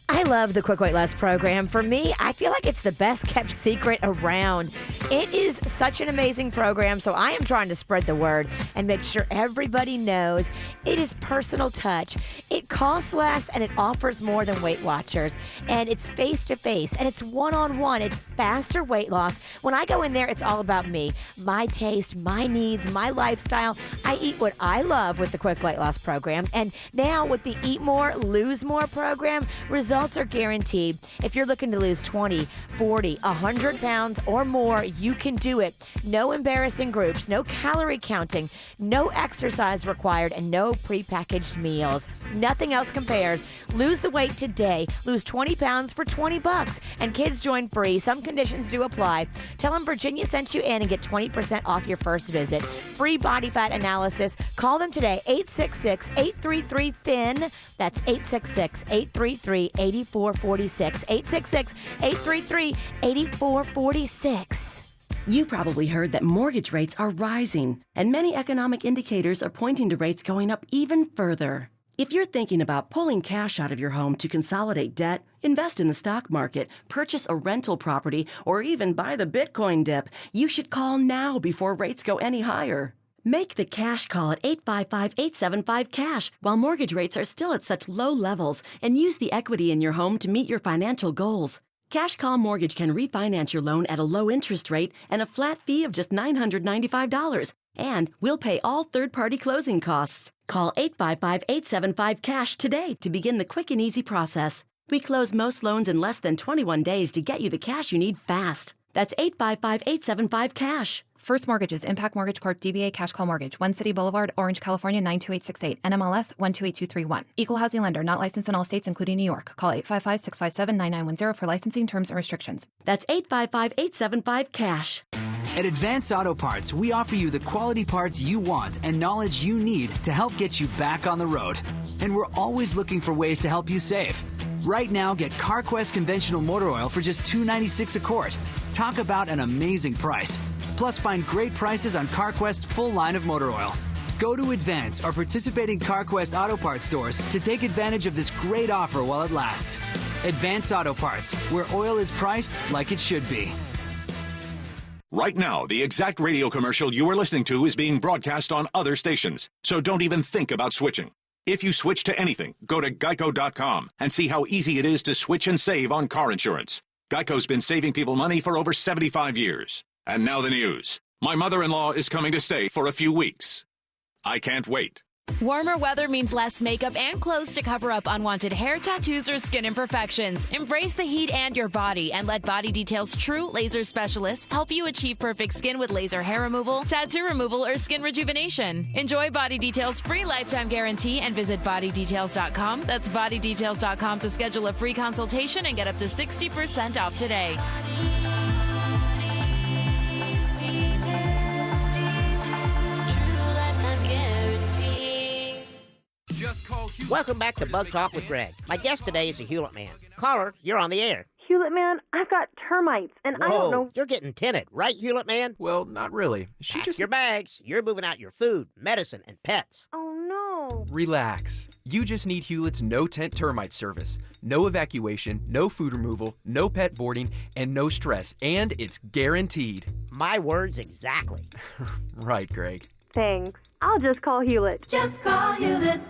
I love the Quick Weight Loss program. For me, I feel like it's the best kept secret around. It is such an amazing program, so I am trying to spread the word and make sure everybody knows it is personal touch. It costs less and it offers more than Weight Watchers. And it's face-to-face and it's one-on-one. It's faster weight loss. When I go in there, it's all about me, my taste, my needs, my lifestyle. I eat what I love with the Quick Weight Loss program. And now with the Eat More, Lose More program, results are guaranteed. If you're looking to lose 20, 40, 100 pounds or more, you can do it. No embarrassing groups, no calorie counting, no exercise required, and no prepackaged meals. Nothing else compares. Lose the weight today. Lose 20 pounds for $20. And kids join free. Some conditions do apply. Tell them Virginia sent you in and get 20% off your first visit. Free body fat analysis. Call them today, 866-833-THIN. That's 866-833-8446. 866-833-8446. You probably heard that mortgage rates are rising, and many economic indicators are pointing to rates going up even further. If you're thinking about pulling cash out of your home to consolidate debt, invest in the stock market, purchase a rental property, or even buy the Bitcoin dip, you should call now before rates go any higher. Make the cash call at 855-875-CASH while mortgage rates are still at such low levels, and use the equity in your home to meet your financial goals. Cash Call Mortgage can refinance your loan at a low interest rate and a flat fee of just $995. And we'll pay all third-party closing costs. Call 855-875-CASH today to begin the quick and easy process. We close most loans in less than 21 days to get you the cash you need fast. That's 855-875-CASH. First Mortgages, Impact Mortgage Corp. DBA Cash Call Mortgage, 1 City Boulevard, Orange, California, 92868. NMLS 128231. Equal housing lender, not licensed in all states, including New York. Call 855-657-9910 for licensing terms and restrictions. That's 855-875-CASH. At Advance Auto Parts, we offer you the quality parts you want and knowledge you need to help get you back on the road. And we're always looking for ways to help you save. Right now, get CarQuest conventional motor oil for just $2.96 a quart. Talk about an amazing price. Plus, find great prices on CarQuest's full line of motor oil. Go to Advance or participating CarQuest Auto Parts stores to take advantage of this great offer while it lasts. Advance Auto Parts, where oil is priced like it should be. Right now, the exact radio commercial you are listening to is being broadcast on other stations, so don't even think about switching. If you switch to anything, go to geico.com and see how easy it is to switch and save on car insurance. Geico's been saving people money for over 75 years. And now the news. My mother-in-law is coming to stay for a few weeks. I can't wait. Warmer weather means less makeup and clothes to cover up unwanted hair, tattoos, or skin imperfections. Embrace the heat and your body and let Body Detail's true laser specialists help you achieve perfect skin with laser hair removal, tattoo removal, or skin rejuvenation. Enjoy Body Detail's free lifetime guarantee and visit bodydetails.com. That's bodydetails.com to schedule a free consultation and get up to 60% off today. Welcome back to Bug Talk with Greg. My guest today is a Hewlett man. Caller, you're on the air. Hewlett man, I've got termites, and I don't know. You're getting tinted, right, Hewlett man? Well, not really. Pack your bags. You're moving out your food, medicine, and pets. Oh, no. Relax. You just need Hewlett's no-tent termite service. No evacuation, no food removal, no pet boarding, and no stress. And it's guaranteed. My words exactly. Right, Greg. Thanks. I'll just call Hewlett. Just call Hewlett.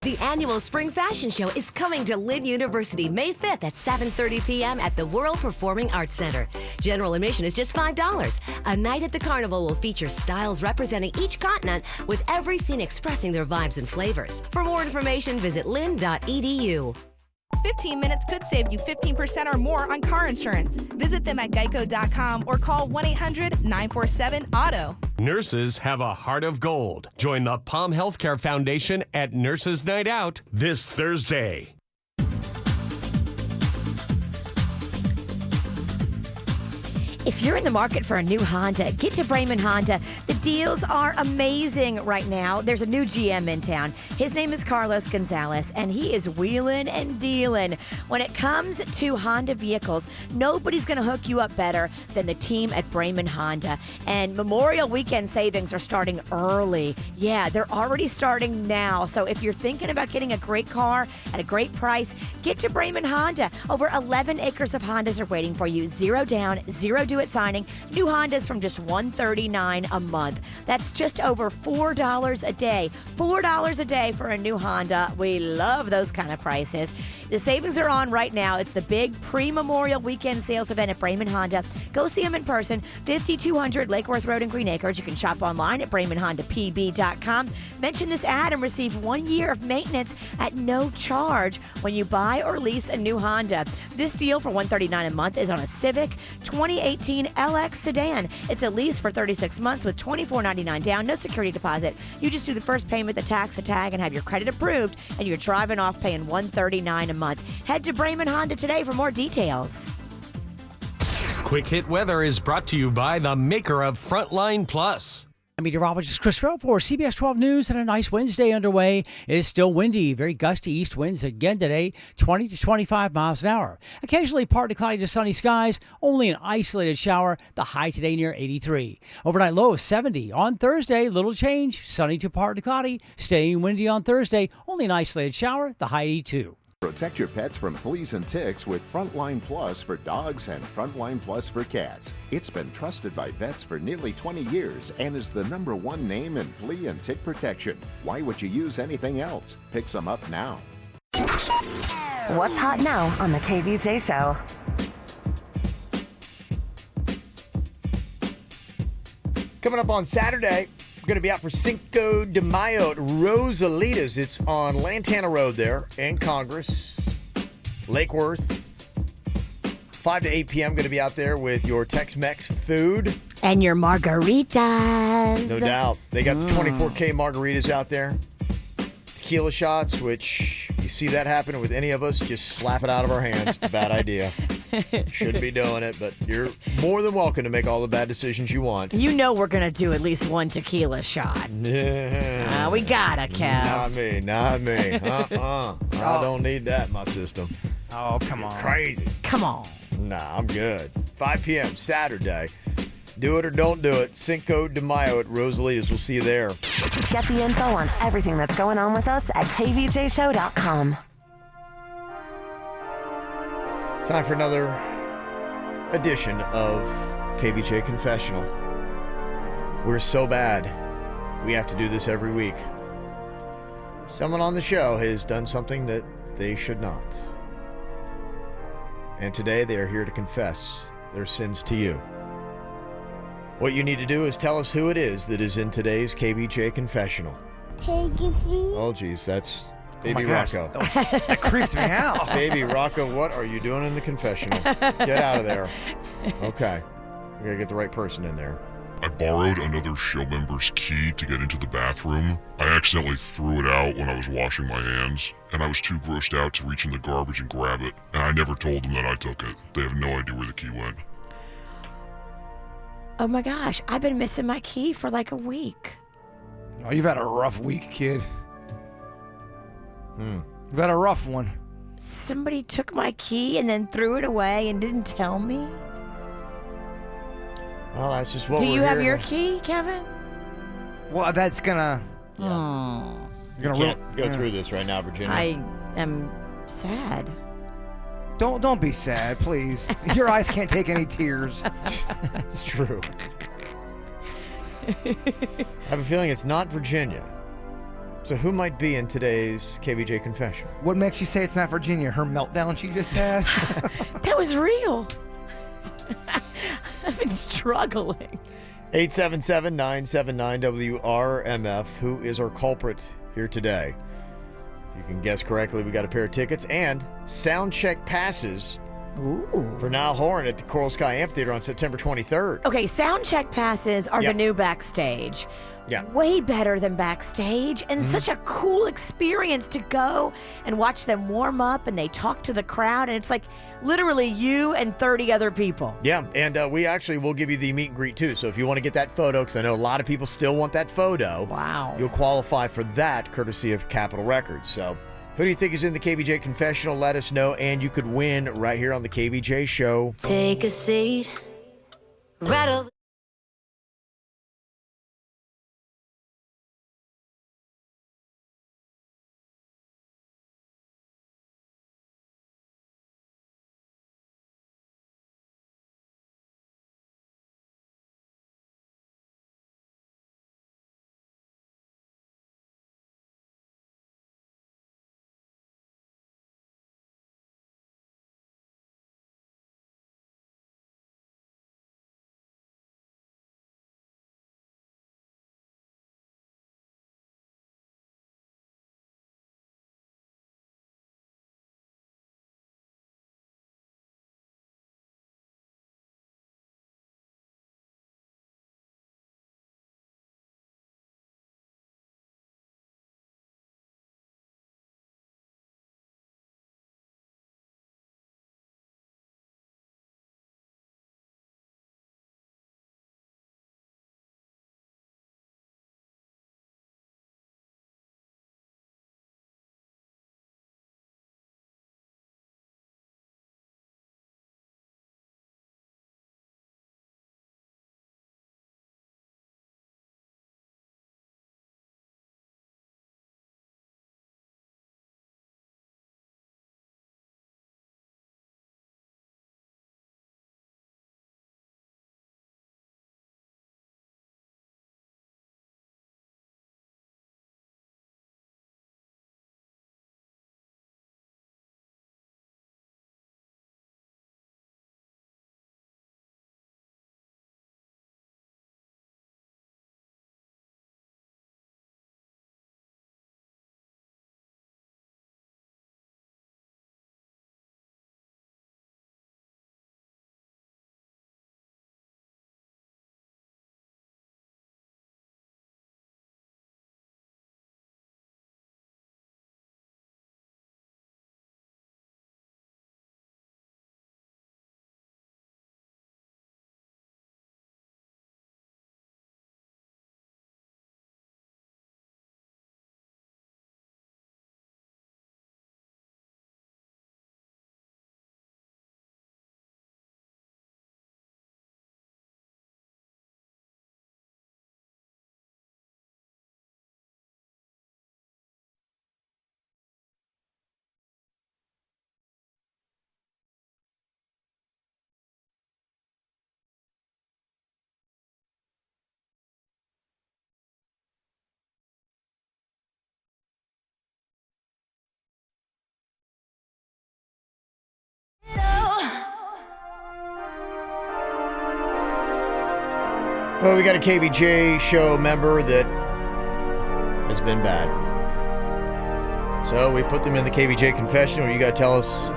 The annual Spring Fashion Show is coming to Lynn University May 5th at 7:30 p.m. at the World Performing Arts Center. General admission is just $5. A night at the carnival will feature styles representing each continent, with every scene expressing their vibes and flavors. For more information, visit lynn.edu. 15 minutes could save you 15% or more on car insurance. Visit them at geico.com or call 1-800-947-AUTO. Nurses have a heart of gold. Join the Palm Healthcare Foundation at Nurses Night Out this Thursday. If you're in the market for a new Honda, get to Bremen Honda. The deals are amazing right now. There's a new GM in town. His name is Carlos Gonzalez, and he is wheeling and dealing. When it comes to Honda vehicles, nobody's going to hook you up better than the team at Bremen Honda. And Memorial Weekend savings are starting early. Yeah, they're already starting now. So if you're thinking about getting a great car at a great price, get to Bremen Honda. Over 11 acres of Hondas are waiting for you. Zero down, zero due at signing. New Hondas from just $139 a month. That's just over $4 a day. $4 a day for a new Honda. We love those kind of prices. The savings are on right now. It's the big pre-Memorial Weekend sales event at Bremen Honda. Go see them in person, 5200 Lake Worth Road in Green Acres. You can shop online at BremenHondaPB.com. Mention this ad and receive 1 year of maintenance at no charge when you buy or lease a new Honda. This deal for $139 a month is on a Civic 2018 LX sedan. It's a lease for 36 months with $24.99 down, no security deposit. You just do the first payment, the tax, the tag, and have your credit approved, and you're driving off paying $139 a month. Head to Bremen Honda today for more details. Quick Hit Weather is brought to you by the maker of Frontline Plus. Meteorologist Chris Farrell for CBS 12 News, and a nice Wednesday underway. It is still windy, very gusty east winds again today, 20 to 25 miles an hour. Occasionally partly cloudy to sunny skies, only an isolated shower, the high today near 83. Overnight low of 70. On Thursday, little change, sunny to partly cloudy, staying windy on Thursday, only an isolated shower, the high 82. Protect your pets from fleas and ticks with Frontline Plus for dogs and Frontline Plus for cats. It's been trusted by vets for nearly 20 years and is the #1 name in flea and tick protection. Why would you use anything else? Pick some up now. What's hot now on the KVJ Show? Coming up on Saturday, we're going to be out for Cinco de Mayo at Rosalita's. It's on Lantana Road there in Congress, Lake Worth. 5 to 8 p.m. going to be out there with your Tex-Mex food. And your margaritas. No doubt. They got the 24K margaritas out there. Tequila shots, which you see that happen with any of us, just slap it out of our hands. It's a bad idea. Shouldn't be doing it, but you're more than welcome to make all the bad decisions you want. You know we're going to do at least one tequila shot. Yeah. We gotta, Kev. Not me. I don't need that in my system. Oh, come on. Crazy. Come on. Nah, I'm good. 5 p.m. Saturday. Do it or don't do it. Cinco de Mayo at Rosalita's. We'll see you there. Get the info on everything that's going on with us at kvjshow.com. Time for another edition of KVJ Confessional. We're so bad, we have to do this every week. Someone on the show has done something that they should not. And today they are here to confess their sins to you. What you need to do is tell us who it is that is in today's KVJ Confessional. Oh, geez, that's Baby Rocco. That creeps me out. Baby Rocco, what are you doing in the confessional? Get out of there. Okay. We gotta get the right person in there. I borrowed another show member's key to get into the bathroom. I accidentally threw it out when I was washing my hands, and I was too grossed out to reach in the garbage and grab it. And I never told them that I took it. They have no idea where the key went. Oh my gosh, I've been missing my key for like a week. Oh, you've had a rough week, kid. You've had a rough one. Somebody took my key and then threw it away and didn't tell me. Well, that's just what Do we're you have here your to- key, Kevin? Well, that's gonna... Oh. You can't go through this right now, Virginia. I am sad. Don't be sad, please. Your eyes can't take any tears. It's true. I have a feeling it's not Virginia. So who might be in today's KVJ Confession? What makes you say it's not Virginia? Her meltdown she just had? That was real. I've been struggling. 877-979-WRMF. Who is our culprit here today? If you can guess correctly, we got a pair of tickets and sound check passes for Niall Horan at the Coral Sky Amphitheater on September 23rd. Okay, sound check passes are Yep. the new backstage. Yeah. Way better than backstage, and such a cool experience to go and watch them warm up and they talk to the crowd, and it's like literally you and 30 other people. Yeah, and we actually will give you the meet and greet too. So if you want to get that photo, because I know a lot of people still want that photo. Wow. You'll qualify for that courtesy of Capitol Records. So who do you think is in the KVJ Confessional? Let us know, and you could win right here on the KVJ Show. Take a seat. Rattle. Well, we got a KVJ show member that has been bad. So we put them in the KVJ Confessional. You got to tell us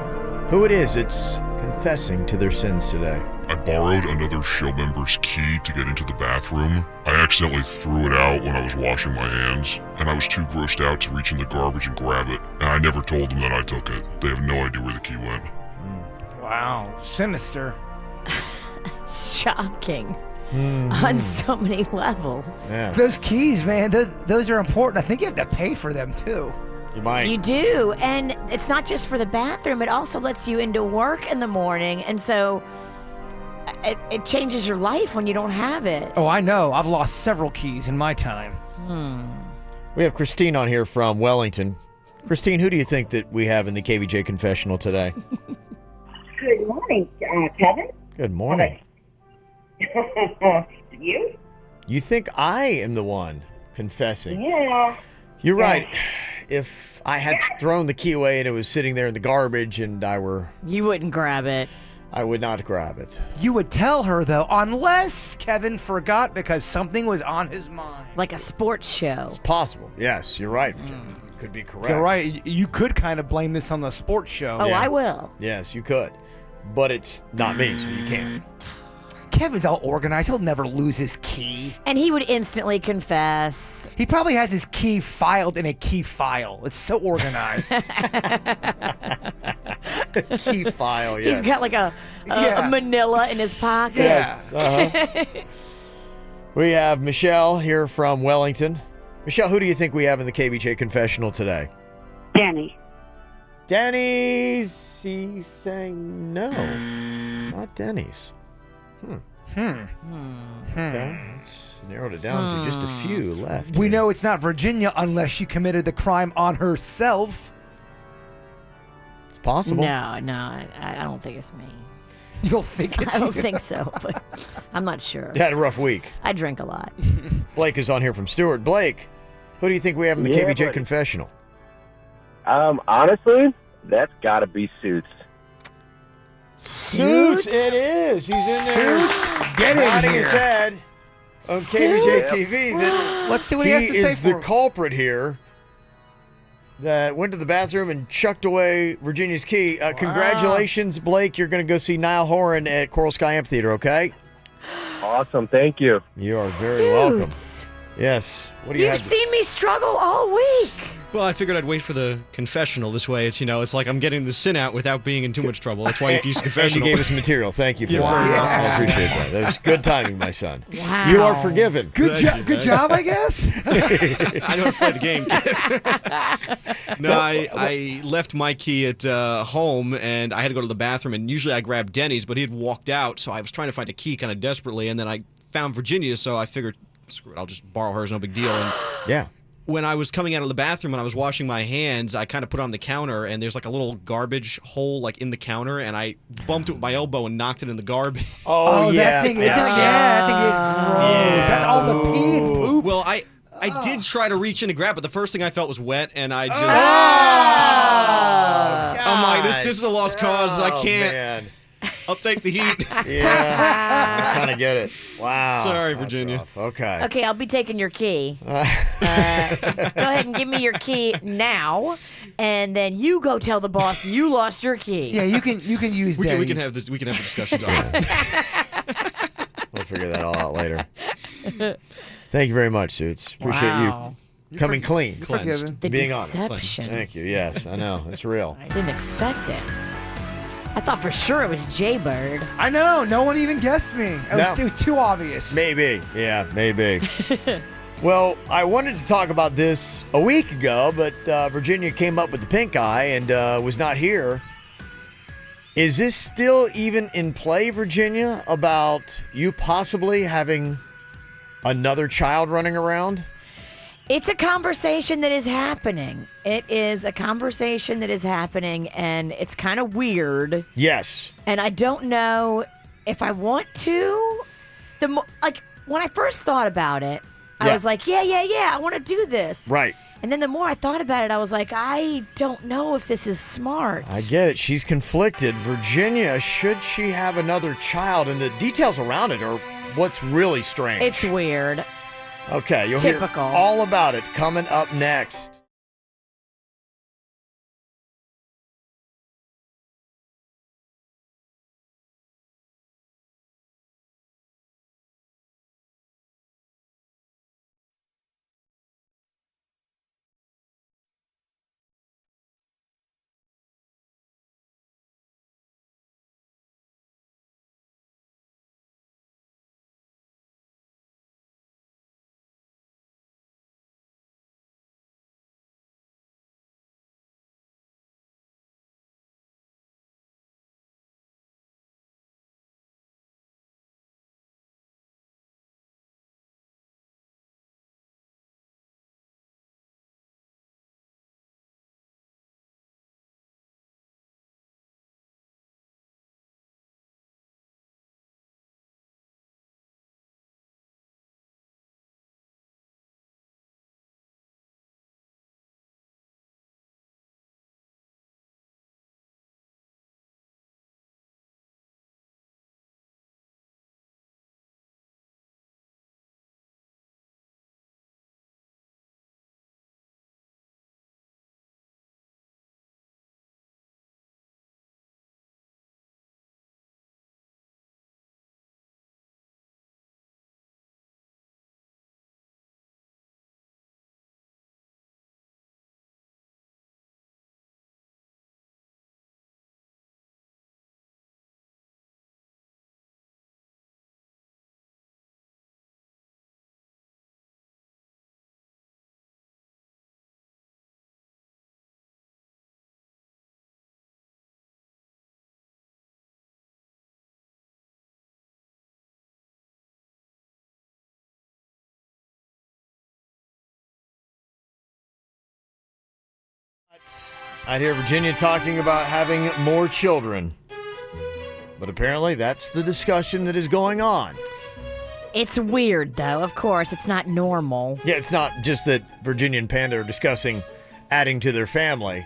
who it is that's confessing to their sins today. I borrowed another show member's key to get into the bathroom. I accidentally threw it out when I was washing my hands, and I was too grossed out to reach in the garbage and grab it. And I never told them that I took it. They have no idea where the key went. Wow, sinister. Shocking. On so many levels. Yeah. Those keys, man, those are important. I think you have to pay for them, too. You might. You do. And it's not just for the bathroom. It also lets you into work in the morning. And so it changes your life when you don't have it. Oh, I know. I've lost several keys in my time. We have Christine on here from Wellington. Christine, who do you think that we have in the KVJ Confessional today? Good morning, Kevin. Good morning. You? You think I am the one confessing? Yeah. You're right. If I had thrown the key away and it was sitting there in the garbage and You wouldn't grab it. I would not grab it. You would tell her, though, unless Kevin forgot because something was on his mind. Like a sports show. It's possible. Yes, you're right. Could be correct. You're right. You could kind of blame this on the sports show. Oh, I will. Yes, you could. But it's not me, so you can't. Kevin's all organized. He'll never lose his key. And he would instantly confess. He probably has his key filed in a key file. It's so organized. Key file, yes. He's got like a manila in his pocket. Yes. Uh-huh. We have Michelle here from Wellington. Michelle, who do you think we have in the KVJ Confessional today? Denny. Denny's. He's saying no. Not Denny's. Okay, let's narrowed it down to just a few left. We know it's not Virginia unless she committed the crime on herself. It's possible. No, I don't think it's me. You don't think it's I don't you? think so, but I'm not sure. You had a rough week. I drink a lot. Blake is on here from Stewart. Blake, who do you think we have in the KVJ buddy. Confessional? Honestly, that's got to be Suits. Suits, it is. He's in there. Suits, get in nodding here. his head on KVJ TV. That Let's see what he has to say is the for him. culprit here that went to the bathroom and chucked away Virginia's key. Congratulations, Blake. You're going to go see Niall Horan at Coral Sky Amphitheater, okay? Awesome, thank you. You are very welcome. Yes. What do you You've have? seen me struggle all week. Well, I figured I'd wait for the confessional. This way, it's like I'm getting the sin out without being in too much trouble. That's why you use confessional. And you gave us material. Thank you for You're that. very welcome. I appreciate that. That was good timing, my son. Wow. You are forgiven. Good job, I guess. I know how to play the game. No, I left my key at home, and I had to go to the bathroom, and usually I grab Denny's, but he had walked out, so I was trying to find a key kind of desperately, and then I found Virginia, so I figured, screw it, I'll just borrow hers, no big deal. And yeah. When I was coming out of the bathroom and I was washing my hands, I kind of put it on the counter, and there's like a little garbage hole like in the counter, and I bumped it with my elbow and knocked it in the garbage. Oh yeah. That thing is, that thing is gross. Yeah. That's all the pee and poop. Well, I did try to reach in to grab, but the first thing I felt was wet, and I just... I'm like, this is a lost cause. I can't... Man. I'll take the heat. Yeah. I kind of get it. Wow. Sorry, That's Virginia. rough. Okay. Okay, I'll be taking your key. Go ahead and give me your key now, and then you go tell the boss you lost your key. Yeah, you can use We Denny's. can have this. We can have a discussion on that. We'll figure that all out later. Thank you very much, Suits. Appreciate Wow. you coming clean, forgiven. The being honest. deception. Thank you. Yes, I know. It's real. I didn't expect it. I thought for sure it was Jaybird. I know. No one even guessed me. It was too obvious. Maybe. Yeah, maybe. Well, I wanted to talk about this a week ago, but Virginia came up with the pink eye and was not here. Is this still even in play, Virginia, about you possibly having another child running around? It's a conversation that is happening. It is a conversation that is happening, and it's kind of weird. Yes. And I don't know if I want to. When I first thought about it, I was like, yeah, I want to do this. Right. And then the more I thought about it, I was like, I don't know if this is smart. I get it. She's conflicted. Virginia, should she have another child? And the details around it are what's really strange. It's weird. Okay, you'll Typical. hear all about it coming up next. I'd hear Virginia talking about having more children. But apparently that's the discussion that is going on. It's weird, though. Of course, it's not normal. Yeah, it's not just that Virginia and Panda are discussing adding to their family.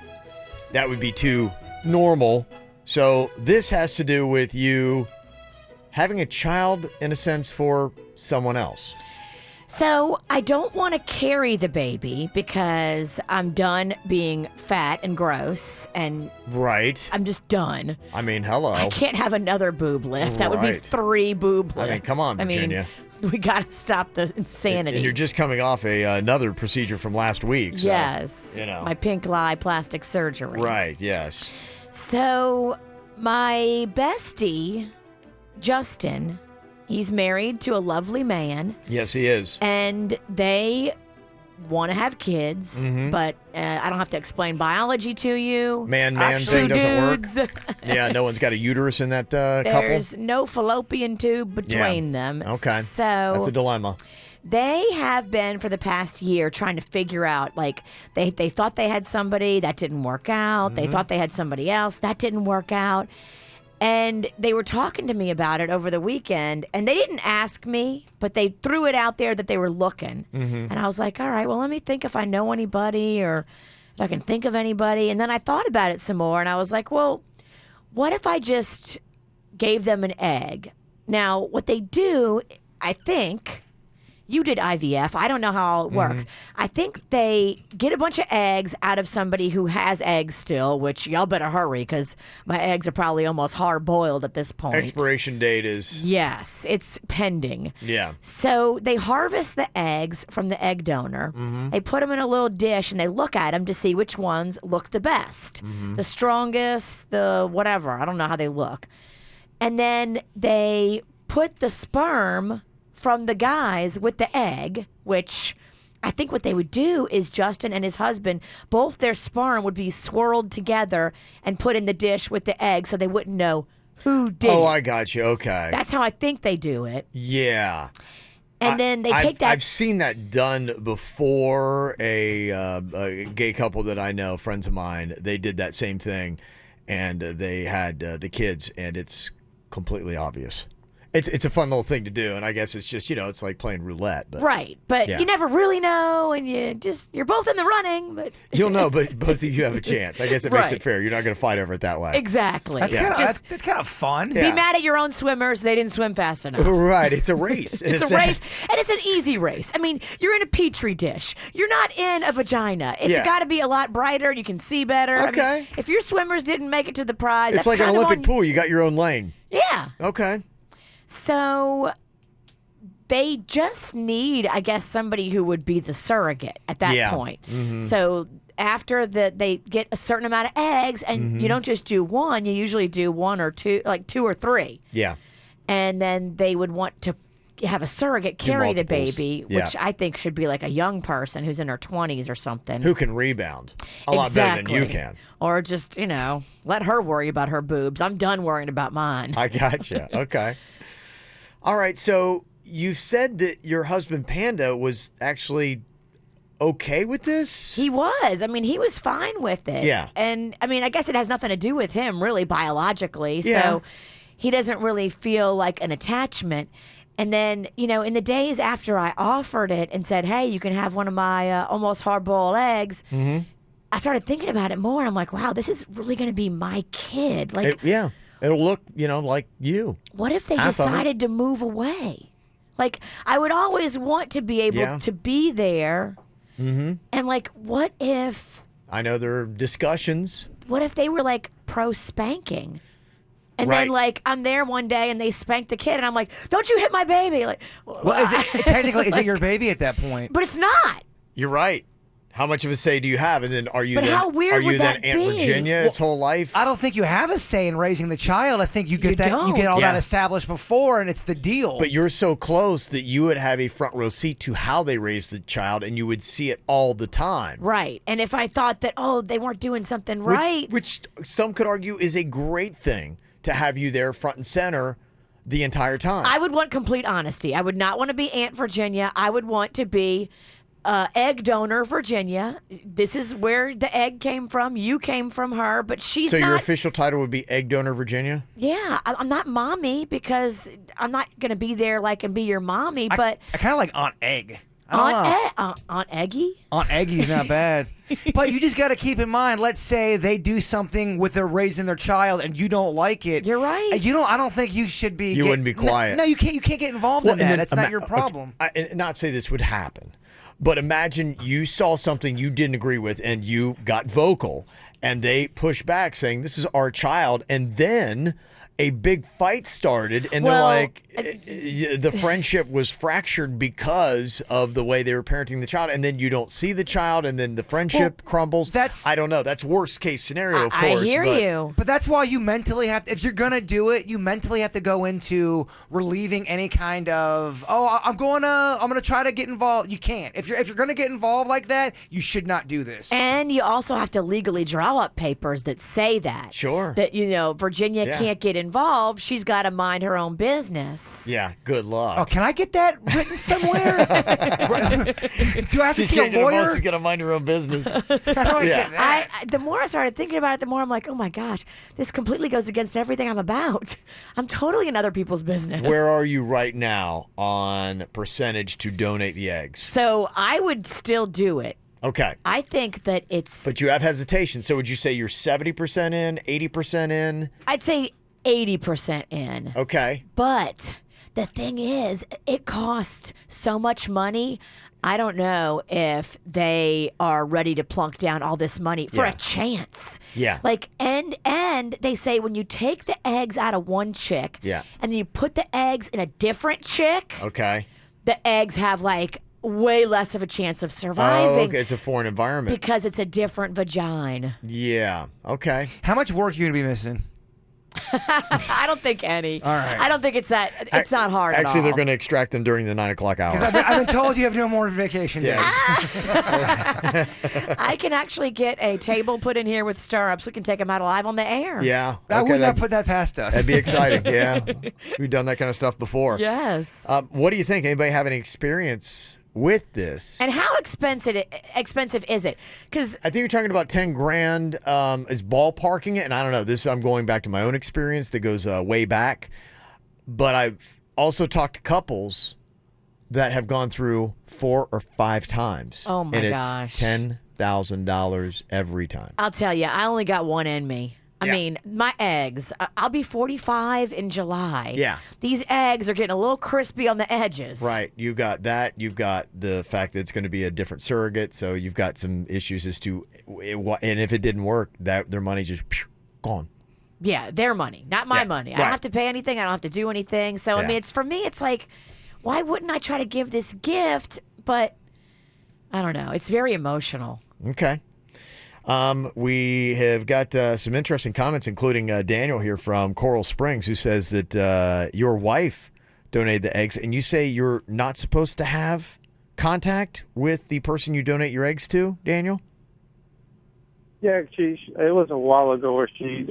That would be too normal. So this has to do with you having a child, in a sense, for someone else. So I don't want to carry the baby because I'm done being fat and gross, and Right. I'm just done. I mean, hello. I can't have another boob lift. That would be Right. 3 boob lifts. I mean, come on, Virginia. We got to stop the insanity. And you're just coming off another procedure from last week. So, yes. You know. My Pinkeye plastic surgery. Right, yes. So my bestie, Justin, he's married to a lovely man. Yes, he is. And they want to have kids, Mhm. but I don't have to explain biology to you. Man Actually, thing doesn't dudes. work. Yeah, no one's got a uterus in that couple. There's no fallopian tube between them. Okay. So That's a dilemma. they have been for the past year trying to figure out, like, they thought they had somebody, that didn't work out. They Mhm. thought they had somebody else, that didn't work out. And they were talking to me about it over the weekend, and they didn't ask me, but they threw it out there that they were looking. Mhm. And I was like, all right, well, let me think if I know anybody or if I can think of anybody. And then I thought about it some more, and I was like, well, what if I just gave them an egg? Now, what they do, I think, you did IVF. I don't know how it works. I think they get a bunch of eggs out of somebody who has eggs still, which y'all better hurry because my eggs are probably almost hard-boiled at this point. Expiration date is... Yes, it's pending. Yeah. So they harvest the eggs from the egg donor. They put them in a little dish and they look at them to see which ones look the best, the strongest, the whatever. I don't know how they look. And then they put the sperm from the guys with the egg, which I think what they would do is Justin and his husband, both their sperm would be swirled together and put in the dish with the egg so they wouldn't know who did Oh, it. I got you. Okay. That's how I think they do it. Yeah. And then they take that. I've seen that done before. A gay couple that I know, friends of mine, they did that same thing, and they had the kids, and it's completely obvious. It's a fun little thing to do, and I guess it's just, it's like playing roulette. But, right, but yeah. you never really know, and you're both in the running, but You'll know, but both of you have a chance. I guess it makes it fair. You're not going to fight over it that way. Exactly. That's kind of fun. Be mad at your own swimmers. They didn't swim fast enough. Right. It's a race. It's a race, and it's an easy race. I mean, you're in a petri dish. You're not in a vagina. It's got to be a lot brighter. You can see better. Okay. I mean, if your swimmers didn't make it to the prize, It's that's like an kind of Olympic pool. You got your own lane. Yeah. Okay. So they just need, I guess, somebody who would be the surrogate at that point. Mm-hmm. So after they get a certain amount of eggs, and you don't just do one, you usually do one or two, like 2 or 3. Yeah. And then they would want to have a surrogate carry the multiples. baby, Yeah. which I think should be like a young person who's in her 20s or something. Who can rebound a lot better than you can. Or just, let her worry about her boobs. I'm done worrying about mine. I gotcha. Okay. All right. So you said that your husband Panda was actually okay with this? He was. I mean, he was fine with it. Yeah. And, I mean, I guess it has nothing to do with him, really, biologically. Yeah. So he doesn't really feel like an attachment. And then, in the days after I offered it and said, hey, you can have one of my almost hard-boiled eggs, I started thinking about it more. I'm like, wow, this is really going to be my kid. Like, it'll look, like you. what if they Half of it. decided to move away? Like, I would always want to be able to be there. Mm-hmm. And, like, what if I know there are discussions. What if they were, like, pro-spanking? And Right. then, like, I'm there one day and they spank the kid, and I'm like, don't you hit my baby. Like, Well, technically, is it your baby at that point? But it's not. You're right. How much of a say do you have? And then are you But then how weird are you would then that Aunt be? Virginia its whole life? I don't think you have a say in raising the child. I think you get You you get all don't. that established before, and it's the deal. But you're so close that you would have a front row seat to how they raise the child, and you would see it all the time. Right. And if I thought that, they weren't doing something right. Which some could argue is a great thing to have you there front and center the entire time. I would want complete honesty. I would not want to be Aunt Virginia. I would want to be egg donor Virginia. This is where the egg came from. You came from her, but she's so not. your official title would be egg donor Virginia? Yeah, I'm not mommy because I'm not going to be there and be your mommy, but I kind of like Aunt Egg. I don't know. Aunt Eggy? Aunt Eggy's not bad. But you just got to keep in mind, let's say they do something with their raising their child and you don't like it. You're right. I don't think you should be. You wouldn't be quiet. No, you can't get involved in that. That's not your problem. Okay, not say this would happen, but imagine you saw something you didn't agree with and you got vocal and they pushed back saying, this is our child. And then a big fight started, and they're like, the friendship was fractured because of the way they were parenting the child, and then you don't see the child, and then the friendship crumbles. I don't know. That's worst case scenario, of course. I hear you. But that's why you mentally have to, if you're going to do it, you mentally have to go into relieving any kind of, I'm going to try to get involved. You can't. If you're going to get involved like that, you should not do this. And you also have to legally draw up papers that say that. Sure. That, Virginia can't get involved. She's got to mind her own business. Yeah, good luck. Oh, can I get that written somewhere? Do I have to see a lawyer? She's got to mind her own business. How do I get that? The more I started thinking about it, the more I'm like, oh my gosh, this completely goes against everything I'm about. I'm totally in other people's business. Where are you right now on percentage to donate the eggs? So I would still do it. Okay. I think that it's... But you have hesitation. So would you say you're 70% in, 80% in? I'd say 80% in. Okay. But the thing is, it costs so much money. I don't know if they are ready to plunk down all this money for a chance. Yeah. And they say when you take the eggs out of one chick and then you put the eggs in a different chick, okay, the eggs have way less of a chance of surviving. Oh, okay. It's a foreign environment. Because it's a different vagina. Yeah. Okay. How much work are you going to be missing? I don't think any. All right. I don't think it's that. It's not hard at all. Actually, they're going to extract them during the 9 o'clock hour. I've been told you have no more vacation days. I can actually get a table put in here with stirrups. We can take them out alive on the air. Yeah. I would not put that past us. That'd be exciting. Yeah. We've done that kind of stuff before. Yes. What do you think? Anybody have any experience with this? And how expensive is it? Because I think you're talking about 10 grand is ballparking it, and I don't know. I'm going back to my own experience that goes way back, but also talked to couples that have gone through 4 or 5 times. Oh, my and gosh. it's $10,000 every time. I'll tell you, I only got one in me. I Yeah. mean, my eggs, I'll be 45 in July. Yeah. These eggs are getting a little crispy on the edges. Right. You got that. You've got the fact that it's going to be a different surrogate. So you've got some issues as to, and if it didn't work, that their money's just gone. Yeah, their money, not my money. I don't have to pay anything. I don't have to do anything. So, I Yeah. mean, it's for me, it's like, why wouldn't I try to give this gift? But I don't know. It's very emotional. Okay. We have got some interesting comments, including Daniel here from Coral Springs, who says that your wife donated the eggs, and you say you're not supposed to have contact with the person you donate your eggs to, Daniel? Yeah, it was a while ago where she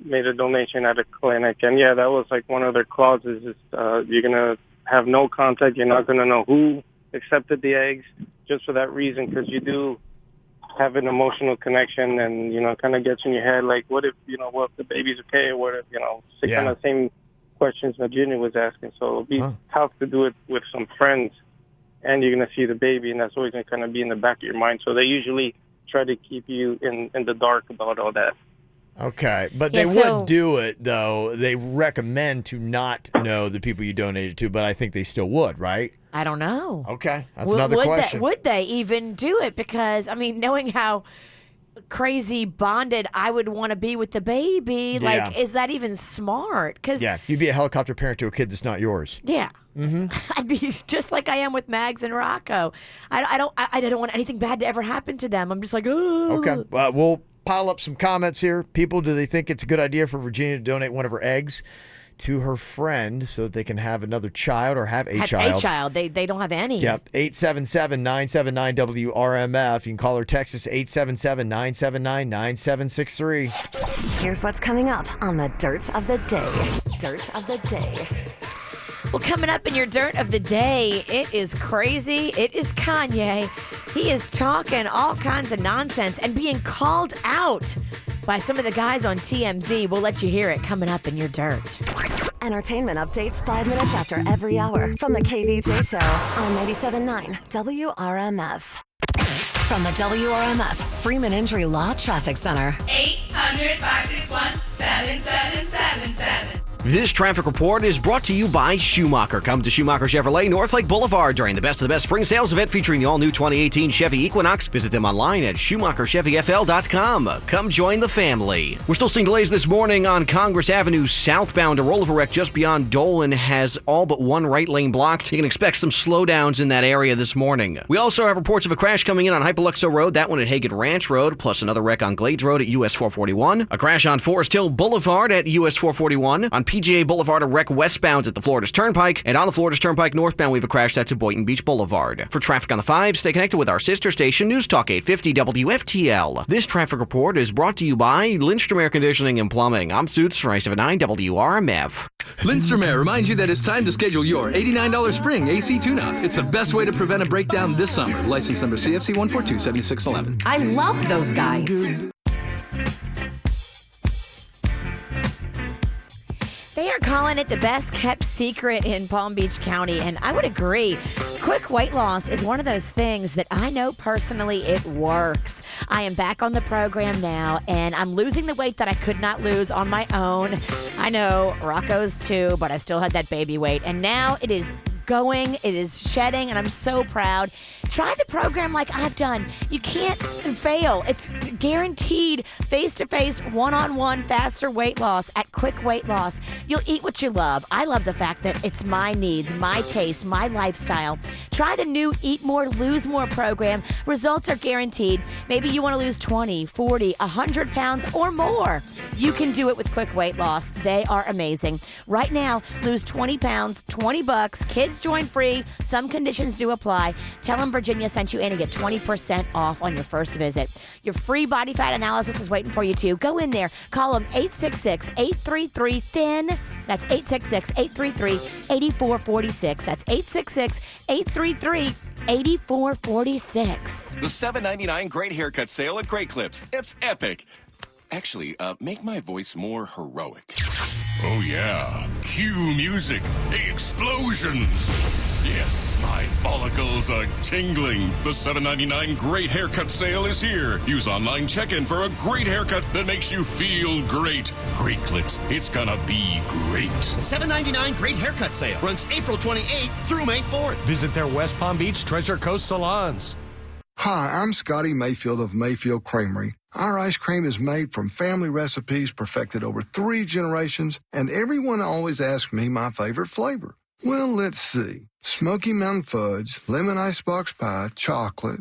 made a donation at a clinic, and yeah, that was like one of their clauses is you're going to have no contact, you're not going to know who accepted the eggs, just for that reason, because you do have an emotional connection, and kind of gets in your head like, what if the baby's okay, or what if kind of same questions that Ginny was asking. So it'll be tough to do it with some friends, and you're gonna see the baby, and that's always gonna kind of be in the back of your mind. So they usually try to keep you in the dark about all that. Okay, but they would do it, though. They recommend to not know the people you donated to, but I think they still would, right? I don't know. Okay, that's another question. Would they even do it? Because, I mean, knowing how crazy bonded I would want to be with the baby, like, is that even smart? Cause, yeah, you'd be a helicopter parent to a kid that's not yours. Yeah. Mm-hmm. I'd be just like I am with Mags and Rocco. I don't want anything bad to ever happen to them. I'm just like, oh. Okay, we'll pile up some comments here. People, do they think it's a good idea for Virginia to donate one of her eggs to her friend so that they can have another child or have a child? A child. They don't have any. Yep. 877-979-WRMF. You can call or text us 877-979-9763. Here's what's coming up on the Dirt of the Day. Dirt of the Day. Well, coming up in your Dirt of the Day, it is crazy. It is Kanye. He is talking all kinds of nonsense and being called out by some of the guys on TMZ. We'll let you hear it coming up in your Dirt. Entertainment updates 5 minutes after every hour from the KVJ Show on 97.9 WRMF. From the WRMF Freeman Injury Law Traffic Center. 800-561-7777. This traffic report is brought to you by Schumacher. Come to Schumacher Chevrolet, North Lake Boulevard during the Best of the Best Spring Sales event featuring the all-new 2018 Chevy Equinox. Visit them online at SchumacherChevyFL.com. Come join the family. We're still seeing delays this morning on Congress Avenue southbound. A rollover wreck just beyond Dolan has all but one right lane blocked. You can expect some slowdowns in that area this morning. We also have reports of a crash coming in on Hypoluxo Road, that one at Hagen Ranch Road, plus another wreck on Glades Road at US 441. A crash on Forest Hill Boulevard at US 441. On PGA Boulevard, a wreck westbound at the Florida's Turnpike, and on the Florida's Turnpike northbound, we have a crash that's at Boynton Beach Boulevard. For traffic on the 5, stay connected with our sister station, News Talk 850 WFTL. This traffic report is brought to you by Lindstrom Air Conditioning and Plumbing. I'm Suits for 979 WRMF. Lindstrom Air reminds you that it's time to schedule your $89 spring AC tune-up. It's the best way to prevent a breakdown this summer. License number CFC 1427611. I love those guys. They are calling it the best kept secret in Palm Beach County, and I would agree. Quick weight loss is one of those things that I know personally it works. I am back on the program now, and I'm losing the weight that I could not lose on my own. I know Rocco's too, but I still had that baby weight, and now it is going, it is shedding, and I'm so proud. Try the program like I've done. You can't fail. It's guaranteed face-to-face, one-on-one, faster weight loss at Quick Weight Loss. You'll eat what you love. I love the fact that it's my needs, my taste, my lifestyle. Try the new Eat More, Lose More program. Results are guaranteed. Maybe you want to lose 20, 40, 100 pounds or more. You can do it with Quick Weight Loss. They are amazing. Right now, lose 20 pounds, $20. Kids join free. Some conditions do apply. Tell them Virginia sent you in and get 20% off on your first visit. Your free body fat analysis is waiting for you too. Go in there. Call them 866-833-THIN. That's 866-833-8446. That's 866-833-8446. The $7.99 Great Haircut Sale at Great Clips. It's epic. Actually, make my voice more heroic. Oh, yeah. Cue music. Explosions. Yes, my follicles are tingling. The $7.99 Great Haircut Sale is here. Use online check-in for a great haircut that makes you feel great. Great clips. It's gonna be great. The $7.99 Great Haircut Sale runs April 28th through May 4th. Visit their West Palm Beach Treasure Coast salons. Hi, I'm Scotty Mayfield of Mayfield Creamery. Our ice cream is made from family recipes perfected over 3 generations, and everyone always asks me my favorite flavor. Well, let's see. Smoky Mountain Fudge, Lemon Icebox Pie, Chocolate,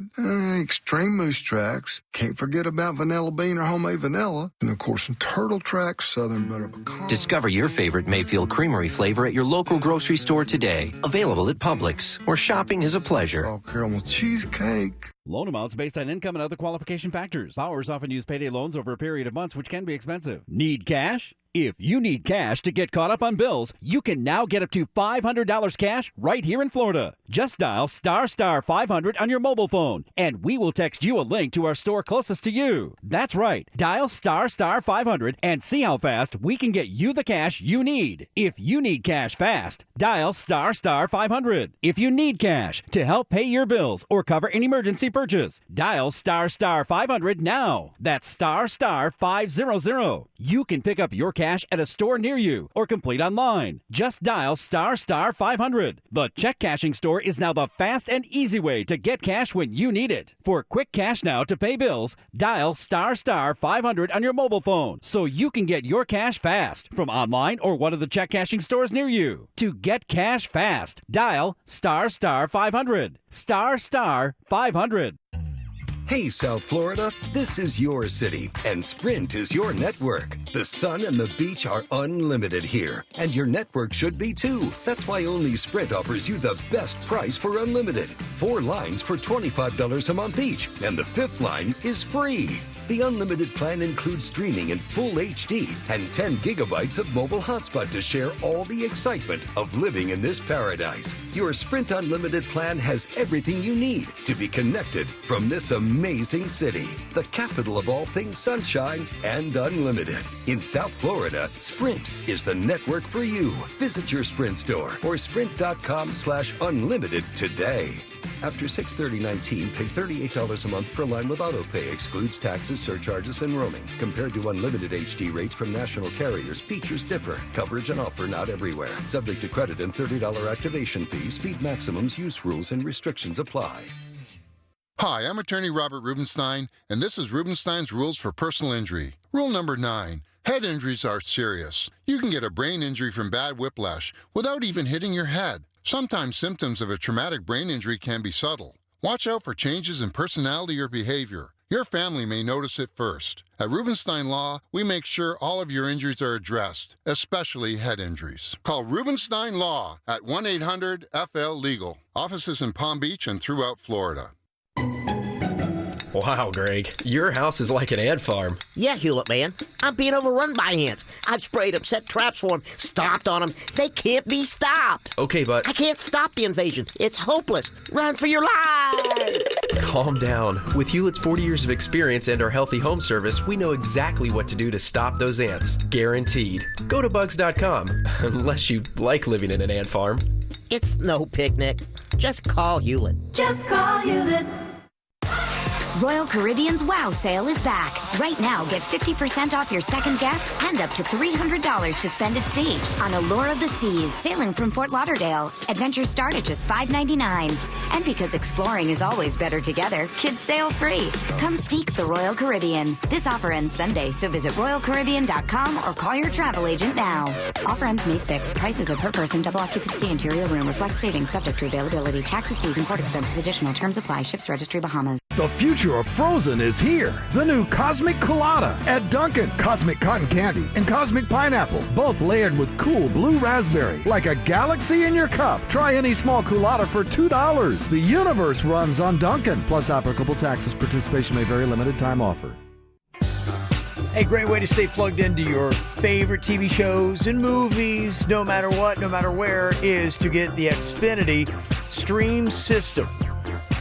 Extreme Moose Tracks, can't forget about Vanilla Bean or Homemade Vanilla, and of course some Turtle Tracks, Southern Butter Pecan. Discover your favorite Mayfield Creamery flavor at your local grocery store today. Available at Publix, where shopping is a pleasure. Oh, caramel cheesecake. Loan amounts based on income and other qualification factors. Borrowers often use payday loans over a period of months, which can be expensive. Need cash? If you need cash to get caught up on bills, you can now get up to $500 cash right here in Florida. Just dial *500 on your mobile phone, and we will text you a link to our store closest to you. That's right. Dial *500 and see how fast we can get you the cash you need. If you need cash fast, dial *500. If you need cash to help pay your bills or cover an emergency purchase, dial *500 now. That's *500. You can pick up your cash at a store near you or complete online. Just dial *500. The check cashing store is now the fast and easy way to get cash when you need it. For quick cash now to pay bills, dial *500 on your mobile phone so you can get your cash fast from online or one of the check cashing stores near you. To get cash fast, dial *500. *500. Hey, South Florida, this is your city, and Sprint is your network. The sun and the beach are unlimited here, and your network should be too. That's why only Sprint offers you the best price for unlimited. 4 lines for $25 a month each, and the 5th line is free. The unlimited plan includes streaming in full HD and 10 gigabytes of mobile hotspot to share all the excitement of living in this paradise. Your Sprint Unlimited plan has everything you need to be connected from this amazing city, the capital of all things sunshine and unlimited. In South Florida, Sprint is the network for you. Visit your Sprint store or sprint.com/unlimited today. After 6/30/19, pay $38 a month per line with autopay. Excludes taxes, surcharges, and roaming. Compared to unlimited HD rates from national carriers, features differ. Coverage and offer not everywhere. Subject to credit and $30 activation fee. Speed maximums, use rules, and restrictions apply. Hi, I'm attorney Robert Rubenstein, and this is Rubenstein's Rules for Personal Injury. Rule number 9. Head injuries are serious. You can get a brain injury from bad whiplash without even hitting your head. Sometimes symptoms of a traumatic brain injury can be subtle. Watch out for changes in personality or behavior. Your family may notice it first. At Rubenstein Law, we make sure all of your injuries are addressed, especially head injuries. Call Rubenstein Law at 1-800-FL-LEGAL. Offices in Palm Beach and throughout Florida. Wow, Greg, your house is like an ant farm. Yeah, Hewlett, man. I'm being overrun by ants. I've sprayed them, set traps for them, stomped on them. They can't be stopped. Okay, but... I can't stop the invasion. It's hopeless. Run for your life! Calm down. With Hewlett's 40 years of experience and our Healthy Home Service, we know exactly what to do to stop those ants. Guaranteed. Go to bugs.com. Unless you like living in an ant farm. It's no picnic. Just call Hewlett. Just call Hewlett. Royal Caribbean's Wow Sale is back. Right now, get 50% off your second guest and up to $300 to spend at sea on Allure of the Seas, sailing from Fort Lauderdale. Adventures start at just $5.99. And because exploring is always better together, kids sail free. Come seek the Royal Caribbean. This offer ends Sunday, so visit royalcaribbean.com or call your travel agent now. Offer ends May 6th. Prices are per person, double occupancy, interior room. Reflect savings subject to availability. Taxes, fees, and port expenses additional. Terms apply. Ships Registry, Bahamas. The future of frozen is here. The new Cosmic Colada at Dunkin'. Cosmic Cotton Candy and Cosmic Pineapple, both layered with cool blue raspberry, like a galaxy in your cup. Try any small Colada for $2. The universe runs on Dunkin'. Plus applicable taxes. Participation may vary. Limited time offer. A great way to stay plugged into your favorite TV shows and movies, no matter what, no matter where, is to get the Xfinity Stream System.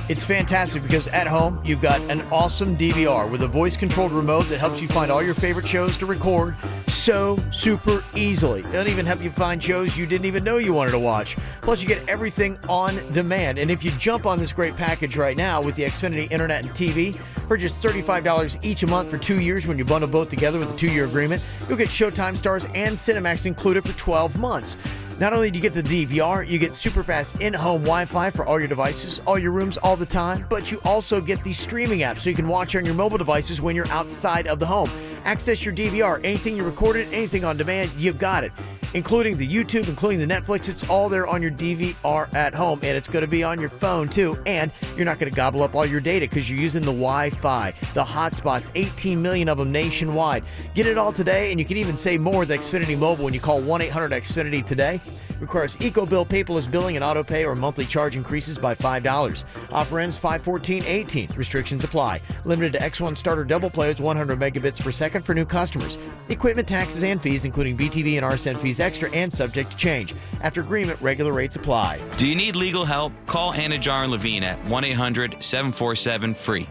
It's fantastic because at home, you've got an awesome DVR with a voice-controlled remote that helps you find all your favorite shows to record, so super easily. They'll even help you find shows you didn't even know you wanted to watch. Plus, you get everything on demand. And if you jump on this great package right now with the Xfinity Internet and TV for just $35 each a month for 2 years when you bundle both together with a 2-year agreement, you'll get Showtime, Stars, and Cinemax included for 12 months. Not only do you get the DVR, you get super fast in-home Wi-Fi for all your devices, all your rooms, all the time, but you also get the streaming app so you can watch on your mobile devices when you're outside of the home. Access your DVR. Anything you recorded, anything on demand, you've got it. Including the YouTube, including the Netflix, it's all there on your DVR at home, and it's going to be on your phone too, and you're not going to gobble up all your data because you're using the Wi-Fi, the hotspots, 18 million of them nationwide. Get it all today, and you can even save more with Xfinity Mobile when you call 1-800-XFINITY today. Requires EcoBill, paperless billing, and auto pay or monthly charge increases by $5. Offer ends 5/14/18. Restrictions apply. Limited to X1 starter double players, 100 megabits per second for new customers. Equipment taxes and fees, including BTV and RSN fees extra and subject to change. After agreement, regular rates apply. Do you need legal help? Call Hannah Jar and Levine at 1-800-747-FREE.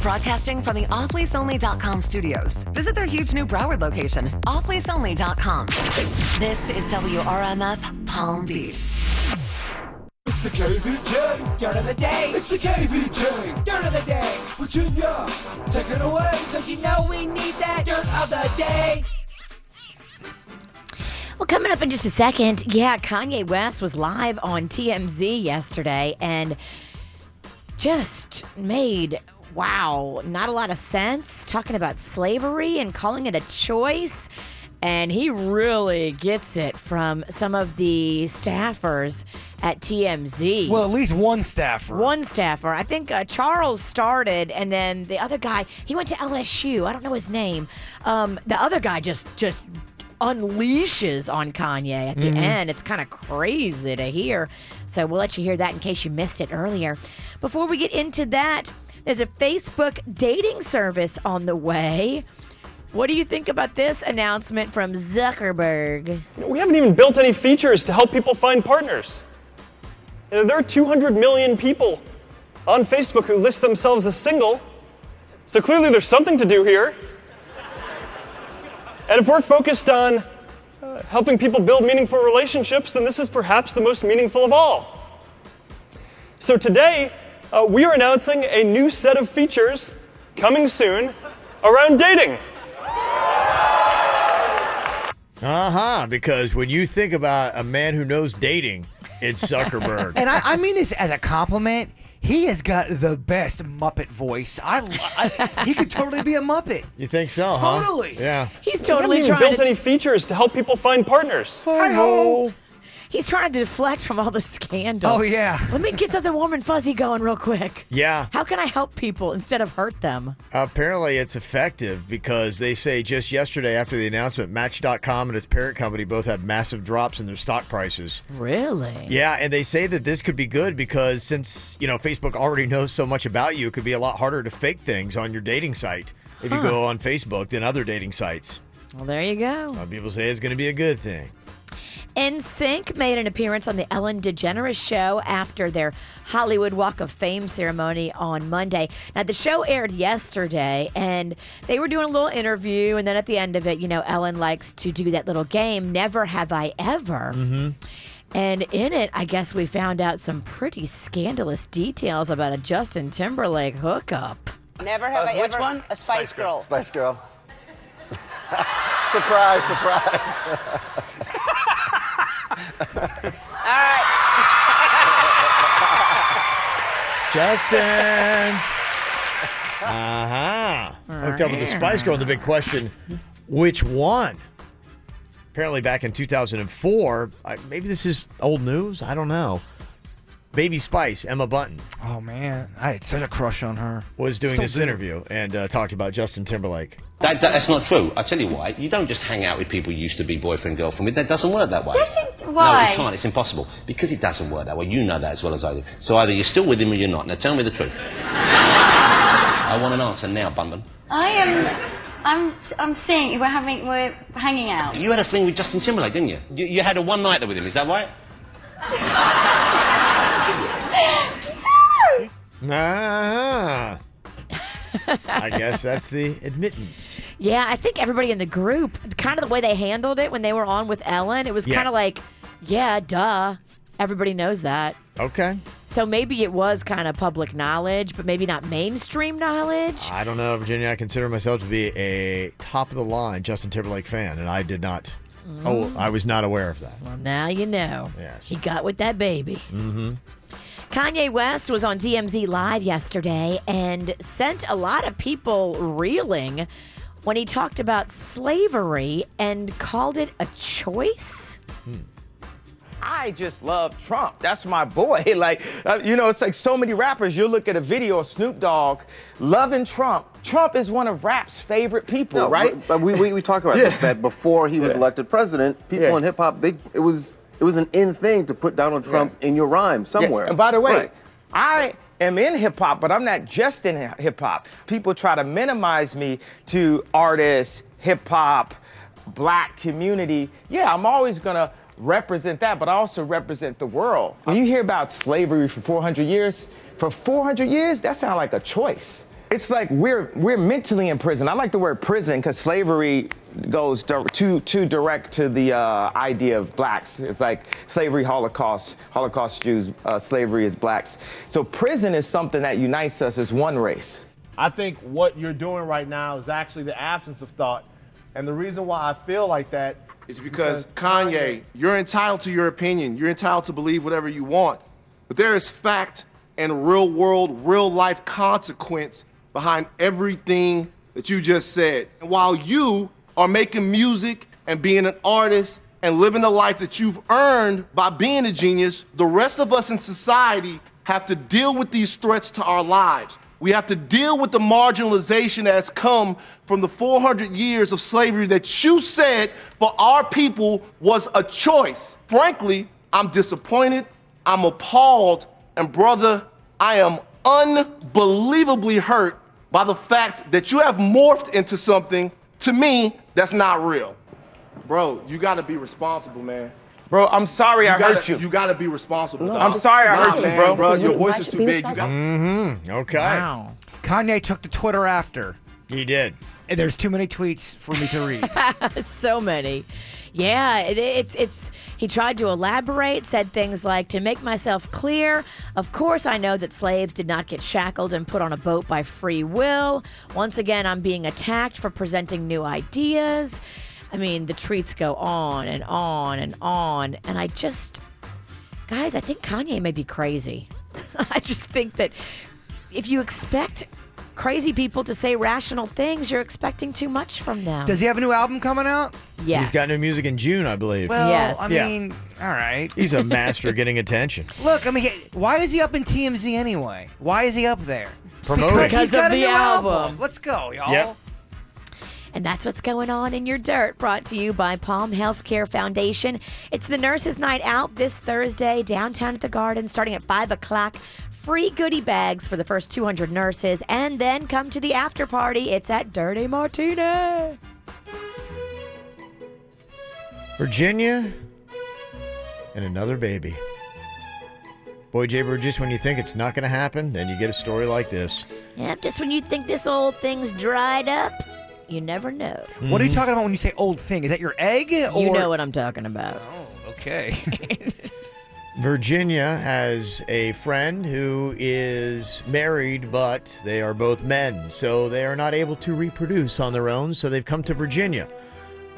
Broadcasting from the offleaseonly.com studios. Visit their huge new Broward location, offleaseonly.com. This is WRMF Palm Beach. It's the KVJ Dirt of the Day. It's the KVJ Dirt of the Day. Virginia, take it away, because you know we need that Dirt of the Day. Well, coming up in just a second, Kanye West was live on TMZ yesterday and just made, not a lot of sense, talking about slavery and calling it a choice. And he really gets it from some of the staffers at TMZ. Well, at least one staffer. One staffer. I think Charles started, and then the other guy, he went to LSU. I don't know his name. The other guy just unleashes on Kanye at the end. It's kind of crazy to hear. So we'll let you hear that in case you missed it earlier. Before we get into that, there's a Facebook dating service on the way. What do you think about this announcement from Zuckerberg? We haven't even built any features to help people find partners. There are 200 million people on Facebook who list themselves as single, so clearly there's something to do here. And if we're focused on helping people build meaningful relationships, then this is perhaps the most meaningful of all. So today, we are announcing a new set of features coming soon around dating. Because when you think about a man who knows dating, it's Zuckerberg. And I mean this as a compliment. He has got the best Muppet voice. He could totally be a Muppet. You think so, huh? Totally. Yeah. He's totally we haven't even built any features to help people find partners. Hi-ho. He's trying to deflect from all the scandal. Oh, yeah. Let me get something warm and fuzzy going real quick. Yeah. How can I help people instead of hurt them? Apparently it's effective because they say just yesterday after the announcement, Match.com and its parent company both had massive drops in their stock prices. Really? Yeah, and they say that this could be good because since, Facebook already knows so much about you, it could be a lot harder to fake things on your dating site if you go on Facebook than other dating sites. Well, there you go. Some people say it's going to be a good thing. NSYNC made an appearance on the Ellen DeGeneres show after their Hollywood Walk of Fame ceremony on Monday. Now, the show aired yesterday, and they were doing a little interview, and then at the end of it, Ellen likes to do that little game, Never Have I Ever. Mm-hmm. And in it, I guess we found out some pretty scandalous details about a Justin Timberlake hookup. Never have I ever. Which one? A Spice Girl. Spice Girl. Surprise, surprise. All right. Justin. Hooked up with the Spice Girl. The big question, which one? Apparently back in 2004, maybe this is old news, I don't know. Baby Spice, Emma Bunton. Oh, man. I had such a crush on her. Was doing this interview and talked about Justin Timberlake. That's not true. I tell you why. You don't just hang out with people you used to be boyfriend, girlfriend with. That doesn't work that way. Why? No, it can't. It's impossible. Because it doesn't work that way. You know that as well as I do. So either you're still with him or you're not. Now tell me the truth. I want an answer now, Bunton. I'm seeing we're hanging out. You had a thing with Justin Timberlake, didn't you? You had a one-nighter with him. Is that right? I guess that's the admittance. Yeah, I think everybody in the group, kind of the way they handled it when they were on with Ellen, it was kind of like, yeah, duh. Everybody knows that. Okay. So maybe it was kind of public knowledge, but maybe not mainstream knowledge. I don't know, Virginia. I consider myself to be a top-of-the-line Justin Timberlake fan, and I did not. Oh, I was not aware of that. Well, now you know. Yes. He got with that baby. Mm-hmm. Kanye West was on DMZ Live yesterday and sent a lot of people reeling when he talked about slavery and called it a choice. I just love Trump. That's my boy. Like, it's like so many rappers. You'll look at a video of Snoop Dogg loving Trump. Trump is one of rap's favorite people, right? But we talk about this, that before he was elected president, people in hip hop, it was an in thing to put Donald Trump in your rhyme somewhere. Yeah. And by the way, I am in hip hop, but I'm not just in hip hop. People try to minimize me to artists, hip hop, black community. Yeah, I'm always gonna represent that, but I also represent the world. When you hear about slavery for 400 years, that sounds like a choice. It's like we're mentally in prison. I like the word prison because slavery goes too direct to the idea of blacks. It's like slavery, Holocaust Jews, slavery is blacks. So prison is something that unites us as one race. I think what you're doing right now is actually the absence of thought. And the reason why I feel like that is because Kanye, you're entitled to your opinion. You're entitled to believe whatever you want. But there is fact and real world, real life consequence behind everything that you just said. And while you are making music and being an artist and living the life that you've earned by being a genius, the rest of us in society have to deal with these threats to our lives. We have to deal with the marginalization that has come from the 400 years of slavery that you said for our people was a choice. Frankly, I'm disappointed, I'm appalled, and brother, I am unbelievably hurt by the fact that you have morphed into something, to me, that's not real. Bro, you gotta be responsible, man. Bro, I'm sorry I hurt you. You gotta be responsible, dog. I'm sorry I hurt you, bro. Your voice is too big. You got. Mm-hmm. Okay. Wow. Kanye took to Twitter after. He did. And there's too many tweets for me to read. So many. Yeah, it's he tried to elaborate, said things like, to make myself clear, of course I know that slaves did not get shackled and put on a boat by free will. Once again, I'm being attacked for presenting new ideas. I mean, the tweets go on and on and on. And I think Kanye may be crazy. I just think that if you expect crazy people to say rational things, you're expecting too much from them. Does he have a new album coming out? Yes. He's got new music in June, I believe. Well, yes. I mean, all right. He's a master of getting attention. Look, I mean, why is he up in TMZ anyway? Why is he up there? Promoting. Because he's got of a the new album. Let's go, y'all. Yep. And that's what's going on in your dirt, brought to you by Palm Healthcare Foundation. It's the Nurses' Night Out this Thursday, downtown at the Garden, starting at 5 o'clock. Free goodie bags for the first 200 nurses. And then come to the after party. It's at Dirty Martini. Virginia and another baby. Boy, Jaber, just when you think it's not going to happen, then you get a story like this. Yep, just when you think this old thing's dried up, you never know. Mm-hmm. What are you talking about when you say old thing? Is that your egg? Or... You know what I'm talking about. Oh, okay. Virginia has a friend who is married, but they are both men, so they are not able to reproduce on their own, so they've come to Virginia.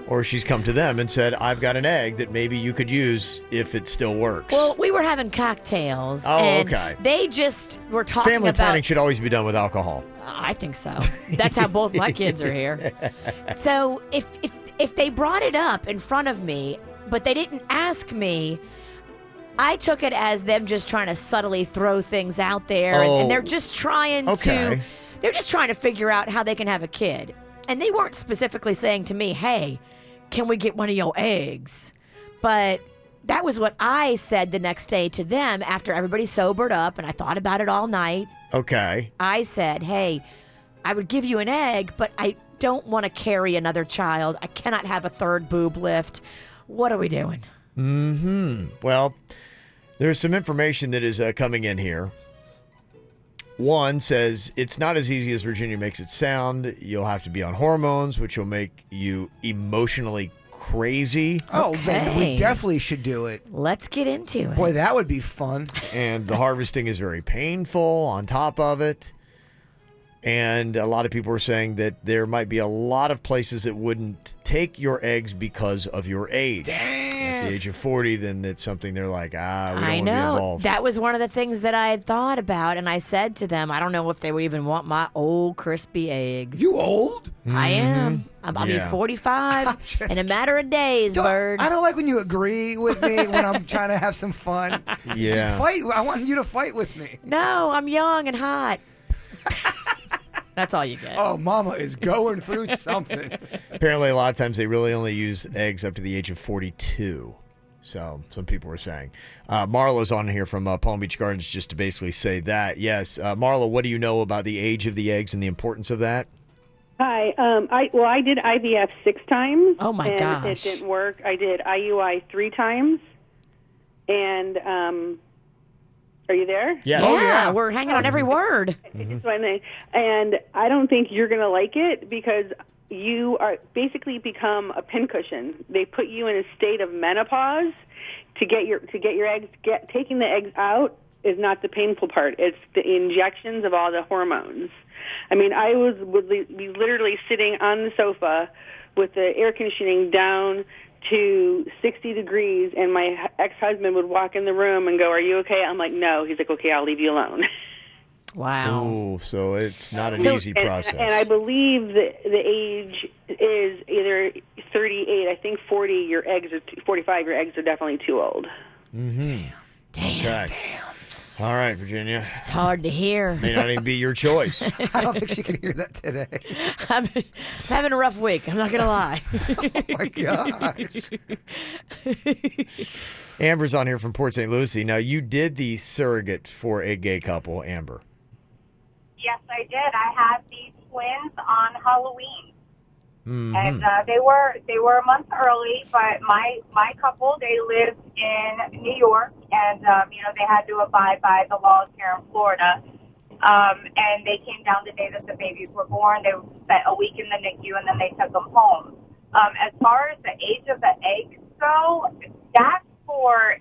Or she's come to them and said, I've got an egg that maybe you could use if it still works. Well, we were having cocktails. Oh, and okay. They just were talking Family about... planning should always be done with alcohol. I think so. That's how both my kids are here. So if they brought it up in front of me, but they didn't ask me, I took it as them just trying to subtly throw things out there. And they're just trying to... They're just trying to figure out how they can have a kid. And they weren't specifically saying to me, hey, can we get one of your eggs? But that was what I said the next day to them after everybody sobered up and I thought about it all night. Okay. I said, hey, I would give you an egg, but I don't want to carry another child. I cannot have a third boob lift. What are we doing? Mm-hmm. Well, there's some information that is coming in here. One says, it's not as easy as Virginia makes it sound. You'll have to be on hormones, which will make you emotionally crazy. Oh, then we definitely should do it. Let's get into it. Boy, that would be fun. And the harvesting is very painful on top of it. And a lot of people are saying that there might be a lot of places that wouldn't take your eggs because of your age. At the age of 40, then it's something they're like, we don't want to be involved. That was one of the things that I had thought about, and I said to them, I don't know if they would even want my old crispy eggs. You old? I am. I'll be 45 in a matter of days, Bird. I don't like when you agree with me when I'm trying to have some fun. Yeah. Fight. I want you to fight with me. No, I'm young and hot. That's all you get. Oh, Mama is going through something. Apparently, a lot of times they really only use eggs up to the age of 42. So some people were saying. Marlo's on here from Palm Beach Gardens just to basically say that. Yes. Marlo, what do you know about the age of the eggs and the importance of that? Hi. I did IVF 6 times. Oh, my and gosh. it didn't work. I did IUI 3 times. And are you there? Yes. Oh, yeah. We're hanging on every word. It's my name. And I don't think you're going to like it because you are basically become a pincushion. They put you in a state of menopause to get your eggs. Taking the eggs out is not the painful part. It's the injections of all the hormones. I mean, I would be literally sitting on the sofa with the air conditioning down to 60 degrees, and my ex-husband would walk in the room and go, "Are you okay?" I'm like, "No." He's like, "Okay, I'll leave you alone." Wow. Oh, so it's not an easy process. And I believe the age is either 38. I think 40. Your eggs are 45. Your eggs are definitely too old. Mm-hmm. Damn. All right, Virginia. It's hard to hear. May not even be your choice. I don't think she can hear that today. I'm having a rough week. I'm not going to lie. Oh, my gosh. Amber's on here from Port St. Lucie. Now, you did the surrogate for a gay couple, Amber. Yes, I did. I had these twins on Halloween. Mm-hmm. And they were a month early, but my couple, they lived in New York, and they had to abide by the laws here in Florida. And they came down the day that the babies were born. They spent a week in the NICU, and then they took them home. As far as the age of the eggs go, that's for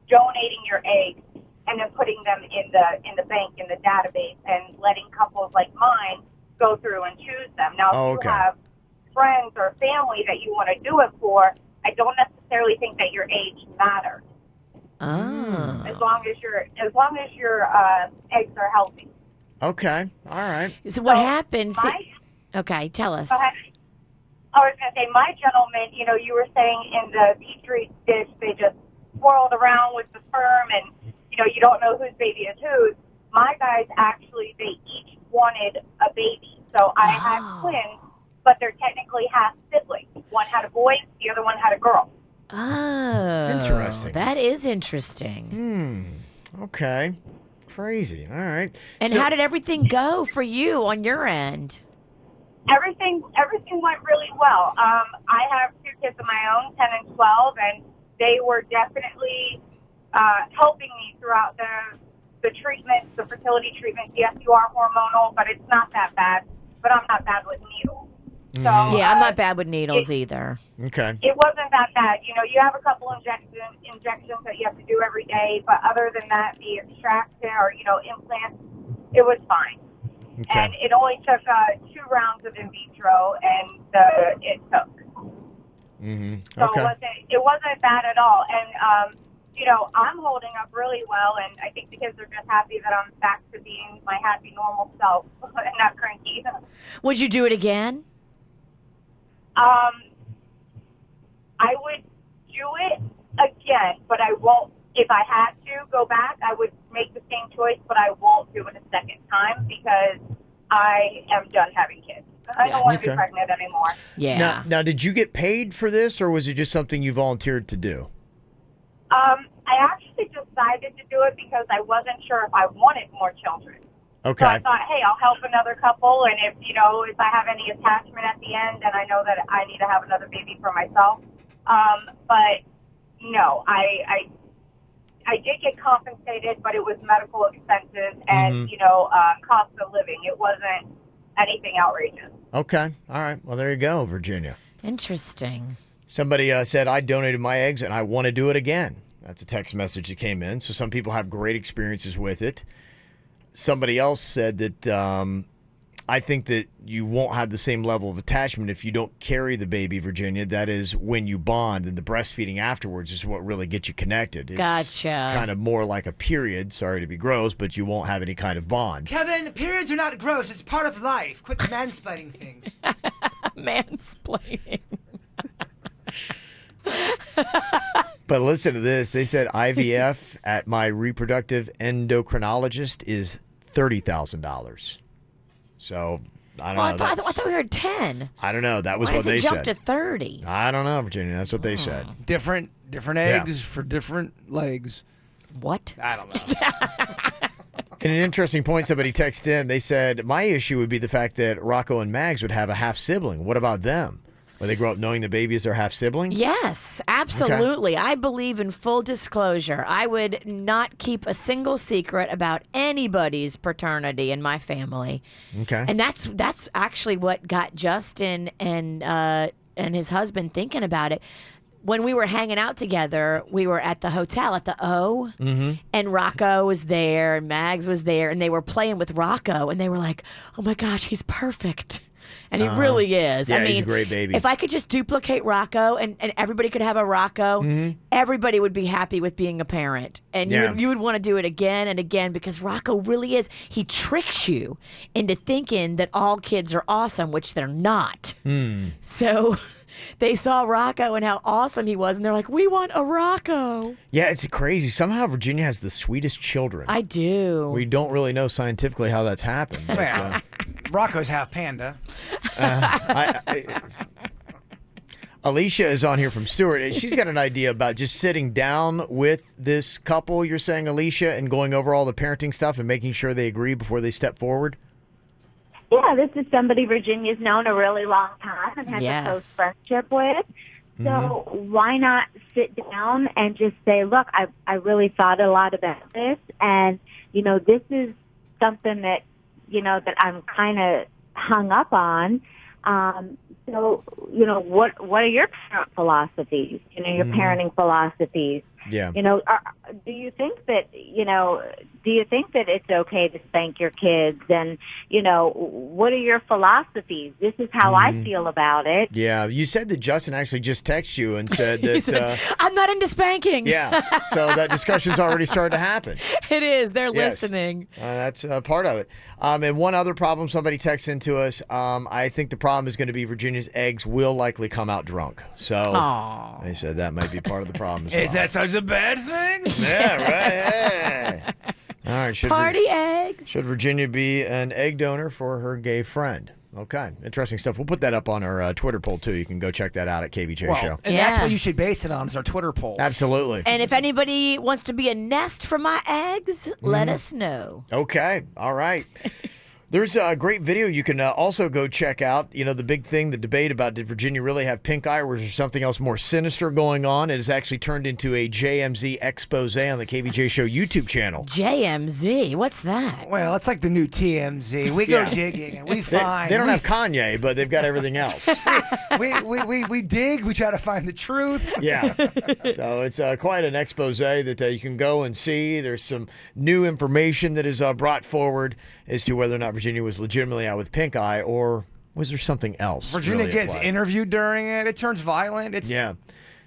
donating your eggs and then putting them in the bank, in the database, and letting couples like mine go through and choose them. Now, if you have friends or family that you want to do it for, I don't necessarily think that your age matters. Oh. As long as your eggs are healthy. Okay. All right. So what happens? Okay, tell us. I was going to say, my gentleman, you were saying in the Petri dish, they just swirled around with the sperm, and, you don't know whose baby is whose. My guys, actually, they each wanted a baby. So I had twins, but they're technically half siblings. One had a boy, the other one had a girl. Oh. Interesting. That is interesting. Okay. Crazy. All right. And how did everything go for you on your end? Everything went really well. I have 2 kids of my own, 10 and 12, and they were definitely helping me throughout the treatments, the fertility treatments. Yes, you are hormonal, but it's not that bad. But I'm not bad with needles. So, yeah, I'm not bad with needles either. Okay. It wasn't that bad. You have a couple injections that you have to do every day, but other than that, the extraction or, implants, it was fine. Okay. And it only took 2 rounds of in vitro, and it took. Mm-hmm. So Okay. it wasn't bad at all. And, I'm holding up really well, and I think the kids are just happy that I'm back to being my happy, normal self and not cranky. Would you do it again? I would do it again, but I won't. If I had to go back, I would make the same choice, but I won't do it a second time because I am done having kids. I don't want to be pregnant anymore. Yeah. Now, did you get paid for this, or was it just something you volunteered to do? I actually decided to do it because I wasn't sure if I wanted more children. Okay. So I thought, hey, I'll help another couple, and if I have any attachment at the end, then I know that I need to have another baby for myself. But no, I I did get compensated, but it was medical expenses and, cost of living. It wasn't anything outrageous. Okay. All right. Well, there you go, Virginia. Interesting. Somebody said, I donated my eggs and I want to do it again. That's a text message that came in. So some people have great experiences with it. Somebody else said that I think that you won't have the same level of attachment if you don't carry the baby, Virginia. That is when you bond, and the breastfeeding afterwards is what really gets you connected. It's Gotcha. kind of more like a period. Sorry to be gross, but you won't have any kind of bond. Kevin, periods are not gross. It's part of life. Quit mansplaining things. Mansplaining. But listen to this. They said IVF at my reproductive endocrinologist is $30,000. So, I don't know. I thought we heard 10. I don't know. That was Why what does they it said. jump to 30? I don't know, Virginia. That's what they said. Different eggs for different legs. What? I don't know. And an interesting point somebody texted in. They said, my issue would be the fact that Rocco and Mags would have a half-sibling. What about them? Will they grow up knowing the baby is their half-sibling? Yes, absolutely. Okay. I believe in full disclosure. I would not keep a single secret about anybody's paternity in my family. Okay. And that's actually what got Justin and his husband thinking about it. When we were hanging out together, we were at the hotel at the O, and Rocco was there, and Mags was there, and they were playing with Rocco, and they were like, oh my gosh, he's perfect. And he really is. Yeah, I mean, he's a great baby. If I could just duplicate Rocco and everybody could have a Rocco, everybody would be happy with being a parent. And you would want to do it again and again because Rocco really is. He tricks you into thinking that all kids are awesome, which they're not. So they saw Rocco and how awesome he was, and they're like, we want a Rocco. Yeah, it's crazy. Somehow Virginia has the sweetest children. I do. We don't really know scientifically how that's happened. But, Rocco's half panda. Alicia is on here from Stewart, and she's got an idea about just sitting down with this couple, you're saying, Alicia, and going over all the parenting stuff and making sure they agree before they step forward? Yeah, this is somebody Virginia's known a really long time and has a close friendship with. So why not sit down and just say, look, I really thought a lot about this, and, this is something that, that I'm kind of hung up on. So, what are your parent philosophies, your parenting philosophies? Yeah. Do you think that, it's okay to spank your kids? And, what are your philosophies? This is how I feel about it. Yeah. You said that Justin actually just texted you and said that... He said, I'm not into spanking. Yeah. So that discussion's already started to happen. It is. They're listening. That's part of it. And one other problem somebody texted into us, I think the problem is going to be Virginia's eggs will likely come out drunk. So they said that might be part of the problem as well. Is that such a bad thing? Yeah, right. Hey. All right. Party eggs. Should Virginia be an egg donor for her gay friend? Okay. Interesting stuff. We'll put that up on our Twitter poll, too. You can go check that out at KVJ Show. And that's what you should base it on is our Twitter poll. Absolutely. And if anybody wants to be a nest for my eggs, let us know. Okay. All right. There's a great video you can also go check out. The big thing, the debate about did Virginia really have pink eye, or was there something else more sinister going on? It has actually turned into a JMZ expose on the KVJ Show YouTube channel. JMZ? What's that? Well, it's like the new TMZ. We go digging and we find. They don't have Kanye, but they've got everything else. we dig. We try to find the truth. Yeah. So it's quite an expose that you can go and see. There's some new information that is brought forward as to whether or not Virginia was legitimately out with pink eye, or was there something else? Virginia really gets applied? Interviewed during it. It turns violent. Yeah.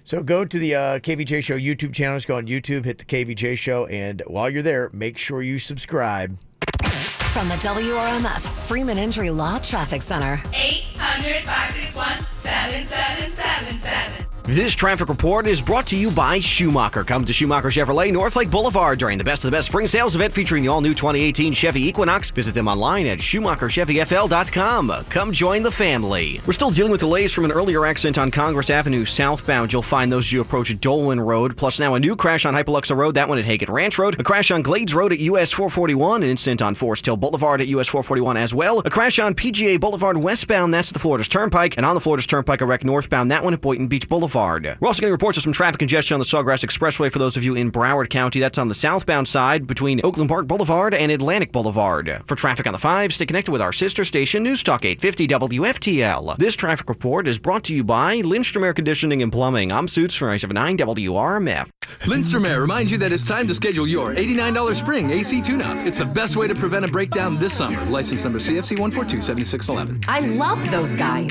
So go to the KVJ Show YouTube channel. Just go on YouTube, hit the KVJ Show, and while you're there, make sure you subscribe. From the WRMF Freeman Injury Law Traffic Center. 800-561-7777. This traffic report is brought to you by Schumacher. Come to Schumacher Chevrolet North Lake Boulevard during the Best of the Best Spring Sales event featuring the all-new 2018 Chevy Equinox. Visit them online at SchumacherChevyFL.com. Come join the family. We're still dealing with delays from an earlier accident on Congress Avenue southbound. You'll find those as you approach Dolan Road. Plus now a new crash on Hypoluxa Road, that one at Hagen Ranch Road. A crash on Glades Road at US 441. An incident on Forest Hill Boulevard at US 441 as well. A crash on PGA Boulevard westbound, that's the Florida's Turnpike. And on the Florida's Turnpike, Turnpike, a wreck northbound, that one at Boynton Beach Boulevard. We're also getting reports of some traffic congestion on the Sawgrass Expressway for those of you in Broward County. That's on the southbound side between Oakland Park Boulevard and Atlantic Boulevard. For traffic on the 5, stay connected with our sister station, News Talk 850 WFTL. This traffic report is brought to you by Lindstrom Air Conditioning and Plumbing. I'm Suits for 979 WRMF. Lindstrom Air reminds you that it's time to schedule your $89 spring AC tune-up. It's the best way to prevent a breakdown this summer. License number CFC 1427611. I love those guys.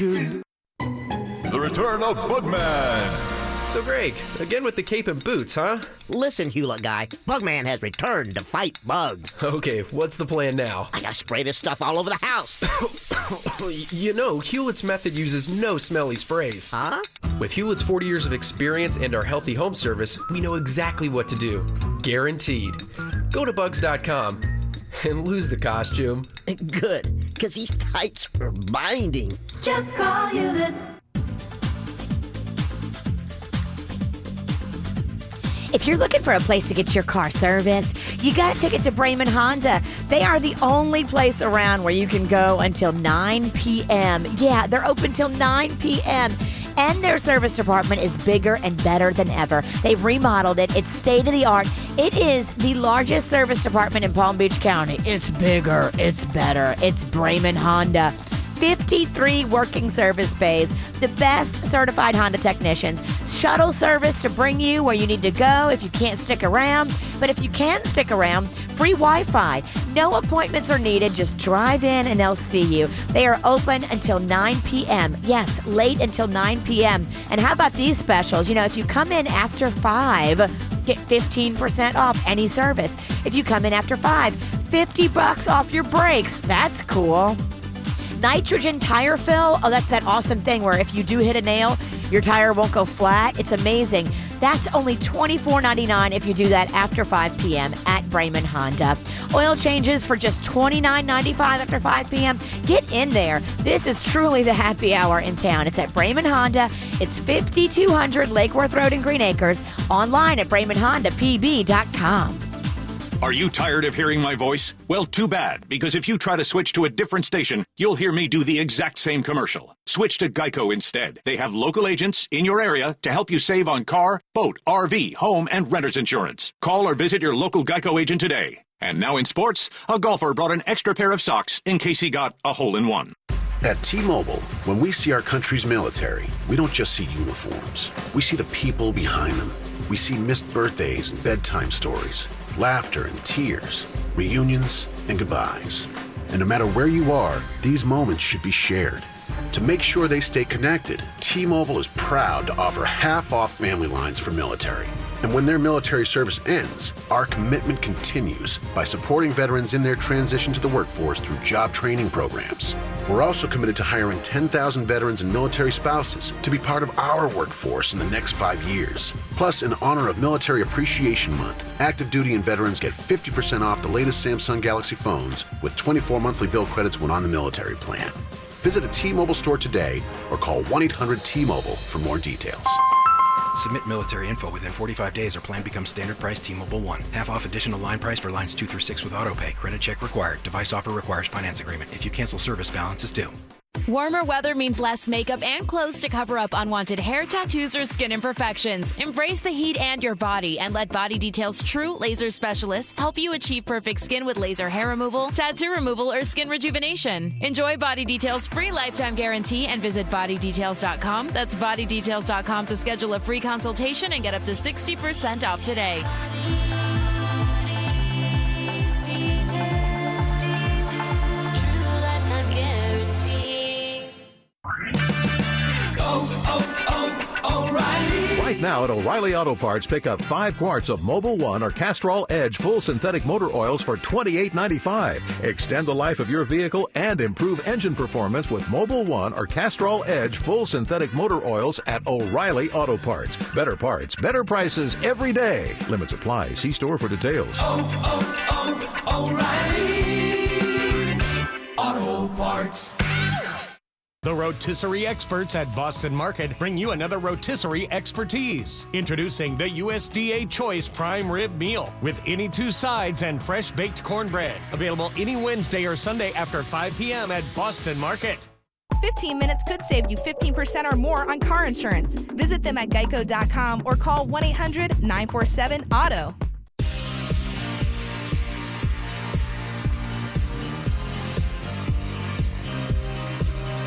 The return of Bugman. So, Greg, again with the cape and boots, huh? Listen, Hewlett guy, Bugman has returned to fight bugs. Okay, what's the plan now? I gotta spray this stuff all over the house. You know, Hewlett's method uses no smelly sprays. Huh? With Hewlett's 40 years of experience and our healthy home service, we know exactly what to do. Guaranteed. Go to bugs.com and lose the costume. Good, because these tights are binding. Just call Hewlett. If you're looking for a place to get your car serviced, you got to take it to Brayman Honda. They are the only place around where you can go until 9 p.m. Yeah, they're open till 9 p.m. And their service department is bigger and better than ever. They've remodeled it. It's state-of-the-art. It is the largest service department in Palm Beach County. It's bigger. It's better. It's Brayman Honda. 53 working service bays, the best certified Honda technicians, shuttle service to bring you where you need to go if you can't stick around. But if you can stick around, free Wi-Fi. No appointments are needed. Just drive in and they'll see you. They are open until 9 p.m. Yes, late until 9 p.m. And how about these specials? You know, if you come in after 5, get 15% off any service. If you come in after 5, $50 off your brakes. That's cool. Nitrogen tire fill. Oh, that's that awesome thing where if you do hit a nail, your tire won't go flat. It's amazing. That's only $24.99 if you do that after 5 p.m. at Brayman Honda. Oil changes for just $29.95 after 5 p.m. Get in there. This is truly the happy hour in town. It's at Brayman Honda. It's 5200 Lake Worth Road in Green Acres. Online at BraymanHondaPB.com. Are you tired of hearing my voice? Well, too bad, because if you try to switch to a different station, you'll hear me do the exact same commercial. Switch to Geico instead. They have local agents in your area to help you save on car, boat, RV, home, and renter's insurance. Call or visit your local Geico agent today. And now in sports, a golfer brought an extra pair of socks in case he got a hole-in-one. At T-Mobile, when we see our country's military, we don't just see uniforms. We see the people behind them. We see missed birthdays and bedtime stories, laughter and tears, reunions and goodbyes. And no matter where you are, these moments should be shared. To make sure they stay connected, T-Mobile is proud to offer half-off family lines for military. And when their military service ends, our commitment continues by supporting veterans in their transition to the workforce through job training programs. We're also committed to hiring 10,000 veterans and military spouses to be part of our workforce in the next 5 years. Plus, in honor of Military Appreciation Month, active duty and veterans get 50% off the latest Samsung Galaxy phones with 24 monthly bill credits when on the military plan. Visit a T-Mobile store today or call 1-800-T-MOBILE for more details. Submit military info within 45 days or plan becomes standard price T-Mobile One. Half off additional line price for lines 2 through 6 with autopay. Credit check required. Device offer requires finance agreement. If you cancel service, balance is due. Warmer weather means less makeup and clothes to cover up unwanted hair, tattoos, or skin imperfections. Embrace the heat and your body and let Body Detail's true laser specialists help you achieve perfect skin with laser hair removal, tattoo removal, or skin rejuvenation. Enjoy Body Detail's free lifetime guarantee and visit bodydetails.com. That's bodydetails.com to schedule a free consultation and get up to 60% off today. Right now at O'Reilly Auto Parts, pick up 5 quarts of Mobil 1 or Castrol Edge full synthetic motor oils for $28.95. Extend the life of your vehicle and improve engine performance with Mobil 1 or Castrol Edge full synthetic motor oils at O'Reilly Auto Parts. Better parts, better prices every day. Limits apply. See store for details. O'Reilly Auto Parts. The rotisserie experts at Boston Market bring you another rotisserie expertise. Introducing the USDA Choice Prime Rib Meal with any 2 sides and fresh baked cornbread. Available any Wednesday or Sunday after 5 p.m. at Boston Market. 15 minutes could save you 15% or more on car insurance. Visit them at geico.com or call 1-800-947-AUTO.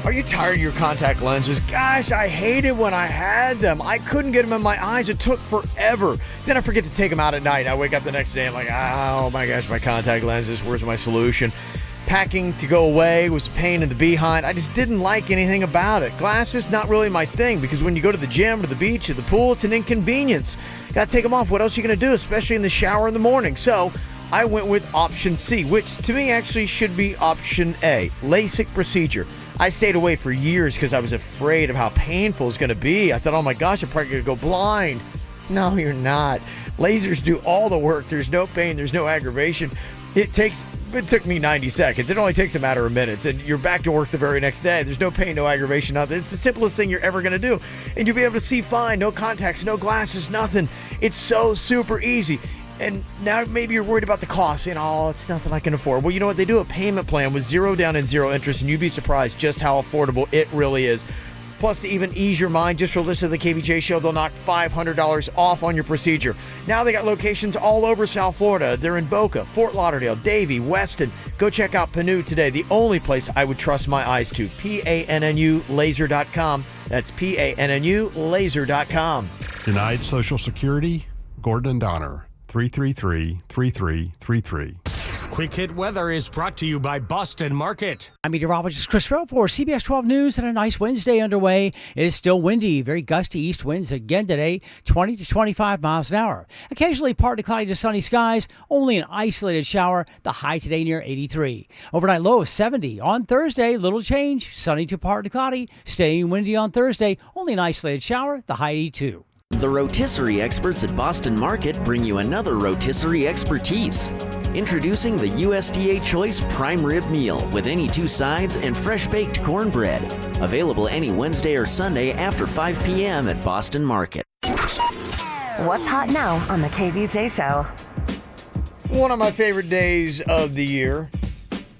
Are you tired of your contact lenses? Gosh, I hated when I had them. I couldn't get them in my eyes. It took forever. Then I forget to take them out at night. I wake up the next day and I'm like, oh my gosh, my contact lenses. Where's my solution? Packing to go away was a pain in the behind. I just didn't like anything about it. Glasses, not really my thing, because when you go to the gym or the beach or the pool, it's an inconvenience. Got to take them off. What else are you going to do, especially in the shower in the morning? So I went with option C, which to me actually should be option A, LASIK procedure. I stayed away for years because I was afraid of how painful it's going to be. I thought, oh my gosh, I'm probably going to go blind. No, you're not. Lasers do all the work. There's no pain. There's no aggravation. It took me 90 seconds. It only takes a matter of minutes, and you're back to work the very next day. There's no pain, no aggravation, nothing. It's the simplest thing you're ever going to do. And you'll be able to see fine. No contacts, no glasses, nothing. It's so super easy. And now maybe you're worried about the cost. It's nothing I can afford. Well, you know what? They do a payment plan with 0 down and 0 interest, and you'd be surprised just how affordable it really is. Plus, to even ease your mind, just for listening to the KVJ show, they'll knock $500 off on your procedure. Now they got locations all over South Florida. They're in Boca, Fort Lauderdale, Davie, Weston. Go check out Panu today, the only place I would trust my eyes to. PANNU laser.com. That's PANNU laser.com. Denied Social Security? Gordon and Donner. 333-3333. Quick Hit Weather is brought to you by Boston Market. I'm meteorologist Chris Farrell for CBS 12 News, and a nice Wednesday underway. It is still windy, very gusty east winds again today, 20 to 25 miles an hour. Occasionally partly cloudy to sunny skies, only an isolated shower, the high today near 83. Overnight low of 70. On Thursday, little change, sunny to partly cloudy, staying windy on Thursday, only an isolated shower, the high 82. The rotisserie experts at Boston Market bring you another rotisserie expertise. Introducing the USDA Choice Prime Rib Meal with any 2 sides and fresh baked cornbread. Available any Wednesday or Sunday after 5 p.m. at Boston Market. What's hot now on the KVJ show? One of my favorite days of the year.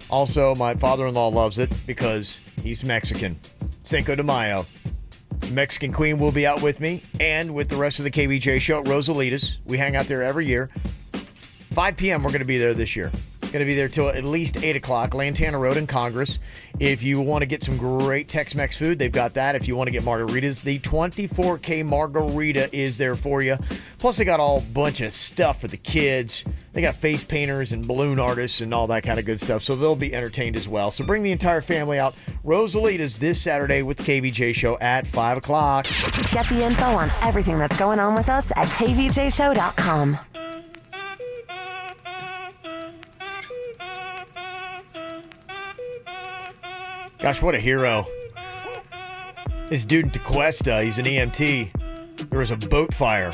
Also, my father-in-law loves it because he's Mexican. Cinco de Mayo. Mexican Queen will be out with me and with the rest of the KVJ show at Rosalitas. We hang out there every year. 5 p.m. we're going to be there this year. Going to be there till at least 8 o'clock. Lantana Road in Congress. If you want to get some great Tex-Mex food, they've got that. If you want to get margaritas, the 24K margarita is there for you. Plus, they got all bunch of stuff for the kids. They got face painters and balloon artists and all that kind of good stuff, so they'll be entertained as well. So bring the entire family out. Rosalitas this Saturday with the KVJ show at 5 o'clock. Get the info on everything that's going on with us at kvjshow.com. Gosh, what a hero. This dude in Tequesta, he's an EMT. There was a boat fire.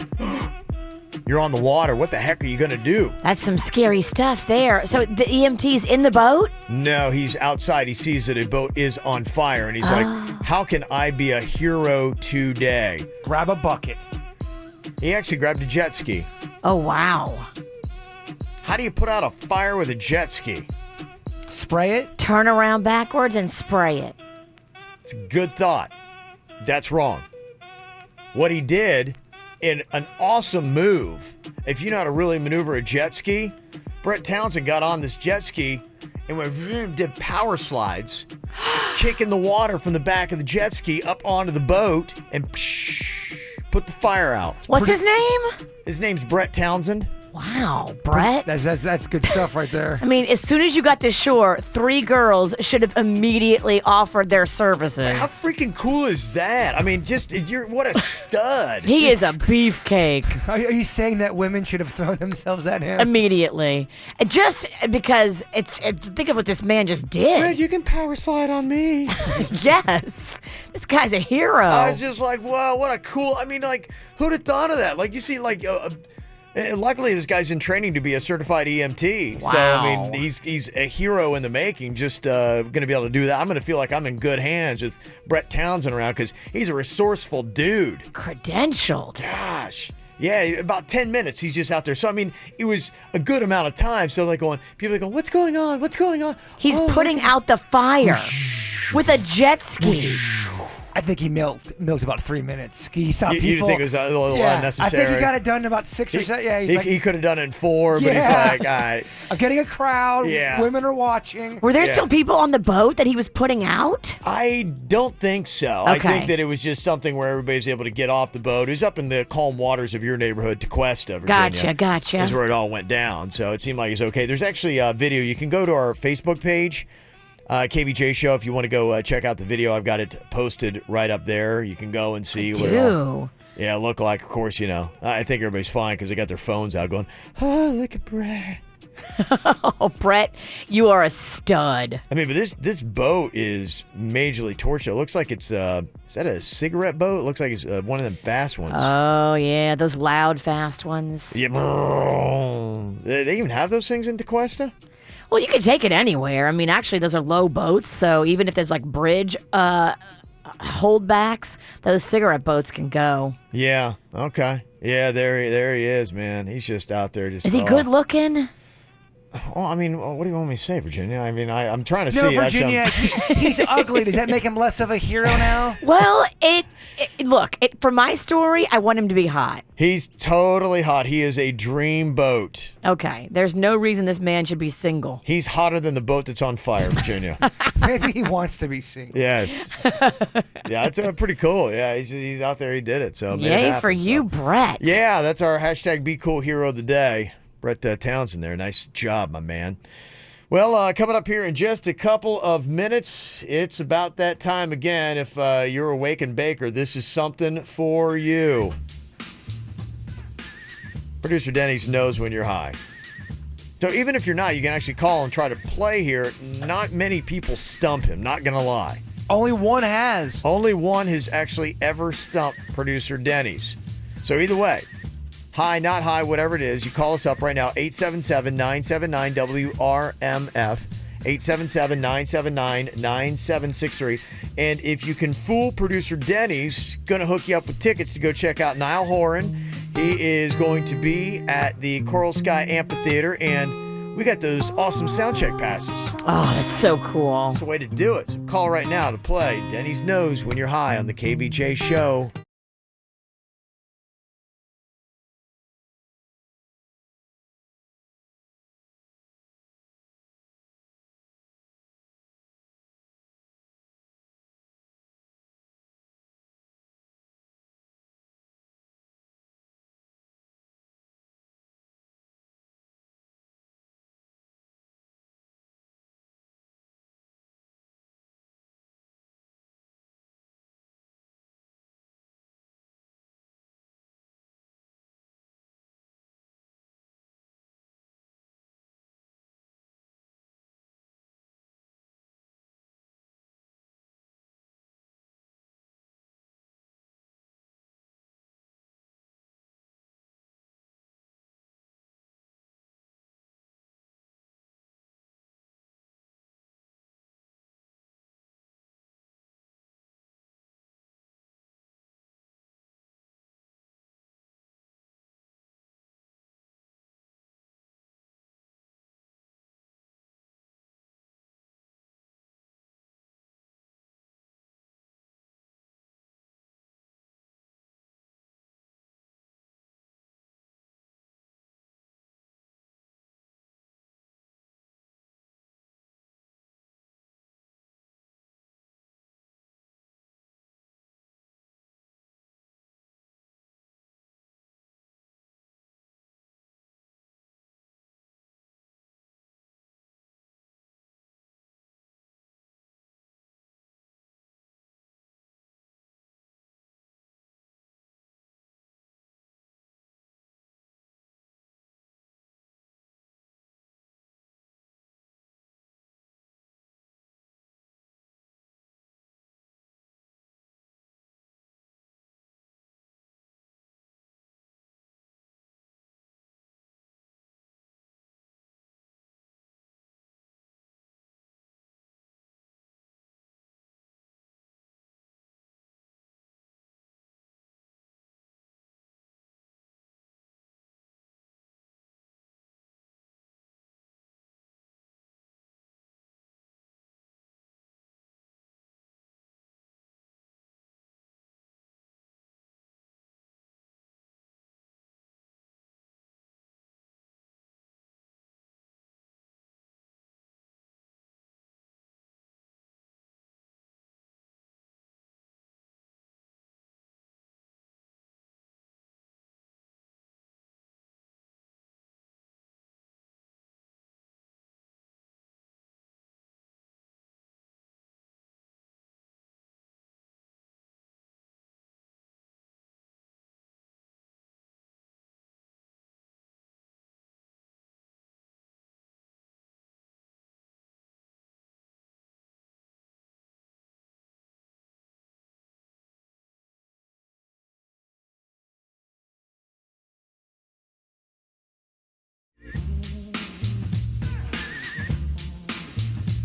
You're on the water. What the heck are you going to do? That's some scary stuff there. So the EMT's in the boat? No, he's outside. He sees that a boat is on fire, and he's like, how can I be a hero today? Grab a bucket. He actually grabbed a jet ski. Oh, wow. How do you put out a fire with a jet ski? Spray it. Turn around backwards and spray it. It's a good thought. That's wrong. What he did, in an awesome move, if you know how to really maneuver a jet ski, Brett Townsend got on this jet ski and did power slides, kicking the water from the back of the jet ski up onto the boat and put the fire out. What's his name? His name's Brett Townsend. Wow, Brett. That's good stuff right there. I mean, as soon as you got to shore, 3 girls should have immediately offered their services. How freaking cool is that? I mean, what a stud. He is a beefcake. Are you saying that women should have thrown themselves at him? Immediately. Just because think of what this man just did. Brett, you can power slide on me. Yes. This guy's a hero. I was just like, wow, what a cool, I mean, like, who'd have thought of that? Like, you see, like, luckily, this guy's in training to be a certified EMT. Wow. So, I mean, he's a hero in the making, just going to be able to do that. I'm going to feel like I'm in good hands with Brett Townsend around because he's a resourceful dude. Credentialed. Gosh. Yeah, about 10 minutes, he's just out there. So, I mean, it was a good amount of time. So, like, people are going, what's going on? What's going on? He's putting out the fire. With a jet ski. I think he milked about 3 minutes. He saw You people. think it was a little unnecessary? I think he got it done in about 6 or 7. Yeah, he could have done it in 4, but he's like, all right. I'm getting a crowd. Yeah. Women are watching. Were there still people on the boat that he was putting out? I don't think so. Okay. I think that it was just something where everybody's able to get off the boat. It was up in the calm waters of your neighborhood, Tequesta, Virginia. Gotcha. That's where it all went down. So it seemed like it's okay. There's actually a video. You can go to our Facebook page, KVJ Show, if you want to go check out the video. I've got it posted right up there. You can go and see what it all look like. Of course, I think everybody's fine because they got their phones out going, oh, look at Brett. Oh, Brett, you are a stud. I mean, but this boat is majorly torched. It looks like it's, is that a cigarette boat? It looks like it's one of them fast ones. Oh, yeah, those loud, fast ones. Yeah. They even have those things in Tequesta? Well, you can take it anywhere. I mean, actually, those are low boats, so even if there's like bridge holdbacks, those cigarette boats can go. Yeah. Okay. Yeah. There he is, man. He's just out there. Is he good looking? Well, I mean, what do you want me to say, Virginia? I mean, I'm trying to see. No, Virginia, he's ugly. Does that make him less of a hero now? Well, look, for my story, I want him to be hot. He's totally hot. He is a dream boat. Okay, there's no reason this man should be single. He's hotter than the boat that's on fire, Virginia. Maybe he wants to be single. Yes. Yeah, it's pretty cool. Yeah, he's out there. He did it. So yay for you, Brett. Yeah, that's our hashtag Be Cool Hero of the Day. Brett Townsend there. Nice job, my man. Well, coming up here in just a couple of minutes, it's about that time again. If you're awake and Baker, this is something for you. Producer Denny's knows when you're high. So even if you're not, you can actually call and try to play here. Not many people stump him, not going to lie. Only one has. Only one has actually ever stumped Producer Denny's. So either way, high, not high, whatever it is, you call us up right now, 877-979-WRMF, 877-979-9763. And if you can fool Producer Denny's, going to hook you up with tickets to go check out Niall Horan. He is going to be at the Coral Sky Amphitheater, and we got those awesome soundcheck passes. Oh, that's so cool. That's the way to do it. So call right now to play Denny's Knows When You're High on the KVJ Show.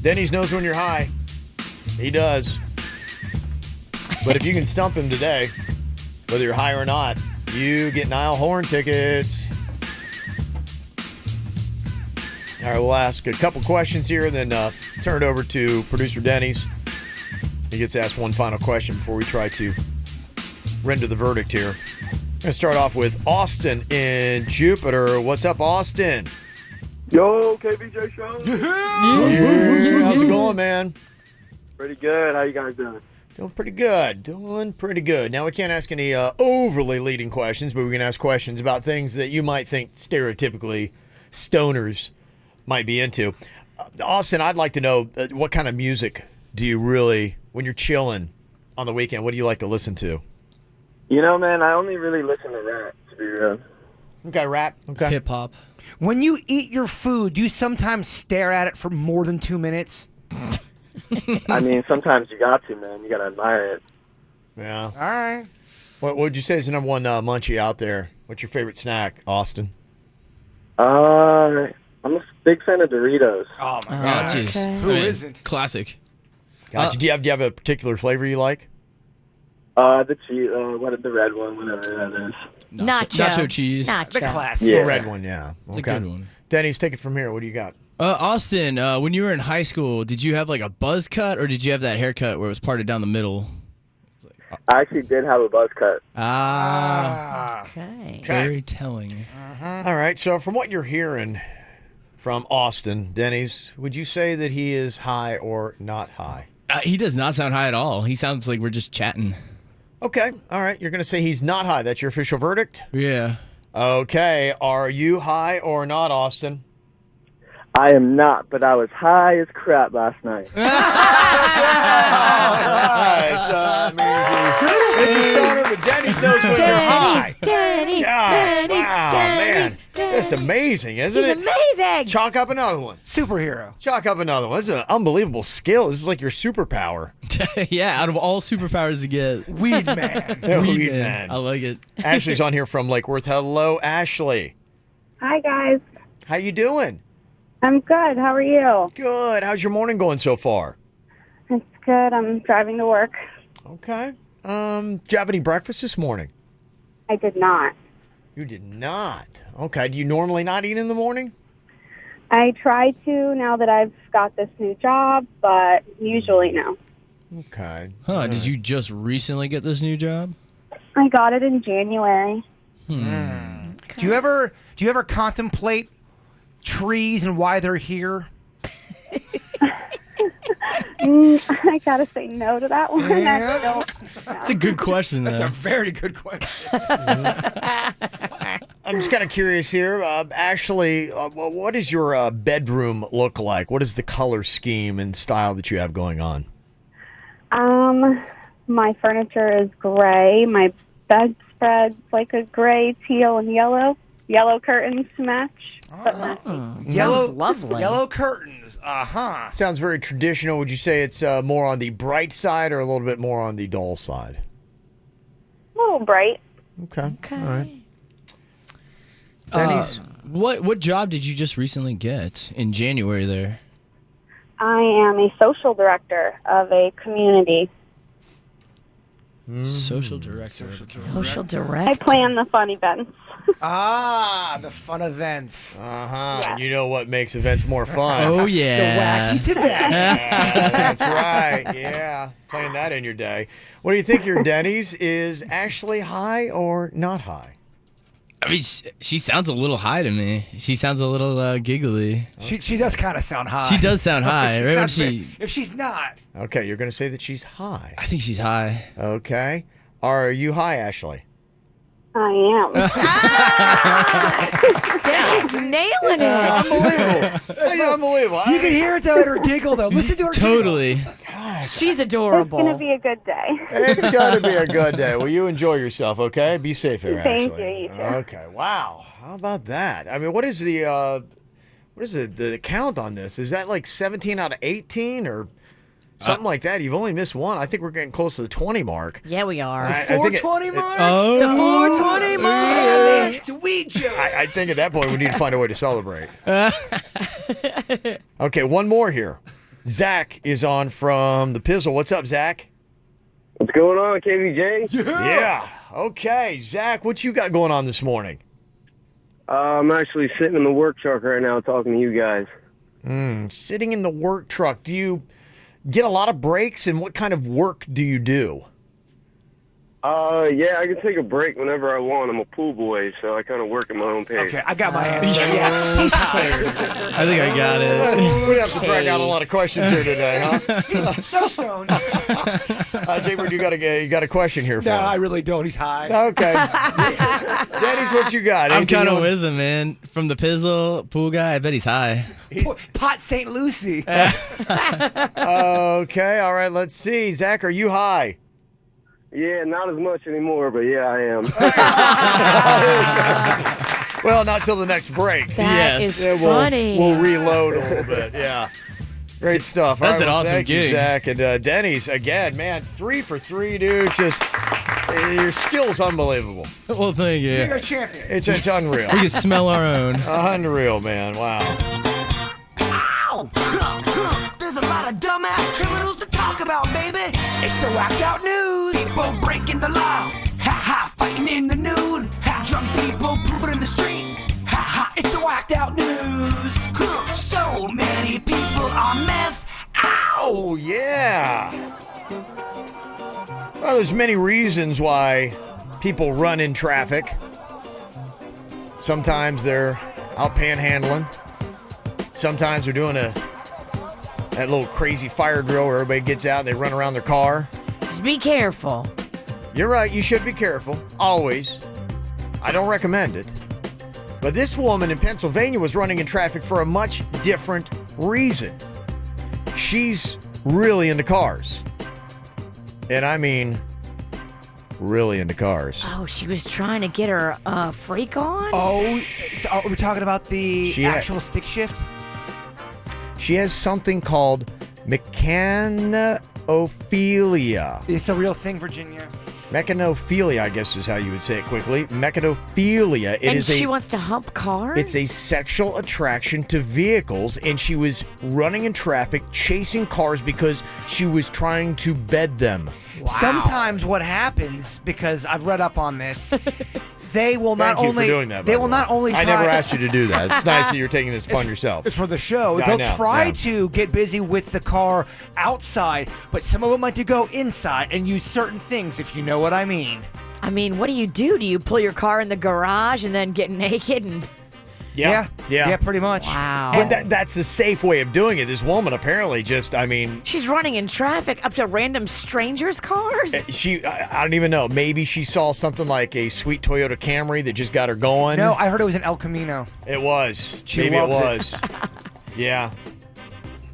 Denny's knows when you're high. He does. But if you can stump him today, whether you're high or not, you get Niall Horn tickets. All right, we'll ask a couple questions here, then turn it over to producer Denny's. He gets asked one final question before we try to render the verdict here. I'm going to start off with Austin in Jupiter. What's up, Austin? Yo, KVJ show. Yeah. How's it going, man? Pretty good. How you guys doing? Doing pretty good. Doing pretty good. Now, we can't ask any overly leading questions, but we can ask questions about things that you might think stereotypically stoners might be into. Austin, I'd like to know what kind of music do you really, when you're chilling on the weekend, what do you like to listen to? You know, man, I only really listen to rap, to be real. Okay, rap. Okay. Hip hop. When you eat your food, do you sometimes stare at it for more than 2 minutes? I mean, sometimes you got to, man. You got to admire it. Yeah. All right. What would you say is the number one munchie out there? What's your favorite snack, Austin? I'm a big fan of Doritos. Oh, my Oh, God. jeez. Okay. I Who mean, isn't? Classic. Gotcha. Do you have a particular flavor you like? The cheese, the red one, whatever that is. Nacho cheese. The classic. The red one, yeah. It's a good one. Denny's, take it from here. What do you got? Austin, when you were in high school, did you have like a buzz cut or did you have that haircut where it was parted down the middle? I actually did have a buzz cut. Okay. Very telling. All right, so from what you're hearing from Austin, Denny's, would you say that he is high or not high? He does not sound high at all. He sounds like we're just chatting. Okay, all right. You're going to say he's not high. That's your official verdict? Yeah. Okay, are you high or not, Austin? I am not, but I was high as crap last night. This is Stoner, but Denny's knows when you're high. Denny's, Wow, man. That's amazing, isn't it? He's amazing. Chalk up another one. Superhero. Chalk up another one. This is an unbelievable skill. This is like your superpower. Yeah, out of all superpowers to get. Weed man. Yeah, Weed weed man. man. I like it. Ashley's on here from Lake Worth. Hello, Ashley. Hi, guys. How you doing? I'm good. How are you? Good. How's your morning going so far? It's good. I'm driving to work. Okay. Did you have any breakfast this morning? I did not. You did not. Okay. Do you normally not eat in the morning? I try to now that I've got this new job, but usually no. Okay. Huh, did you just recently get this new job? I got it in January. Do you ever contemplate trees and why they're here? I gotta say no to that one. Yeah. I don't. That's a good question, That's though. a very good question. I'm just kind of curious here. Ashley, what does your bedroom look like? What is the color scheme and style that you have going on? My furniture is gray. My bedspread's like a gray, teal, and yellow. Yellow curtains to match. But messy. Yellow, lovely. Yellow curtains. Sounds very traditional. Would you say it's more on the bright side or a little bit more on the dull side? A little bright. Okay. All right. What job did you just recently get in January there? I am a social director of a community. Social director. Social I director. plan the fun events. The fun events. Uh-huh. And you know what makes events more fun? Oh, yeah. The wacky tobacco. That's right. Yeah. Playing that in your day. What do you think your Denny's? Is Ashley high or not high? I mean, she sounds a little high to me. She sounds a little giggly. She does kind of sound high. She does sound high, right? When If she's not. Okay, you're going to say that she's high. I think she's high. Okay. Are you high, Ashley? I am. Denny's nailing it. Unbelievable. Unbelievable. You can hear it though in her giggle though. Listen to her Totally. giggle. She's It's adorable. going to be a good day. It's got to be a good day. Well, you enjoy yourself, okay? Be safe here, Thank Ashley. you, you too. Okay. Wow. How about that? I mean, what is the count on this? Is that like 17 out of 18 or something like that? You've only missed one. I think we're getting close to the 20 mark. Yeah, we are. I think it- 420 mark? Oh. The 420 mark. It's a weed joke. I think at that point we need to find a way to celebrate. Okay, one more here. Zach is on from the Pizzle. What's up, Zach? What's going on, KVJ? Yeah. Okay, Zach, what you got going on this morning? I'm actually sitting in the work truck right now talking to you guys. Sitting in the work truck. Do you get a lot of breaks, and what kind of work do you do? Yeah, I can take a break whenever I want. I'm a pool boy, so I kind of work at my own pace. Okay, I got my answer. Yeah, he's hired. I think I got it. We have to drag out a lot of questions here today, huh? He's so stoned. Jaybird, you got a question here for No, him. I really don't. He's high. Okay. Denny's, what you got? I'm Anything kind you of want- with him, man. From the Pizzle pool guy, I bet he's high. Pot St. Lucie. Okay, all right, let's see. Zach, are you high? Yeah, not as much anymore, but yeah, I am. Well, not till the next break. That is funny. We'll reload a little bit, yeah. Great stuff. That's All an right, well, awesome thank you, gig. Zach. And Denny's, again, man, 3 for 3, dude. Just, your skill's unbelievable. Well, thank you. You're a champion. It's unreal. We can smell our own. Unreal, man. Wow. Ow! There's a lot of dumbass criminals to talk about, baby. It's the whacked out news. People breaking the law. Ha ha, fighting in the nude. Ha, drunk people pooping in the street. Ha ha, it's the whacked out news. So many people on meth. Ow! Oh, yeah. Well, there's many reasons why people run in traffic. Sometimes they're out panhandling. Sometimes they're doing that little crazy fire drill where everybody gets out and they run around their car. Just be careful. You're right. You should be careful. Always. I don't recommend it. But this woman in Pennsylvania was running in traffic for a much different reason. She's really into cars. And I mean, really into cars. Oh, she was trying to get her freak on? Oh, so are we talking about the actual stick shift? She has something called mechanophilia. It's a real thing, Virginia. Mechanophilia, I guess is how you would say it quickly. Mechanophilia. And she wants to hump cars? It's a sexual attraction to vehicles, and she was running in traffic, chasing cars because she was trying to bed them. Wow. Sometimes what happens, because I've read up on this, they will not Thank you only for doing that, by they the will way. not only try, I never asked you to do that. It's nice that you're taking this upon yourself. It's for the show. Yeah, I They'll know, try yeah. to get busy with the car outside, but some of them like to go inside and use certain things, if you know what I mean. I mean, what do? Do you pull your car in the garage and then get naked and... Yeah, pretty much. Wow. And that's the safe way of doing it. This woman apparently She's running in traffic up to random strangers' cars? I don't even know. Maybe she saw something like a sweet Toyota Camry that just got her going. No, I heard it was an El Camino. It was. She Maybe it loves was. Yeah.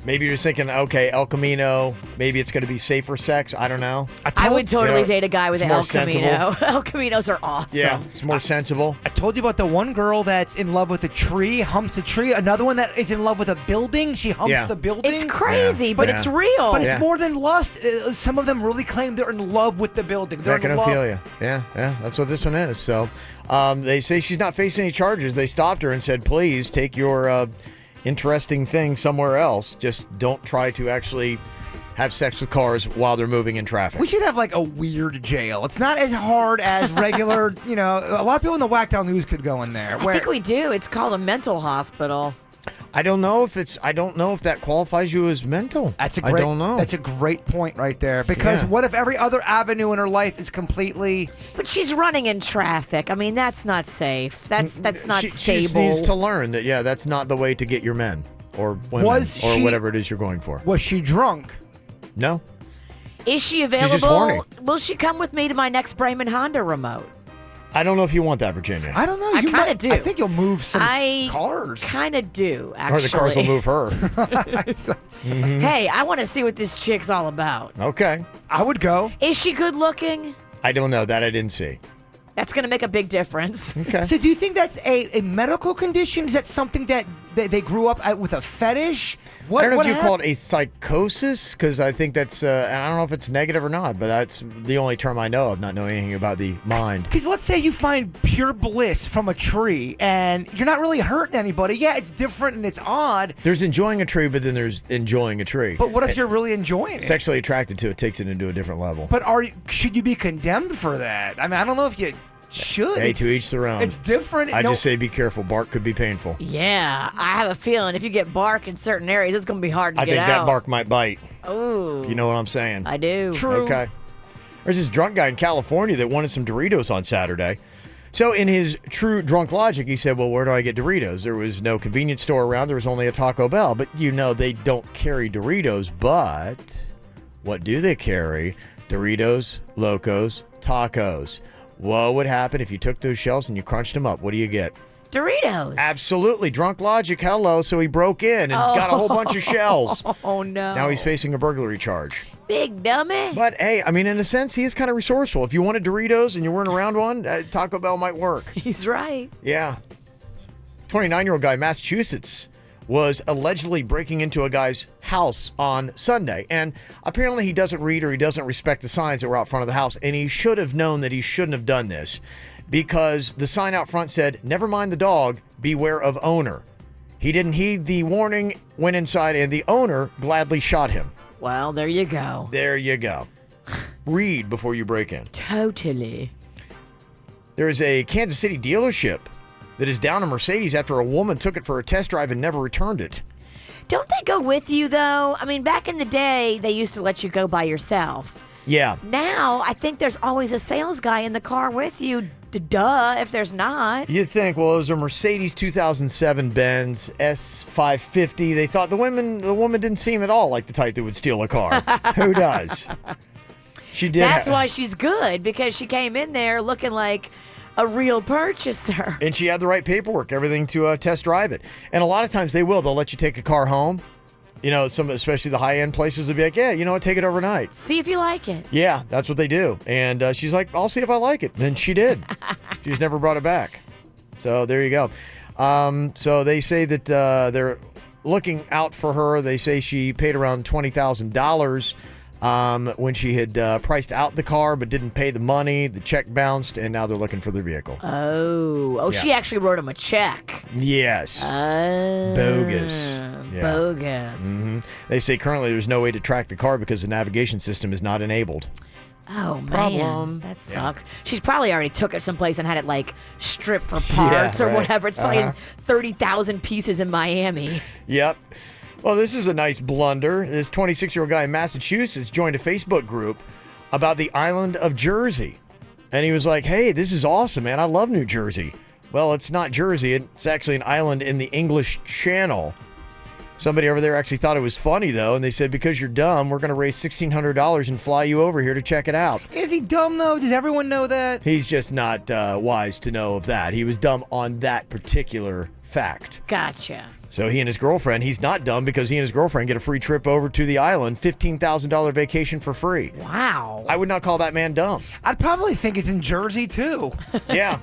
Maybe you're just thinking, okay, El Camino, maybe it's going to be safer sex. I don't know. I would totally date a guy with it's an more El Camino. sensible. El Caminos are awesome. Yeah, it's more sensible. I told you about the one girl that's in love with a tree, humps a tree. Another one that is in love with a building. She humps Yeah. the building. It's crazy, but it's real. But it's more than lust. Some of them really claim they're in love with the building. They're in love. Mechanophilia. Yeah, that's what this one is. So they say she's not facing any charges. They stopped her and said, please take your interesting thing somewhere else. Just don't try to actually have sex with cars while they're moving in traffic. We should have like a weird jail. It's not as hard as regular, a lot of people in the Whacked Out News could go in there. I think we do. It's called a mental hospital. I don't know if that qualifies you as mental. I don't know. That's a great point right there. Because what if every other avenue in her life is completely... But she's running in traffic. I mean, that's not safe. That's not She stable. just needs to learn that, that's not the way to get your men or women or whatever it is you're going for. Was she drunk? No. Is she just available? horny. Will she come with me to my next Brayman Honda remote? I don't know if you want that, Virginia. I don't know. I kind of do. I think you'll move some cars. Kind of do, actually. Or the cars will move her. Hey, I want to see what this chick's all about. Okay. I would go. Is she good looking? I don't know. That I didn't see. That's going to make a big difference. Okay. So do you think that's a medical condition? Is that something that they grew up with a fetish. I don't know if you call it a psychosis, because I think that's, and I don't know if it's negative or not, but that's the only term I know of, not knowing anything about the mind. Because let's say you find pure bliss from a tree, and you're not really hurting anybody. Yeah, it's different and it's odd. There's enjoying a tree, but then there's enjoying a tree. But what if you're really enjoying it? Sexually attracted to it takes it into a different level. But should you be condemned for that? I mean, I don't know if you should. Hey, to each their own. It's different. I just say be careful. Bark could be painful. Yeah, I have a feeling if you get bark in certain areas, it's going to be hard to I get think out. that bark might bite. Ooh. You know what I'm saying? I do. True. Okay. There's this drunk guy in California that wanted some Doritos on Saturday. So in his true drunk logic, he said, well, where do I get Doritos? There was no convenience store around. There was only a Taco Bell. But you know they don't carry Doritos. But what do they carry? Doritos, Locos, Tacos. What would happen if you took those shells and you crunched them up? What do you get? Doritos. Absolutely. Drunk logic. Hello. So he broke in and got a whole bunch of shells. Oh, no. Now he's facing a burglary charge. Big dummy. But, hey, I mean, in a sense, he is kind of resourceful. If you wanted Doritos and you weren't around one, Taco Bell might work. He's right. Yeah. 29-year-old guy in Massachusetts was allegedly breaking into a guy's house on Sunday. And apparently he doesn't read or he doesn't respect the signs that were out front of the house. And he should have known that he shouldn't have done this because the sign out front said, never mind the dog, beware of owner. He didn't heed the warning, went inside, and the owner gladly shot him. Well, there you go. There you go. Read before you break in. Totally. There is a Kansas City dealership that is down a Mercedes after a woman took it for a test drive and never returned it. Don't they go with you, though? I mean, back in the day, they used to let you go by yourself. Yeah. Now, I think there's always a sales guy in the car with you. Duh, if there's not. You'd think, well, it was a Mercedes 2007 Benz S550. They thought the woman didn't seem at all like the type that would steal a car. Who does? She did. That's why she's good, because she came in there looking like a real purchaser. And she had the right paperwork, everything to test drive it. And a lot of times they'll let you take a car home. You know, especially the high-end places will be like, yeah, you know what, take it overnight. See if you like it. Yeah, that's what they do. And she's like, I'll see if I like it. And she did. She's never brought it back. So there you go. So they say that they're looking out for her. They say she paid around $20,000 when she had priced out the car but didn't pay the money. The check bounced, and now they're looking for their vehicle. Oh, Yeah. She actually wrote him a check. Yes. Bogus. Yeah. Bogus. Mm-hmm. They say currently there's no way to track the car because the navigation system is not enabled. Oh, man. Problem. That sucks. She's probably already took it someplace and had it, like, stripped for parts or right. whatever. It's probably in 30,000 pieces in Miami. Yep. Well, this is a nice blunder. This 26-year-old guy in Massachusetts joined a Facebook group about the island of Jersey. And he was like, hey, this is awesome, man. I love New Jersey. Well, it's not Jersey. It's actually an island in the English Channel. Somebody over there actually thought it was funny, though, and they said, because you're dumb, we're going to raise $1,600 and fly you over here to check it out. Is he dumb, though? Does everyone know that? He's just not wise to know of that. He was dumb on that particular fact. Gotcha. So he and his girlfriend, he's not dumb because he and his girlfriend get a free trip over to the island, $15,000 vacation for free. Wow. I would not call that man dumb. I'd probably think it's in Jersey, too. Yeah.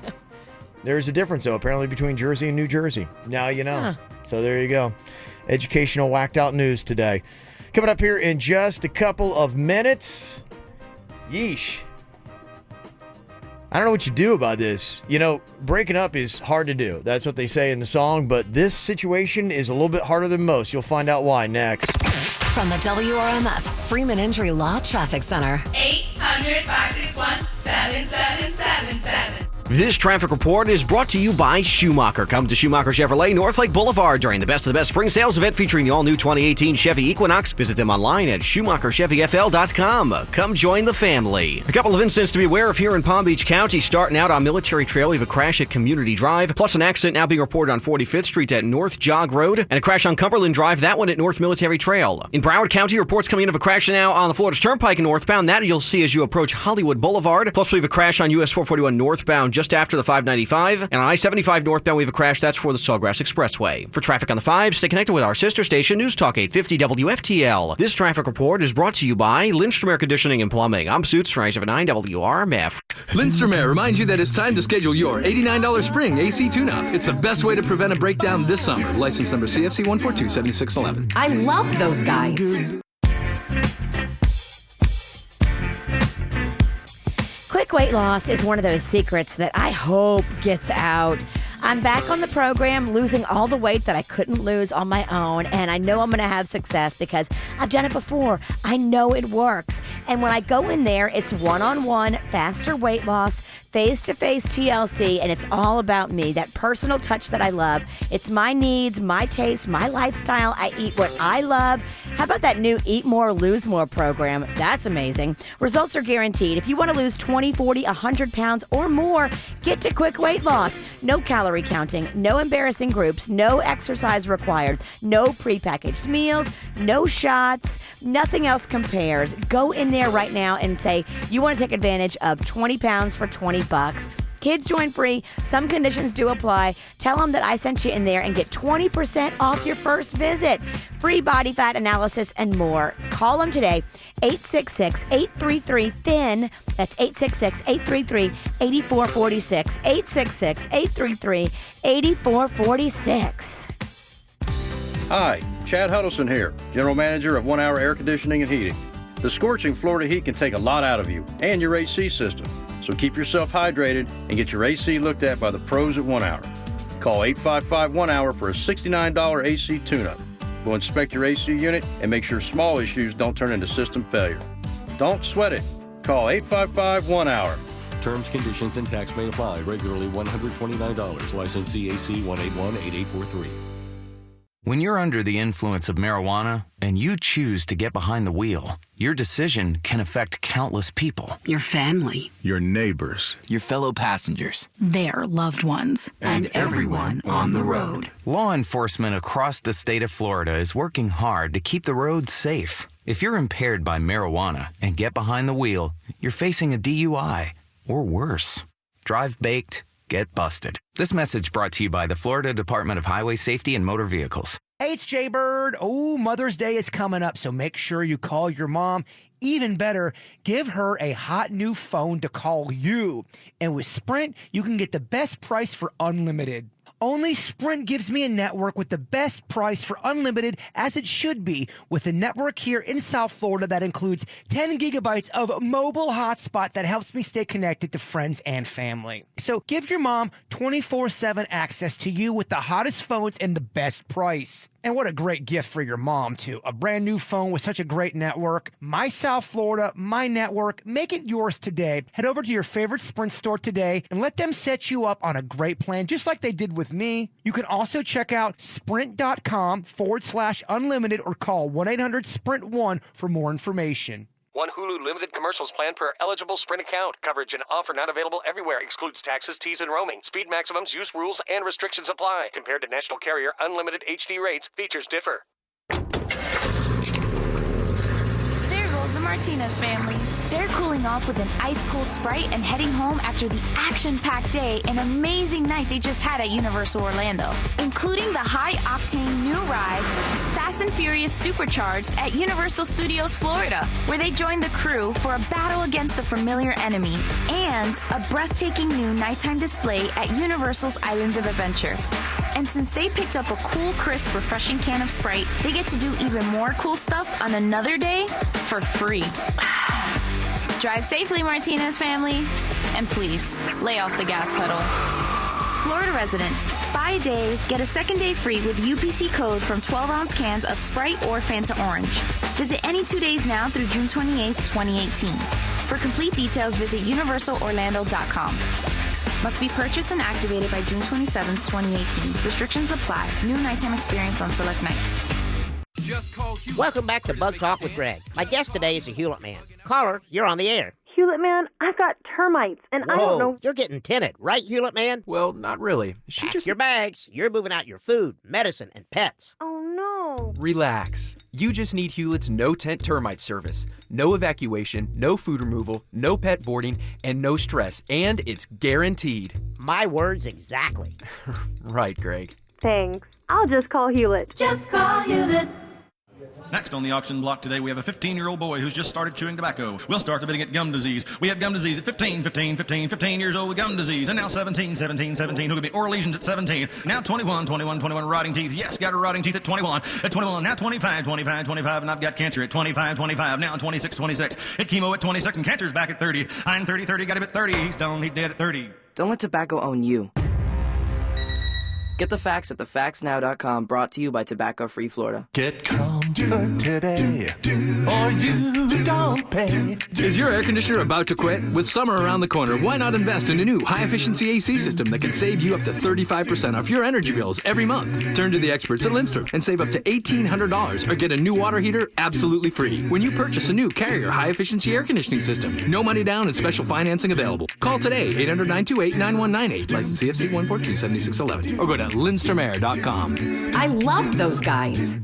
There's a difference, though, apparently, between Jersey and New Jersey. Now you know. Huh. So there you go. Educational whacked out news today. Coming up here in just a couple of minutes. Yeesh. I don't know what you do about this. You know, breaking up is hard to do. That's what they say in the song, but this situation is a little bit harder than most. You'll find out why next. From the WRMF Freeman Injury Law Traffic Center. 800-561-7777. This traffic report is brought to you by Schumacher. Come to Schumacher Chevrolet, North Lake Boulevard during the Best of the Best Spring Sales event featuring the all-new 2018 Chevy Equinox. Visit them online at SchumacherChevyFL.com. Come join the family. A couple of incidents to be aware of here in Palm Beach County. Starting out on Military Trail, we have a crash at Community Drive, plus an accident now being reported on 45th Street at North Jog Road, and a crash on Cumberland Drive, that one at North Military Trail. In Broward County, reports coming in of a crash now on the Florida Turnpike northbound. That you'll see as you approach Hollywood Boulevard. Plus, we have a crash on US 441 northbound just after the 595. And on I-75 northbound, we have a crash. That's for the Sawgrass Expressway. For traffic on the 5, stay connected with our sister station, News Talk 850 WFTL. This traffic report is brought to you by Lindstrom Air Conditioning and Plumbing. I'm Suits for 979 WRMF. Lindstrom Air reminds you that it's time to schedule your $89 spring AC tune-up. It's the best way to prevent a breakdown this summer. License number CFC 1427611. I love those guys. Quick weight loss is one of those secrets that I hope gets out. I'm back on the program, losing all the weight that I couldn't lose on my own, and I know I'm going to have success because I've done it before. I know it works. And when I go in there, it's one-on-one, faster weight loss, face-to-face TLC, and it's all about me, that personal touch that I love. It's my needs, my taste, my lifestyle. I eat what I love. How about that new Eat More, Lose More program? That's amazing. Results are guaranteed. If you want to lose 20, 40, 100 pounds or more, get to Quick Weight Loss. No calorie counting, no embarrassing groups, no exercise required, no prepackaged meals, no shots, nothing else compares. Go in there right now and say you want to take advantage of 20 pounds for $20. Kids join free. Some conditions do apply. Tell them that I sent you in there and get 20% off your first visit. Free body fat analysis and more. Call them today. 866-833-THIN. That's 866-833-8446. 866-833-8446. Hi, Chad Huddleston here, General Manager of 1 Hour Air Conditioning and Heating. The scorching Florida heat can take a lot out of you and your AC system. So keep yourself hydrated and get your AC looked at by the pros at 1 Hour. Call 855-1-HOUR for a $69 AC tune-up. We'll inspect your AC unit and make sure small issues don't turn into system failure. Don't sweat it. Call 855-1-HOUR. Terms, conditions, and tax may apply. Regularly $129. Licensee AC 1818843. When you're under the influence of marijuana and you choose to get behind the wheel, your decision can affect countless people. Your family. Your neighbors. Your fellow passengers. Their loved ones. And everyone on the road. Law enforcement across the state of Florida is working hard to keep the roads safe. If you're impaired by marijuana and get behind the wheel, you're facing a DUI or worse. Drive baked. Get busted. This message brought to you by the Florida Department of Highway Safety and Motor Vehicles. Hey, it's Jay Bird. Oh, Mother's Day is coming up, so make sure you call your mom. Even better, give her a hot new phone to call you. And with Sprint, you can get the best price for unlimited. Only Sprint gives me a network with the best price for unlimited, as it should be, with a network here in South Florida that includes 10 gigabytes of mobile hotspot that helps me stay connected to friends and family. So give your mom 24/7 access to you with the hottest phones and the best price. And what a great gift for your mom, too. A brand new phone with such a great network. My South Florida, my network. Make it yours today. Head over to your favorite Sprint store today and let them set you up on a great plan, just like they did with me. You can also check out sprint.com/unlimited or call 1-800-SPRINT1 for more information. One Hulu limited commercials plan per eligible Sprint account. Coverage and offer not available everywhere. Excludes taxes, T's, and roaming. Speed maximums, use rules, and restrictions apply. Compared to national carrier unlimited HD rates, features differ. There goes the Martinez family. They're cooling off with an ice-cold Sprite and heading home after the action-packed day and amazing night they just had at Universal Orlando, including the high-octane new ride, Fast and Furious Supercharged at Universal Studios Florida, where they joined the crew for a battle against a familiar enemy, and a breathtaking new nighttime display at Universal's Islands of Adventure. And since they picked up a cool, crisp, refreshing can of Sprite, they get to do even more cool stuff on another day for free. Drive safely, Martinez family. And please, lay off the gas pedal. Florida residents, buy a day, get a second day free with UPC code from 12-ounce cans of Sprite or Fanta Orange. Visit any 2 days now through June 28, 2018. For complete details, visit universalorlando.com. Must be purchased and activated by June 27, 2018. Restrictions apply. New nighttime experience on select nights. Welcome back to Bug Talk with Greg. My guest today is a Hewlett man. Caller, you're on the air. Hewlett man, I've got termites, and I don't know. You're getting tinted, right, Hewlett man? Well, not really. Pack your bags. You're moving out your food, medicine, and pets. Oh, no. No. Relax. You just need Hewlett's no-tent termite service. No evacuation, no food removal, no pet boarding, and no stress. And it's guaranteed. My words exactly. Right, Greg. Thanks. I'll just call Hewlett. Just call Hewlett. Next on the auction block today, we have a 15-year-old boy who's just started chewing tobacco. We'll start the bidding at gum disease. We have gum disease at 15 years old with gum disease. And now 17. Who could be oral lesions at 17. Now 21, rotting teeth. Yes, got a rotting teeth at 21. At 21, now 25. And I've got cancer at 25. Now 26. Hit chemo at 26, and cancer's back at 30. I'm 30, got him at 30. He's done, he's dead at 30. Don't let tobacco own you. Get the facts at thefactsnow.com, brought to you by Tobacco Free Florida. Get comfort today, or you don't pay. Is your air conditioner about to quit? With summer around the corner, why not invest in a new high-efficiency AC system that can save you up to 35% off your energy bills every month? Turn to the experts at Lindstrom and save up to $1,800 or get a new water heater absolutely free when you purchase a new Carrier high-efficiency air conditioning system. No money down and special financing available. Call today, 800-928-9198, license CFC 1427611, or go to lindstromair.com. I loved those guys.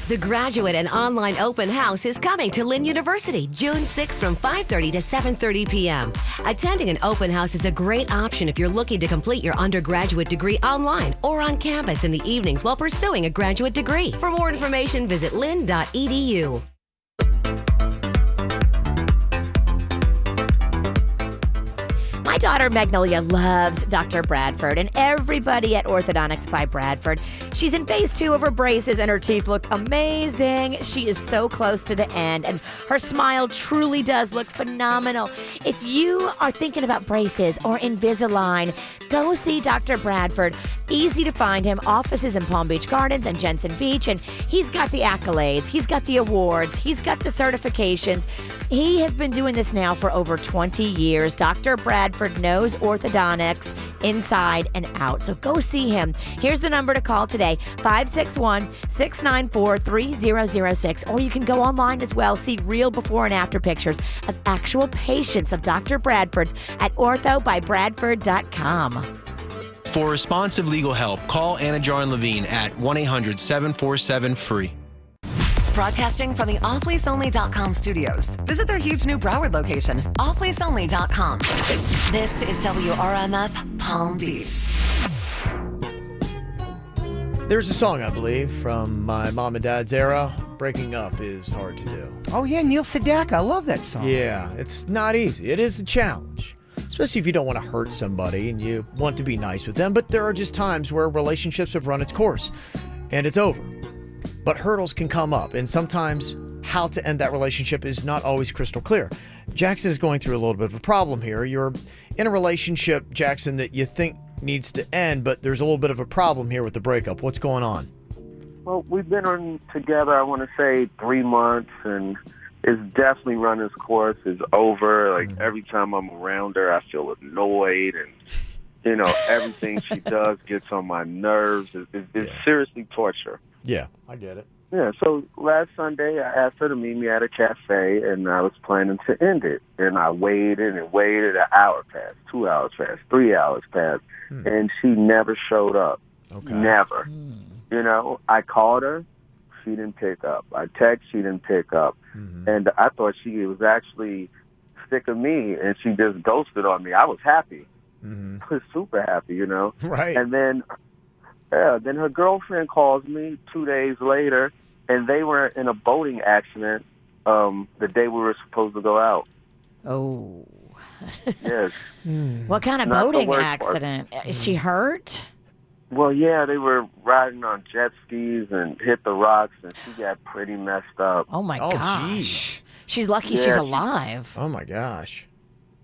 The Graduate and Online Open House is coming to Lynn University June 6th from 5:30 to 7:30 p.m. Attending an open house is a great option if you're looking to complete your undergraduate degree online or on campus in the evenings while pursuing a graduate degree. For more information, visit lynn.edu. My daughter Magnolia loves Dr. Bradford and everybody at Orthodontics by Bradford. She's in phase 2 of her braces and her teeth look amazing. She is so close to the end and her smile truly does look phenomenal. If you are thinking about braces or Invisalign, go see Dr. Bradford. Easy to find him. Offices in Palm Beach Gardens and Jensen Beach, and he's got the accolades, he's got the awards, he's got the certifications. He has been doing this now for over 20 years. Dr. Bradford knows orthodontics inside and out. So go see him. Here's the number to call today, 561-694-3006. Or you can go online as well, see real before and after pictures of actual patients of Dr. Bradford's at orthobybradford.com. For responsive legal help, call Anna Jar Levine at 1-800-747-FREE. Broadcasting from the offleaseonly.com studios. Visit their huge new Broward location, offleaseonly.com. This is WRMF Palm Beach. There's a song, I believe, from my mom and dad's era. Breaking up is hard to do. Oh, yeah, Neil Sedaka. I love that song. Yeah, it's not easy. It is a challenge, especially if you don't want to hurt somebody and you want to be nice with them. But there are just times where relationships have run its course and it's over. But hurdles can come up, and sometimes how to end that relationship is not always crystal clear. Jackson is going through a little bit of a problem here. You're in a relationship, Jackson, that you think needs to end, but there's a little bit of a problem here with the breakup. What's going on? Well, we've been together, I want to say, 3 months, and it's definitely run its course. It's over. Like, every time I'm around her, I feel annoyed, and, you know, everything she does gets on my nerves. It's seriously torture. Yeah, I get it. Yeah, so last Sunday I asked her to meet me at a cafe, and I was planning to end it. And I waited and waited. An hour passed, 2 hours passed, 3 hours passed, and she never showed up. Okay. Never. You know, I called her, she didn't pick up. I texted, she didn't pick up. And I thought she was actually sick of me, and she just ghosted on me. I was happy. I was super happy, you know. Right. And then... yeah, then her girlfriend calls me 2 days later, and they were in a boating accident the day we were supposed to go out. Oh. Yes. What kind of Not the boating worst accident? part. Is she hurt? Well, yeah, they were riding on jet skis and hit the rocks, and she got pretty messed up. Oh, my gosh. Geez. She's lucky Yeah, she's she- alive. Oh, my gosh.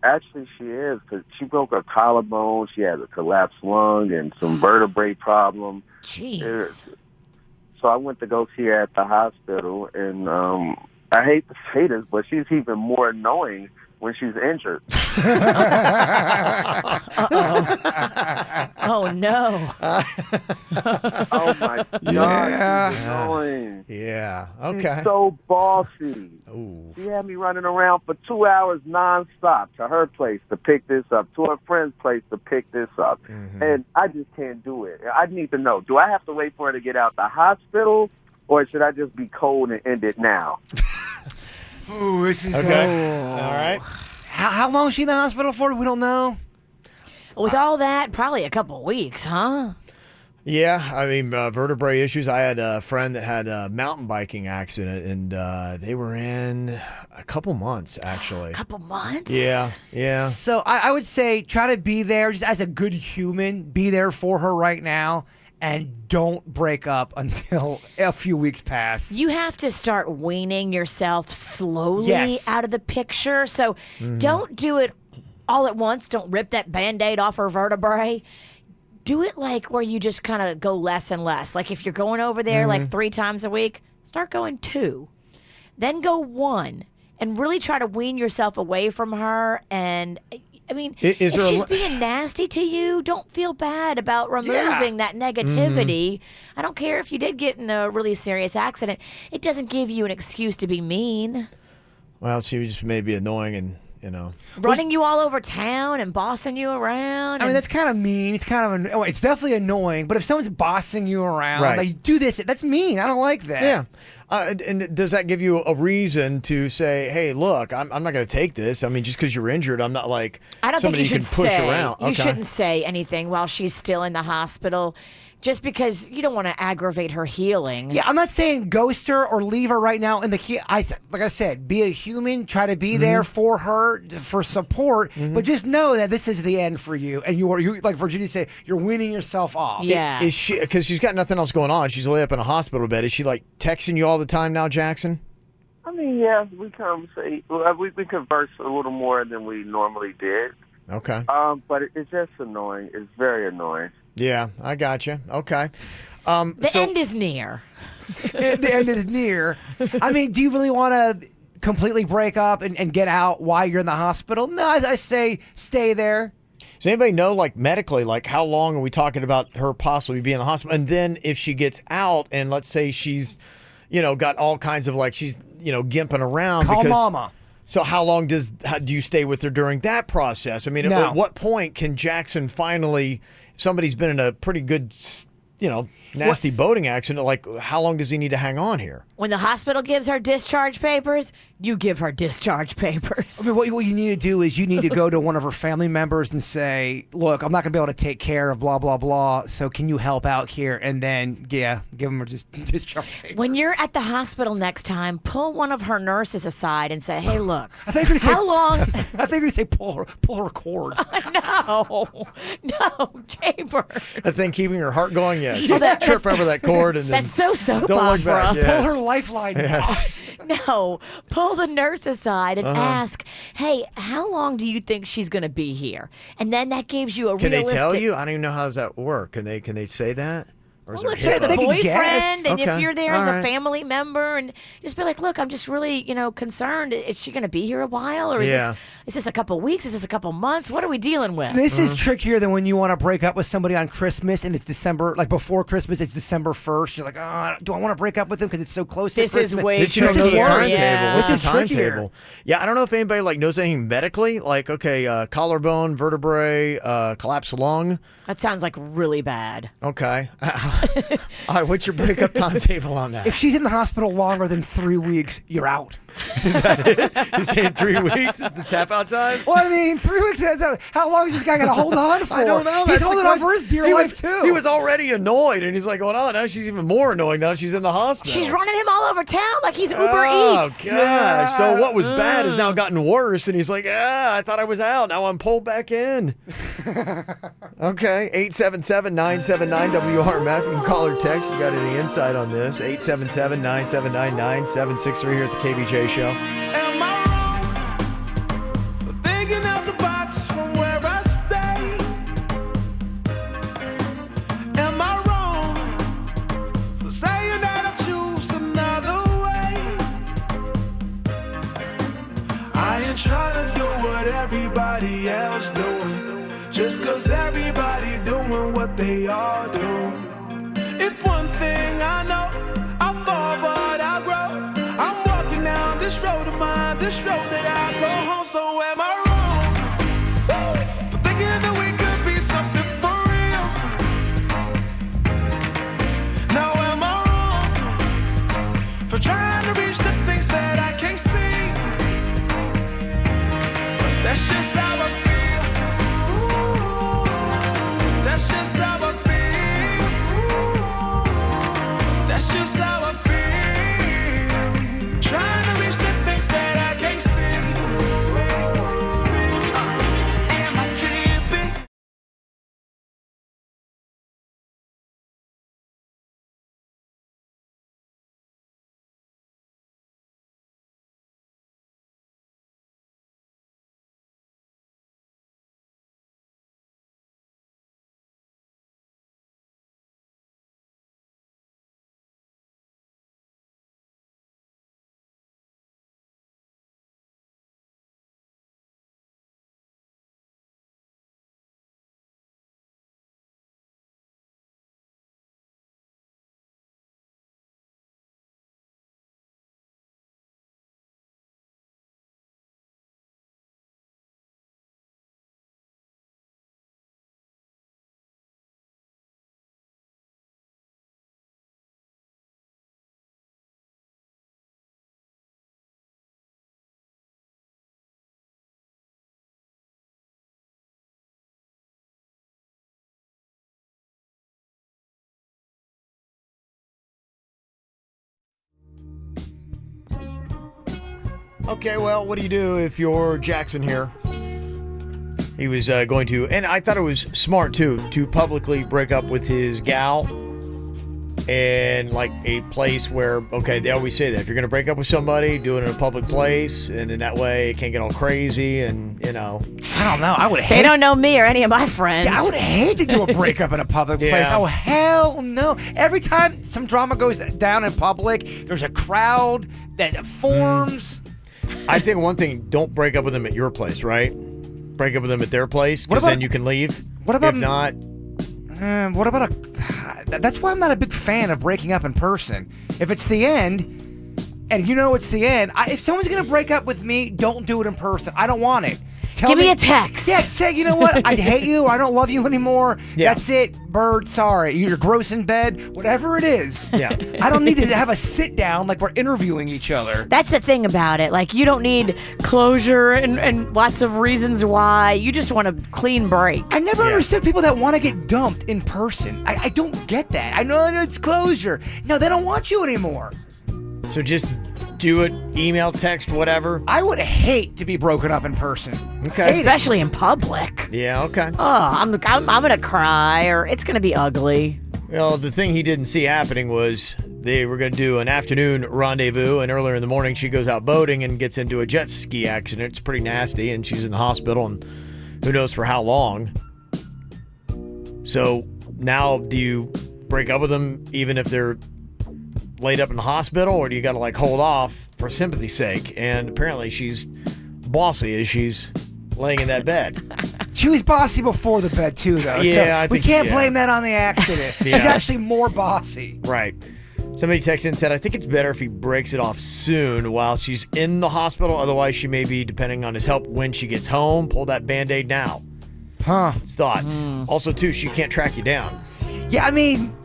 Actually, she is, because she broke her collarbone. She has a collapsed lung and some vertebrae problem. Jeez. So I went to go see her at the hospital, and I hate to say this, but she's even more annoying when she's injured. Oh, no. Oh, my God. Yeah. She's annoying. Yeah, okay. She's so bossy. Ooh. She had me running around for 2 hours nonstop to her place to pick this up, to her friend's place to pick this up. And I just can't do it. I need to know, do I have to wait for her to get out the hospital, or should I just be cold and end it now? Ooh, this is okay. All right. How long is she in the hospital for? We don't know. With all that, probably a couple weeks, huh? Yeah, I mean, vertebrae issues. I had a friend that had a mountain biking accident, and they were in a couple months, actually. A couple months? Yeah. So I would say try to be there just as a good human. Be there for her right now, and don't break up until a few weeks pass. You have to start weaning yourself slowly out of the picture. So don't do it all at once. Don't rip that Band-Aid off her vertebrae. Do it like where you just kind of go less and less. Like if you're going over there like 3 times a week, start going 2. Then go 1. And really try to wean yourself away from her. And, I mean, if she's being nasty to you, don't feel bad about removing that negativity. I don't care if you did get in a really serious accident. It doesn't give you an excuse to be mean. Well, she just may be annoying and, running you all over town and bossing you around. I mean, that's kind of mean. It's kind of it's definitely annoying. But if someone's bossing you around, Right. like do this, that's mean. I don't like that. Yeah. And does that give you a reason to say, hey, look, I'm not going to take this? I mean, just because you're injured, I'm not like I don't think somebody you can should push say, around. You shouldn't say anything while she's still in the hospital. Just because you don't want to aggravate her healing. Yeah, I'm not saying ghost her or leave her right now. Like I said, be a human. Try to be there for her, for support. But just know that this is the end for you. And you like Virginia said, you're weaning yourself off. Yeah. Is she, because she's got nothing else going on. She's laid up in a hospital bed. Is she like texting you all the time now, Jackson? I mean, yeah, we conversate. We converse a little more than we normally did. Okay. But it's just annoying. It's very annoying. Yeah, I got you. Okay. The end is near. The end is near. I mean, do you really want to completely break up and get out while you're in the hospital? No, I say stay there. Does anybody know, like medically, like how long are we talking about her possibly being in the hospital? And then if she gets out and let's say she's, got all kinds of like she's, gimping around. Call mama. So how long do you stay with her during that process? I mean, at what point can Jackson finally, if somebody's been in a pretty good, nasty boating accident, like how long does he need to hang on here? When the hospital gives her discharge papers, you give her discharge papers. I mean, what you need to do is you need to go to one of her family members and say, look, I'm not going to be able to take care of blah, blah, blah. So can you help out here? And then, give them her discharge papers. When you're at the hospital next time, pull one of her nurses aside and say, hey, look, I think you're how long? I think you're going to say pull her cord. No, Jaybird. I think keeping her heart going, yes. Trip over that cord and then that's so soap don't look back. opera. Yes. Pull her lifeline. Yes. No, pull the nurse aside and ask, hey, how long do you think she's going to be here? And then that gives you a Can realistic... they tell you? I don't even know how does that work. Can they say that? Or is Well, there if you're the boyfriend and if Okay. you're there All as right. a family member and just be like, look, I'm just really, concerned. Is she going to be here a while? Or is this a couple weeks? Is this a couple months? What are we dealing with? This is trickier than when you want to break up with somebody on Christmas and it's December, like before Christmas, it's December 1st. You're like, do I want to break up with them because it's so close to This is Christmas? way This you don't know the trickier. timetable. Yeah. What's This the is trickier. timetable? Yeah, I don't know if anybody like knows anything medically. Like, okay, collarbone, vertebrae, collapsed lung. That sounds like really bad. Okay. All right, what's your breakup timetable on that? If she's in the hospital longer than 3 weeks, you're out. Is that it? You're saying 3 weeks is the tap out time? Well, I mean, 3 weeks, how long is this guy going to hold on for? I don't know. He's That's the holding on for question. his dear He life, was- too. He was already annoyed, and he's like, well, now she's even more annoying now she's in the hospital. She's running him all over town like he's Uber Oh, Eats. gosh. So what was bad has now gotten worse, and he's like, I thought I was out. Now I'm pulled back in. Okay, 877-979-WRMF. You can call or text if you got any insight on this. 877-979-9763 here at the KVJ Show. Am I wrong for thinking out the box from where I stay? Am I wrong for saying that I choose another way? I ain't trying to do what everybody else doing, just cause everybody doing what they all do. If one thing I know, I fall but I grow. I'm walking down this road of mine, this road that I go home. So am I wrong for thinking that we could be something for real? Now am I wrong Okay, well, what do you do if you're Jackson here? He was going to, and I thought it was smart too, to publicly break up with his gal in like a place where, okay, they always say that if you're going to break up with somebody, do it in a public place, and in that way it can't get all crazy, and I don't know. I would hate. They don't know me or any of my friends. Yeah, I would hate to do a breakup in a public place. Oh, hell no. Every time some drama goes down in public, there's a crowd that forms. I think one thing, don't break up with them at your place, right? Break up with them at their place, because then you can leave. What about if not? What about that's why I'm not a big fan of breaking up in person. If it's the end, and you know it's the end, if someone's going to break up with me, don't do it in person. I don't want it. Give me a text. Yeah, say, you know what? I hate you. I don't love you anymore. Yeah. That's it. Bird, sorry. You're gross in bed. Whatever it is. Yeah. I don't need to have a sit down like we're interviewing each other. That's the thing about it. Like, you don't need closure and lots of reasons why. You just want a clean break. I never understood people that want to get dumped in person. I don't get that. I know it's closure. No, they don't want you anymore. So just do it, email, text, whatever. I would hate to be broken up in person. Okay. Especially in public. Yeah, okay. Oh, I'm going to cry, or it's going to be ugly. Well, the thing he didn't see happening was they were going to do an afternoon rendezvous, and earlier in the morning she goes out boating and gets into a jet ski accident. It's pretty nasty, and she's in the hospital, and who knows for how long. So now do you break up with them even if they're laid up in the hospital, or do you got to like hold off for sympathy's sake? And apparently she's bossy as she's laying in that bed. She was bossy before the bed too, though. Yeah, so we can't blame that on the accident. Yeah. She's actually more bossy. Right. Somebody texted in and said, I think it's better if he breaks it off soon while she's in the hospital. Otherwise, she may be depending on his help when she gets home. Pull that Band-Aid now. Huh. It's thought. Also, too, she can't track you down. Yeah, I mean,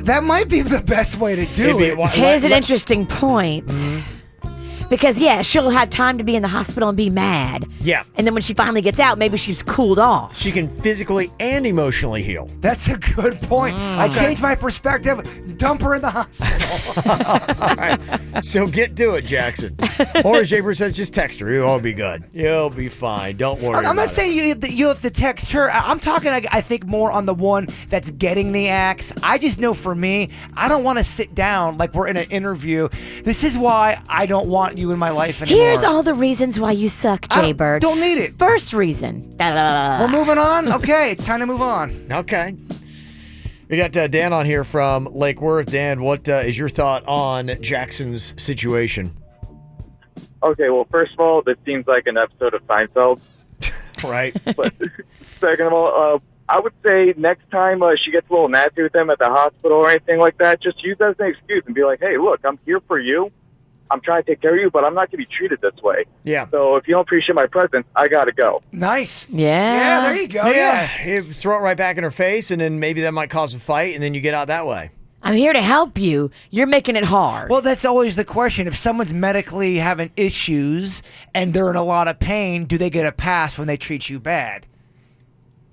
that might be the best way to do it. Here's an interesting point. Because, yeah, she'll have time to be in the hospital and be mad. Yeah. And then when she finally gets out, maybe she's cooled off. She can physically and emotionally heal. That's a good point. I changed my perspective. Dump her in the hospital. All right. So get to it, Jackson. Or as Jaber says, just text her. You'll all be good. You'll be fine. Don't worry I'm not about saying you have to text her. I'm talking, I think, more on the one that's getting the axe. I just know for me, I don't want to sit down like we're in an interview. This is why I don't want you in my life anymore. Here's all the reasons why you suck, Jaybird. Don't need it. First reason. We're moving on? Okay, it's time to move on. Okay. We got Dan on here from Lake Worth. Dan, what is your thought on Jackson's situation? Okay, well, first of all, this seems like an episode of Seinfeld. Right. But second of all, I would say next time she gets a little nasty with him at the hospital or anything like that, just use that as an excuse and be like, hey, look, I'm here for you. I'm trying to take care of you, but I'm not going to be treated this way. Yeah. So if you don't appreciate my presence, I got to go. Nice. Yeah. Yeah, there you go. Yeah. You throw it right back in her face, and then maybe that might cause a fight, and then you get out that way. I'm here to help you. You're making it hard. Well, that's always the question. If someone's medically having issues and they're in a lot of pain, do they get a pass when they treat you bad?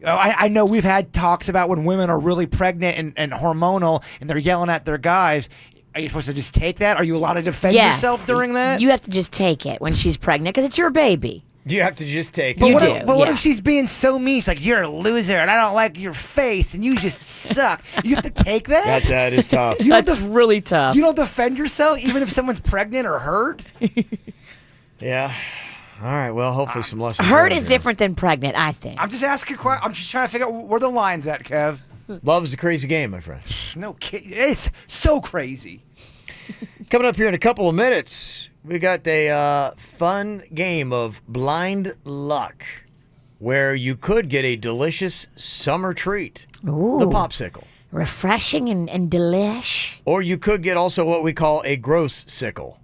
I know we've had talks about when women are really pregnant and hormonal and they're yelling at their guys. Are you supposed to just take that? Are you allowed to defend yourself during that? You have to just take it when she's pregnant because it's your baby. Do you have to just take it? But what if she's being so mean? She's like, you're a loser and I don't like your face and you just suck. You have to take that? That is tough. That's really tough. You don't defend yourself even if someone's pregnant or hurt? Yeah. All right. Well, hopefully some lessons. Hurt is different than pregnant, I think. I'm just asking. I'm just trying to figure out where the line's at, Kev. Love is a crazy game, my friend. No kidding. It's so crazy. Coming up here in a couple of minutes, we got a fun game of blind luck where you could get a delicious summer treat. Ooh. The popsicle. Refreshing and delish. Or you could get also what we call a gross sickle.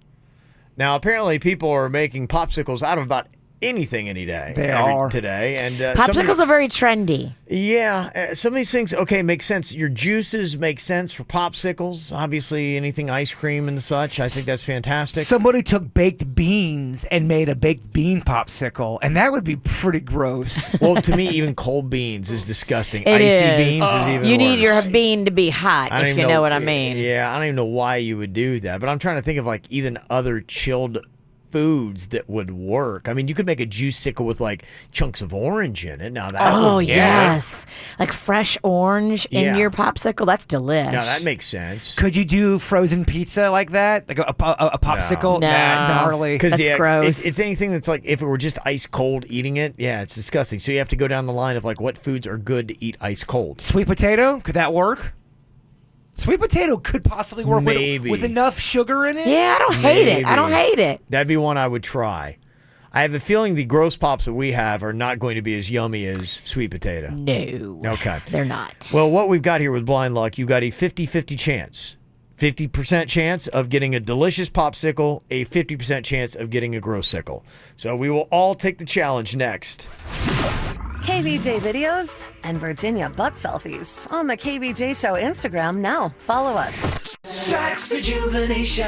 Now, apparently people are making popsicles out of about anything any day. They are. Today. And popsicles are very trendy. Yeah. Some of these things, okay, make sense. Your juices make sense for popsicles. Obviously, anything ice cream and such. I think that's fantastic. Somebody took baked beans and made a baked bean popsicle, and that would be pretty gross. Well, to me, even cold beans is disgusting. It Icy is. beans is even You worse. need your bean to be hot, I don't if even you know what I mean. Yeah, I don't even know why you would do that. But I'm trying to think of like even other chilled foods that would work. I mean, you could make a juice sickle with like chunks of orange in it. Now that yes, like fresh orange in your popsicle. That's delish. Now that makes sense. Could you do frozen pizza like that? Like a popsicle? No. Gnarly. Because That's gross. It's anything that's like, if it were just ice cold eating it, it's disgusting. So you have to go down the line of like what foods are good to eat ice cold. Sweet potato? Could that work? Sweet potato could possibly work with enough sugar in it. Yeah, I don't hate it. I don't hate it. That'd be one I would try. I have a feeling the gross pops that we have are not going to be as yummy as sweet potato. No. Okay. They're not. Well, what we've got here with Blind Luck, you got a 50-50 chance. 50% chance of getting a delicious popsicle, a 50% chance of getting a gross sickle. So we will all take the challenge next. KVJ videos and Virginia butt selfies on the KVJ Show Instagram now. Follow us. Strax Rejuvenation.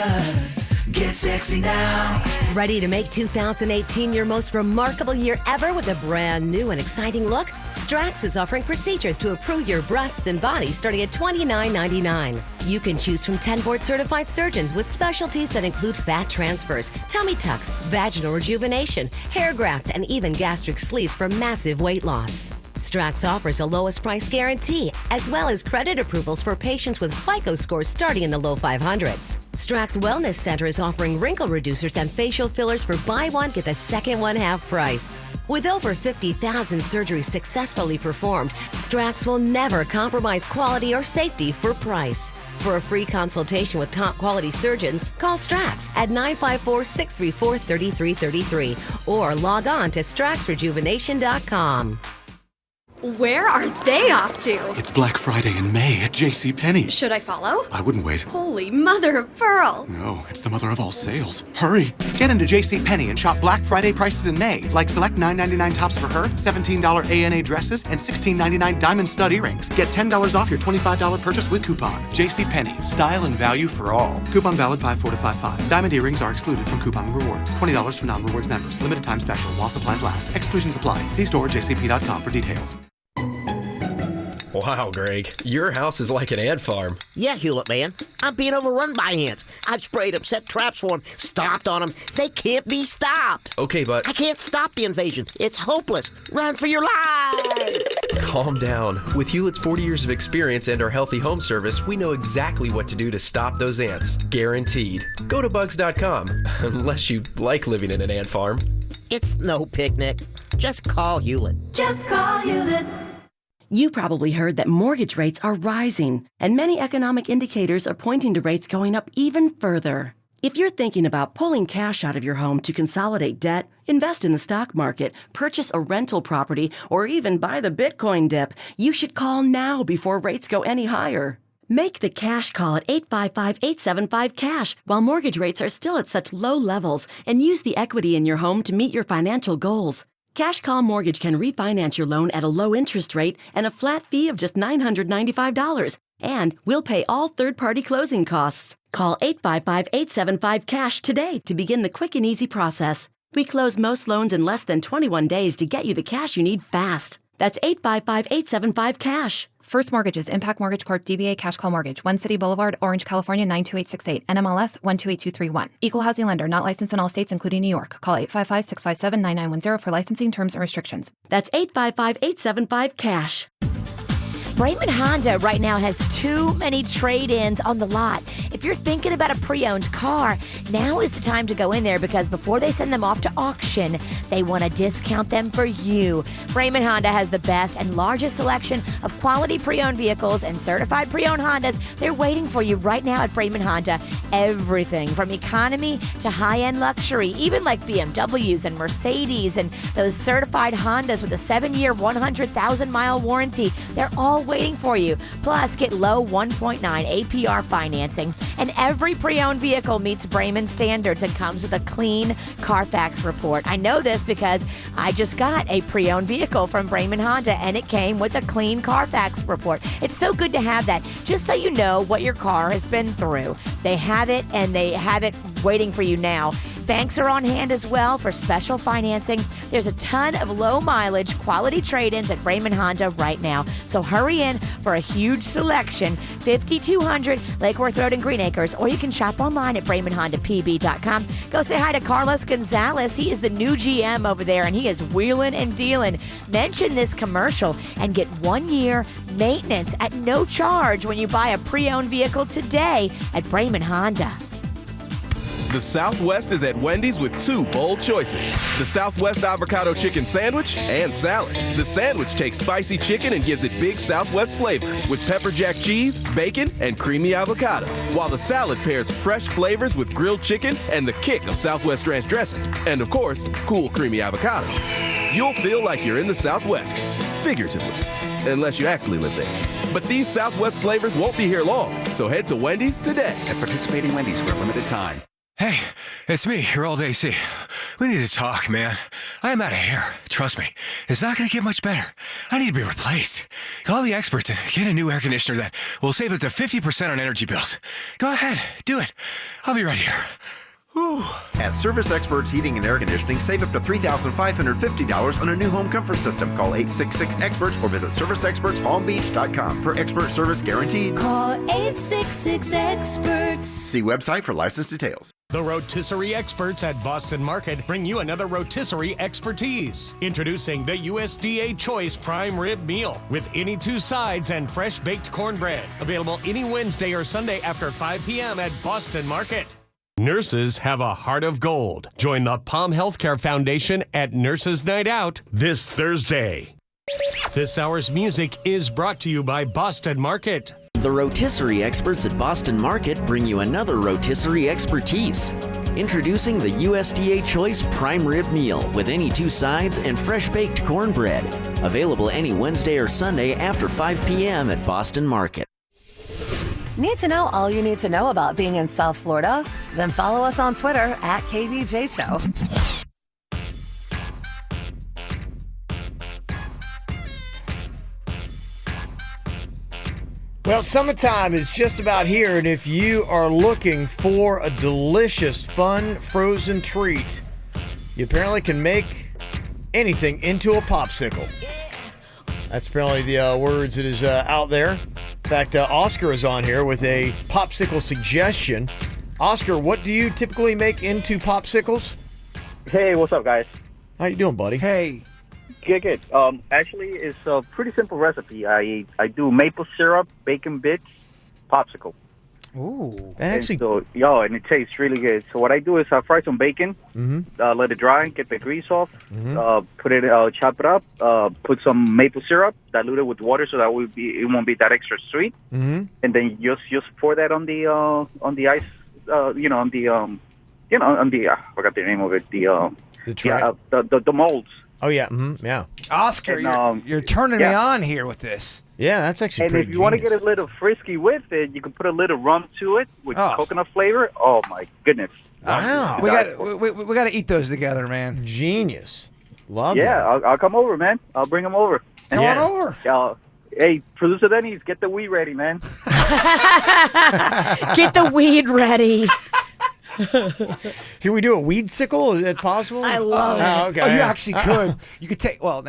Get sexy now. Ready to make 2018 your most remarkable year ever with a brand new and exciting look? Strax is offering procedures to improve your breasts and body starting at $29.99. You can choose from 10 board-certified surgeons with specialties that include fat transfers, tummy tucks, vaginal rejuvenation, hair grafts, and even gastric sleeves for massive weight loss. Strax offers a lowest price guarantee, as well as credit approvals for patients with FICO scores starting in the low 500s. Strax Wellness Center is offering wrinkle reducers and facial fillers for buy one, get the second one half price. With over 50,000 surgeries successfully performed, Strax will never compromise quality or safety for price. For a free consultation with top quality surgeons, call Strax at 954-634-3333 or log on to straxrejuvenation.com. Where are they off to? It's Black Friday in May at JCPenney. Should I follow? I wouldn't wait. Holy mother of pearl. No, it's the mother of all sales. Hurry! Get into JCPenney and shop Black Friday prices in May, like select $9.99 tops for her, $17 ANA dresses, and $16.99 diamond stud earrings. Get $10 off your $25 purchase with coupon. JCPenney, style and value for all. Coupon valid 5/4-5/5. Diamond earrings are excluded from coupon rewards. $20 for non-rewards members. Limited time special while supplies last. Exclusions apply. See store jcp.com for details. Wow, Greg, your house is like an ant farm. Yeah, Hewlett, man. I'm being overrun by ants. I've sprayed them, set traps for them, stomped on them. They can't be stopped. Okay, but... I can't stop the invasion. It's hopeless. Run for your life! Calm down. With Hewlett's 40 years of experience and our healthy home service, we know exactly what to do to stop those ants. Guaranteed. Go to bugs.com, unless you like living in an ant farm. It's no picnic. Just call Hewlett. Just call Hewlett. You probably heard that mortgage rates are rising, and many economic indicators are pointing to rates going up even further. If you're thinking about pulling cash out of your home to consolidate debt, invest in the stock market, purchase a rental property, or even buy the Bitcoin dip, you should call now before rates go any higher. Make the cash call at 855-875-CASH while mortgage rates are still at such low levels, and use the equity in your home to meet your financial goals. Cash Call Mortgage can refinance your loan at a low interest rate and a flat fee of just $995. And we'll pay all third-party closing costs. Call 855-875-CASH today to begin the quick and easy process. We close most loans in less than 21 days to get you the cash you need fast. That's 855-875-CASH. First Mortgages, Impact Mortgage Corp. DBA Cash Call Mortgage, One City Boulevard, Orange, California, 92868. NMLS 128231. Equal housing lender, not licensed in all states, including New York. Call 855-657-9910 for licensing terms and restrictions. That's 855-875-CASH. Braman Honda right now has too many trade-ins on the lot. If you're thinking about a pre-owned car, now is the time to go in there because before they send them off to auction, they want to discount them for you. Braman Honda has the best and largest selection of quality pre-owned vehicles and certified pre-owned Hondas. They're waiting for you right now at Braman Honda. Everything from economy to high-end luxury, even like BMWs and Mercedes and those certified Hondas with a 7-year, 100,000-mile warranty. They're all waiting for you. Plus, get low 1.9 APR financing. And every pre-owned vehicle meets Braman standards and comes with a clean Carfax report. I know this because I just got a pre-owned vehicle from Braman Honda and it came with a clean Carfax report. It's so good to have that, just so you know what your car has been through. They have it and they have it waiting for you now. Banks are on hand as well for special financing. There's a ton of low-mileage, quality trade-ins at Raymond Honda right now. So hurry in for a huge selection. 5200 Lake Worth Road in Green Acres, or you can shop online at RaymondHondaPB.com. Go say hi to Carlos Gonzalez. He is the new GM over there, and he is wheeling and dealing. Mention this commercial and get 1 year maintenance at no charge when you buy a pre-owned vehicle today at Raymond Honda. The Southwest is at Wendy's with 2 bold choices. The Southwest Avocado Chicken Sandwich and Salad. The sandwich takes spicy chicken and gives it big Southwest flavor with pepper jack cheese, bacon, and creamy avocado. While the salad pairs fresh flavors with grilled chicken and the kick of Southwest ranch dressing. And of course, cool creamy avocado. You'll feel like you're in the Southwest, figuratively, unless you actually live there. But these Southwest flavors won't be here long, so head to Wendy's today. At participating Wendy's for a limited time. Hey, it's me, your old AC. We need to talk, man. I am out of hair. Trust me, it's not going to get much better. I need to be replaced. Call the experts and get a new air conditioner that will save up to 50% on energy bills. Go ahead, do it. I'll be right here. Whew. At Service Experts Heating and Air Conditioning, save up to $3,550 on a new home comfort system. Call 866-EXPERTS or visit ServiceExpertsPalmBeach.com for expert service guaranteed. Call 866-EXPERTS. See website for license details. The rotisserie experts at Boston Market bring you another rotisserie expertise. Introducing the USDA Choice Prime Rib Meal with any 2 sides and fresh baked cornbread. Available any Wednesday or Sunday after 5 p.m. at Boston Market. Nurses have a heart of gold. Join the Palm Healthcare Foundation at Nurses Night Out this Thursday. This hour's music is brought to you by Boston Market. The rotisserie experts at Boston Market bring you another rotisserie expertise. Introducing the USDA Choice Prime Rib Meal with any 2 sides and fresh baked cornbread. Available any Wednesday or Sunday after 5 p.m. at Boston Market. Need to know all you need to know about being in South Florida? Then follow us on Twitter at KVJ Show. Well, summertime is just about here, and if you are looking for a delicious, fun, frozen treat, you apparently can make anything into a popsicle. That's apparently the words that is out there. In fact, Oscar is on here with a popsicle suggestion. Oscar, what do you typically make into popsicles? Hey, what's up, guys? How you doing, buddy? Hey. Good. Actually, it's a pretty simple recipe. I do maple syrup, bacon bits, popsicle. Ooh. That actually... and it tastes really good. So what I do is I fry some bacon, let it dry, get the grease off, put it, chop it up, put some maple syrup, dilute it with water so that it won't be that extra sweet, and then just pour that on the ice, I forgot the name of it, the molds. Oh yeah, yeah. Oscar, you're turning me on here with this. Yeah, that's actually and pretty if you want to get a little frisky with it, you can put a little rum to it with coconut flavor. Oh my goodness! Wow, we got to eat those together, man. Genius. Love that. that. I'll come over, man. I'll bring them over. Come on over. Hey, producer Denny, get the weed ready, man. Get the weed ready. Can we do a weed sickle? Is that possible? I love it. Oh, okay. Oh, you actually could. You could take. Well,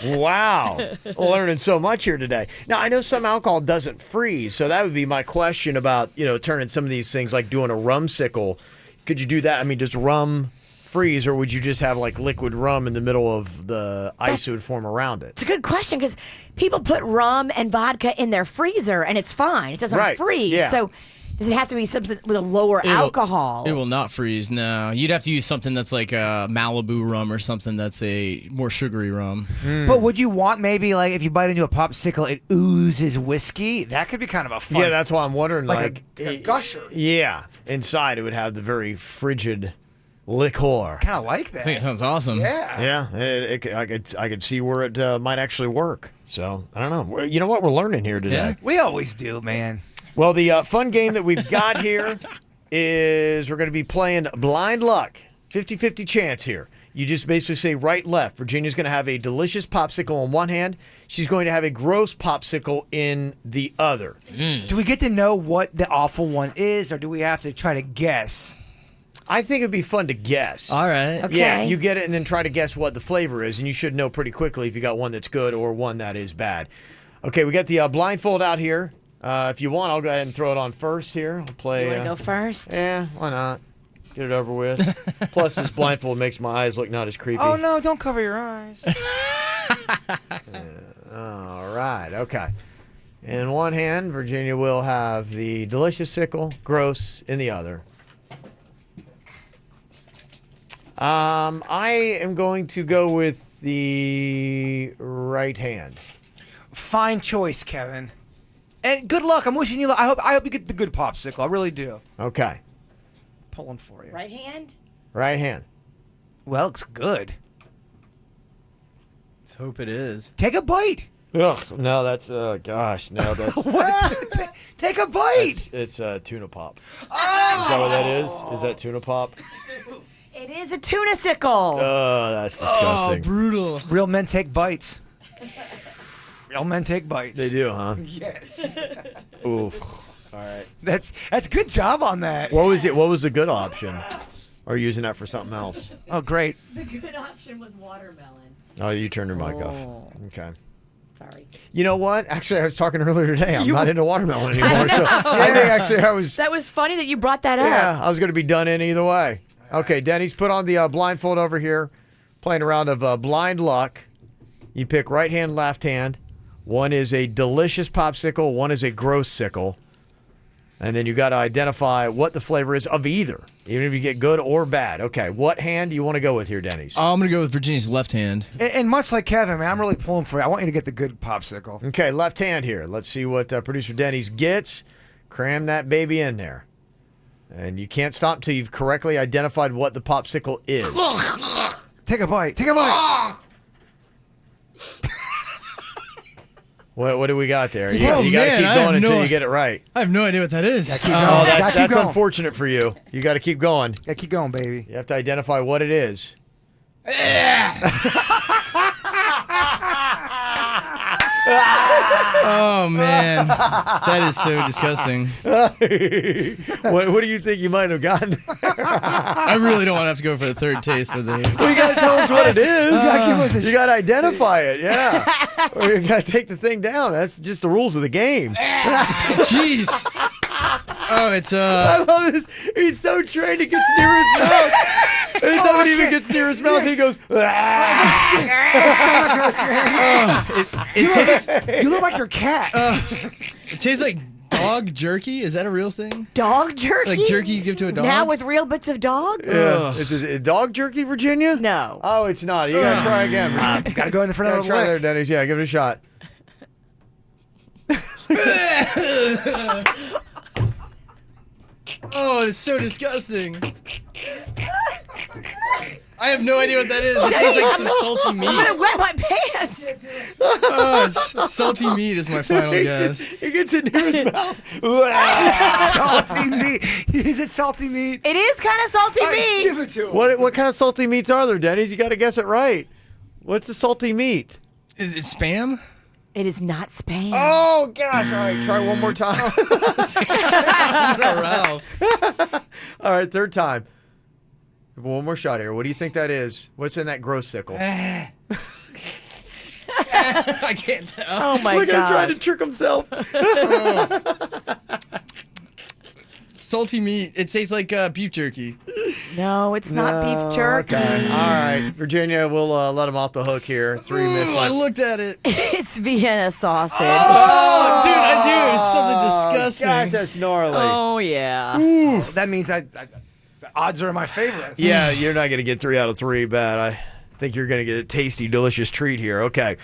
Wow. Learning so much here today. Now, I know some alcohol doesn't freeze, so that would be my question about, turning some of these things like doing a rum sickle. Could you do that? I mean, does rum freeze, or would you just have like liquid rum in the middle of the ice that would form around it? It's a good question because people put rum and vodka in their freezer and it's fine. It doesn't freeze. Yeah. So does it have to be something with a lower alcohol? It will not freeze, no. You'd have to use something that's like a Malibu rum or something that's a more sugary rum. But would you want maybe like if you bite into a popsicle, it oozes whiskey? That could be kind of a fun. Yeah, that's why I'm wondering. Like a gusher. Yeah. Inside it would have the very frigid liqueur. Kind of like that. I think it sounds awesome. Yeah. Yeah. I could see where it might actually work. So, I don't know. You know what? We're learning here today. Yeah. We always do, man. Well, the fun game that we've got here is we're going to be playing Blind Luck. 50-50 chance here. You just basically say right, left. Virginia's going to have a delicious popsicle in one hand. She's going to have a gross popsicle in the other. Do we get to know what the awful one is, or do we have to try to guess? I think it'd be fun to guess. All right. Okay. Yeah, you get it and then try to guess what the flavor is, and you should know pretty quickly if you got one that's good or one that is bad. Okay, we got the blindfold out here. If you want, I'll go ahead and throw it on first here. I'll play. You want to go first? Yeah, why not? Get it over with. Plus, this blindfold makes my eyes look not as creepy. Oh, no, don't cover your eyes. All right, okay. In one hand, Virginia will have the delicious sickle, gross in the other. I am going to go with the right hand. Fine choice, Kevin. And good luck. I'm wishing you luck. I hope you get the good popsicle. I really do. Okay. Pulling for you. Right hand? Right hand. Well, it's good. Let's hope it is. Take a bite. Ugh, no, that's, gosh, no, that's. What? Take a bite. It's tuna pop. Oh! Is that what that is? Is that tuna pop? It is a tuna sickle. Oh, that's disgusting. Oh, brutal. Real men take bites. Real men take bites. They do, huh? Yes. Ooh. All right. That's good job on that. What was it? What was the good option? Or are you using that for something else? Oh, great. The good option was watermelon. Oh, you turned your mic off. Okay. Sorry. You know what? Actually, I was talking earlier today. I'm not into watermelon anymore. So I think actually I was. That was funny that you brought that up. Yeah, I was going to be done in either way. Okay, Denny's put on the blindfold over here. Playing a round of blind luck. You pick right hand, left hand. One is a delicious popsicle. One is a gross sickle. And then you got to identify what the flavor is of either, even if you get good or bad. Okay, what hand do you want to go with here, Denny's? I'm going to go with Virginia's left hand. And much like Kevin, man, I'm really pulling for you. I want you to get the good popsicle. Okay, left hand here. Let's see what producer Denny's gets. Cram that baby in there. And you can't stop until you've correctly identified what the popsicle is. Take a bite. Take a bite. What do we got there? You, Oh, you got to man, keep I going have until no- you get it right. I have no idea what that is. Keep going. Oh, Gotta that's keep going. unfortunate for you. You got to keep going. Yeah, keep going, baby. You have to identify what it is. Oh, man. That is so disgusting. What do you think you might have gotten? I really don't want to have to go for a third taste of these. Well, you got to tell us what it is. You You got to identify it, yeah. Or you got to take the thing down. That's just the rules of the game. Jeez. Oh, it's I love this. He's so trained, it gets near his mouth. Anytime he even gets near his mouth, he goes. it tastes. You look like your cat. It tastes like dog jerky. Is that a real thing? Dog jerky? Like jerky you give to a dog? Now with real bits of dog? Yeah. Is it dog jerky, Virginia? No. Oh, it's not. You got to try again. Got to go in the front of the Try there, lick. Denny's. Yeah, give it a shot. Oh, it's so disgusting. I have no idea what that is. It tastes like some salty meat. I'm gonna wet my pants. Oh, it's salty meat is my final guess. He gets it near his mouth. Salty meat. Is it salty meat? It is kind of salty meat. Give it to him. What kind of salty meats are there, Denny's? You got to guess it right. What's the salty meat? Is it Spam? It is not Spain. Oh, gosh. All right, try one more time. Ralph. All right, third time. One more shot here. What do you think that is? What's in that gross sickle? I can't tell. Oh my Look at him trying god. to trick himself. Salty meat. It tastes like beef jerky. No, it's not beef jerky. Okay. All right, Virginia, we'll let him off the hook here. 3 misses. I looked at it. It's Vienna sausage. Oh, dude, I do. It's something disgusting. Gosh, that's gnarly. Oh yeah. That means the odds are in my favor. Yeah, you're not going to get 3 out of 3, but I think you're going to get a tasty, delicious treat here. Okay.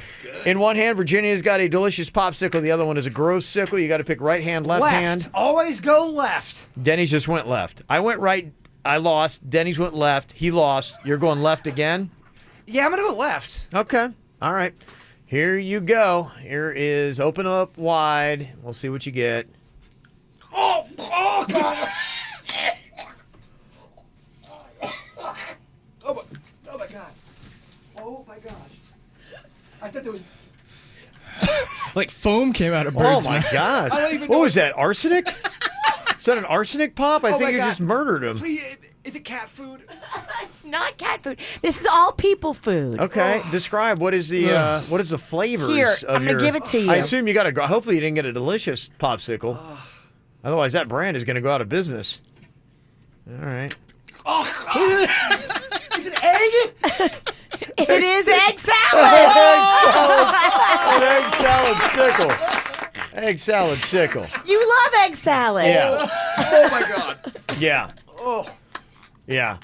In one hand, Virginia's got a delicious popsicle. The other one is a gross sickle. You got to pick right hand, left hand. Always go left. Denny's just went left. I went right. I lost. Denny's went left. He lost. You're going left again? Yeah, I'm going to go left. Okay. All right. Here you go. Here is open up wide. We'll see what you get. Oh, God. Oh my God. I thought there was. Like foam came out of Oh Bird's my mouth. gosh! I don't even What know was that? Arsenic? Is that an arsenic pop? I Oh think my you God. just murdered him. Please, is it cat food? It's not cat food. This is all people food. Okay, describe what is the flavors Here, of I'm gonna your. give it to you. I assume you got a. Hopefully, you didn't get a delicious popsicle. Otherwise, that brand is going to go out of business. All right. Is it egg? It is egg salad. An egg salad sickle. Egg salad sickle. You love egg salad. Yeah. Oh my God. Yeah. Oh, Yeah.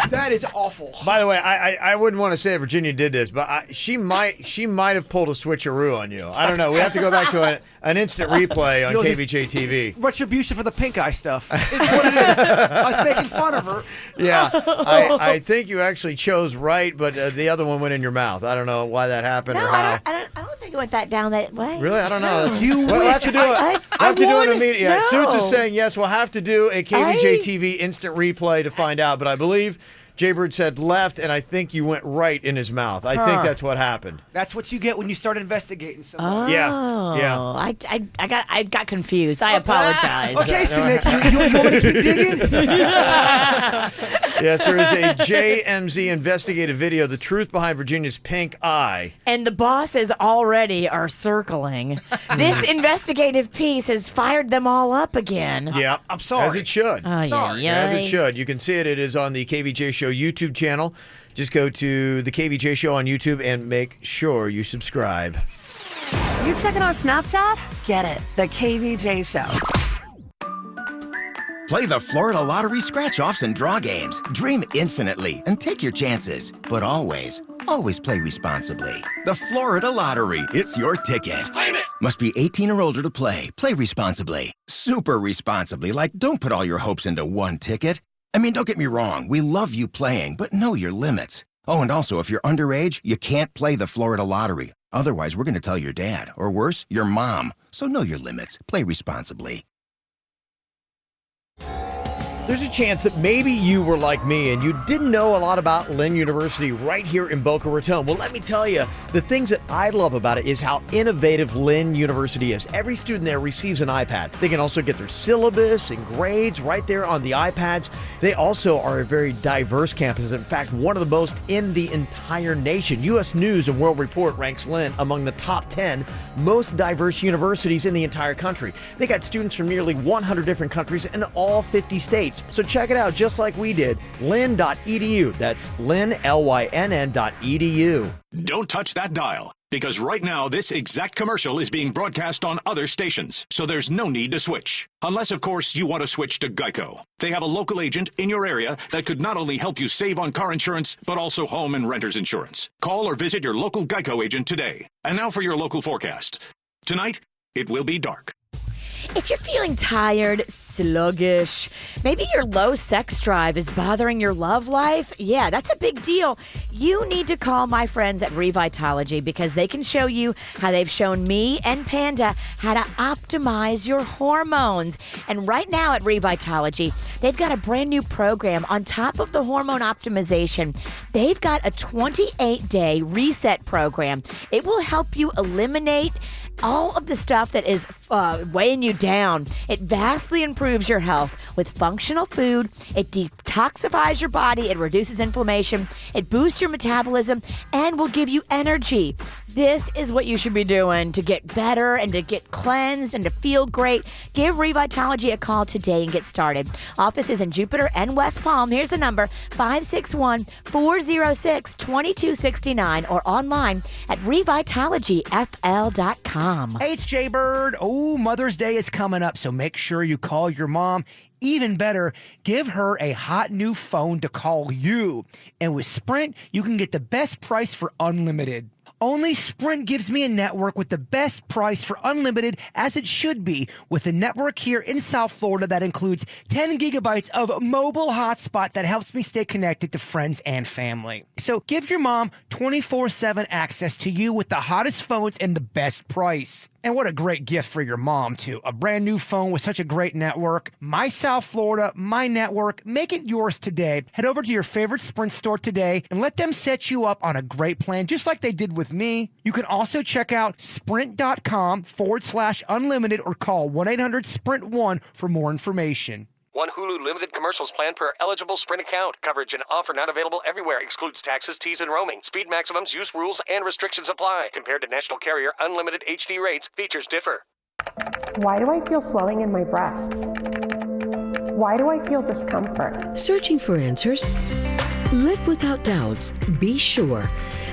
that is awful. By the way, I wouldn't want to say Virginia did this, but she might have pulled a switcheroo on you. I don't know. We have to go back to an instant replay on KVJ TV. Retribution for the Pinkeye stuff. It's what it is. I was making fun of her. Yeah, I think you actually chose right, but the other one went in your mouth. I don't know why that happened No, or how. I don't think it went that down that way. Really, I don't know. You we'll have to do it. Have to do it immediately. Yeah, no. Suits is saying yes. We'll have to do a KVJ TV instant replay to find out. But I believe Jaybird said left, and I think you went right in his mouth. I think that's what happened. That's what you get when you start investigating someone. Yeah. I got confused. I apologize. Okay, so Nick, you want me to keep digging? Yes, there is a JMZ investigative video, the truth behind Virginia's pink eye. And the bosses already are circling. This investigative piece has fired them all up again. Yeah, I'm sorry. As it should. Oh, Sorry. yeah, As it should. You can see it. It is on the KVJ Show YouTube channel. Just go to the KVJ Show on YouTube and make sure you subscribe. You checking our Snapchat? Get it. The KVJ Show. Play the Florida Lottery scratch-offs and draw games. Dream infinitely and take your chances. But always play responsibly. The Florida Lottery. It's your ticket. Claim it. Must be 18 or older to play. Play responsibly. Super responsibly. Like, don't put all your hopes into one ticket. I mean, don't get me wrong. We love you playing, but know your limits. Oh, and also, if you're underage, you can't play the Florida Lottery. Otherwise, we're going to tell your dad. Or worse, your mom. So know your limits. Play responsibly. There's a chance that maybe you were like me and you didn't know a lot about Lynn University right here in Boca Raton. Well, let me tell you, the things that I love about it is how innovative Lynn University is. Every student there receives an iPad. They can also get their syllabus and grades right there on the iPads. They also are a very diverse campus. In fact, one of the most in the entire nation. U.S. News and World Report ranks Lynn among the top 10 most diverse universities in the entire country. They got students from nearly 100 different countries in all 50 states. So check it out just like we did. Lynn.edu. That's Lynn, LYNN.edu. Don't touch that dial, because right now this exact commercial is being broadcast on other stations, so there's no need to switch. Unless, of course, you want to switch to Geico. They have a local agent in your area that could not only help you save on car insurance, but also home and renter's insurance. Call or visit your local Geico agent today. And now for your local forecast. Tonight, it will be dark. If you're feeling tired, sluggish, maybe your low sex drive is bothering your love life, yeah, that's a big deal. You need to call my friends at Revitology because they can show you how they've shown me and Panda how to optimize your hormones. And right now at Revitology, they've got a brand new program on top of the hormone optimization. They've got a 28-day reset program. It will help you eliminate all of the stuff that is weighing you down. It vastly improves your health with functional food. It detoxifies your body. It reduces inflammation. It boosts your metabolism and will give you energy. This is what you should be doing to get better and to get cleansed and to feel great. Give Revitology a call today and get started. Offices in Jupiter and West Palm. Here's the number, 561-406-2269 or online at revitologyfl.com. Hey, it's Jay Bird. Oh, Mother's Day is coming up, so make sure you call your mom. Even better, give her a hot new phone to call you. And with Sprint, you can get the best price for unlimited. Only Sprint gives me a network with the best price for unlimited, as it should be, with a network here in South Florida that includes 10 gigabytes of mobile hotspot that helps me stay connected to friends and family. So give your mom 24/7 access to you with the hottest phones and the best price. And what a great gift for your mom, too. A brand new phone with such a great network. My South Florida, my network. Make it yours today. Head over to your favorite Sprint store today and let them set you up on a great plan, just like they did with me. You can also check out sprint.com/unlimited or call 1-800-SPRINT1 for more information. One Hulu limited commercials plan per eligible Sprint account. Coverage and offer not available everywhere. Excludes taxes, T's, and roaming. Speed maximums, use rules, and restrictions apply. Compared to national carrier unlimited HD rates, features differ. Why do I feel swelling in my breasts? Why do I feel discomfort? Searching for answers? Live without doubts. Be sure.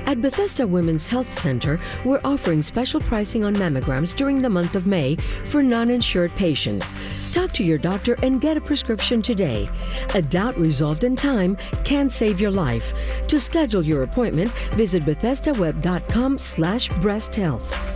At Bethesda Women's Health Center, we're offering special pricing on mammograms during the month of May for non-insured patients. Talk to your doctor and get a prescription today. A doubt resolved in time can save your life. To schedule your appointment, visit BethesdaWeb.com/breasthealth.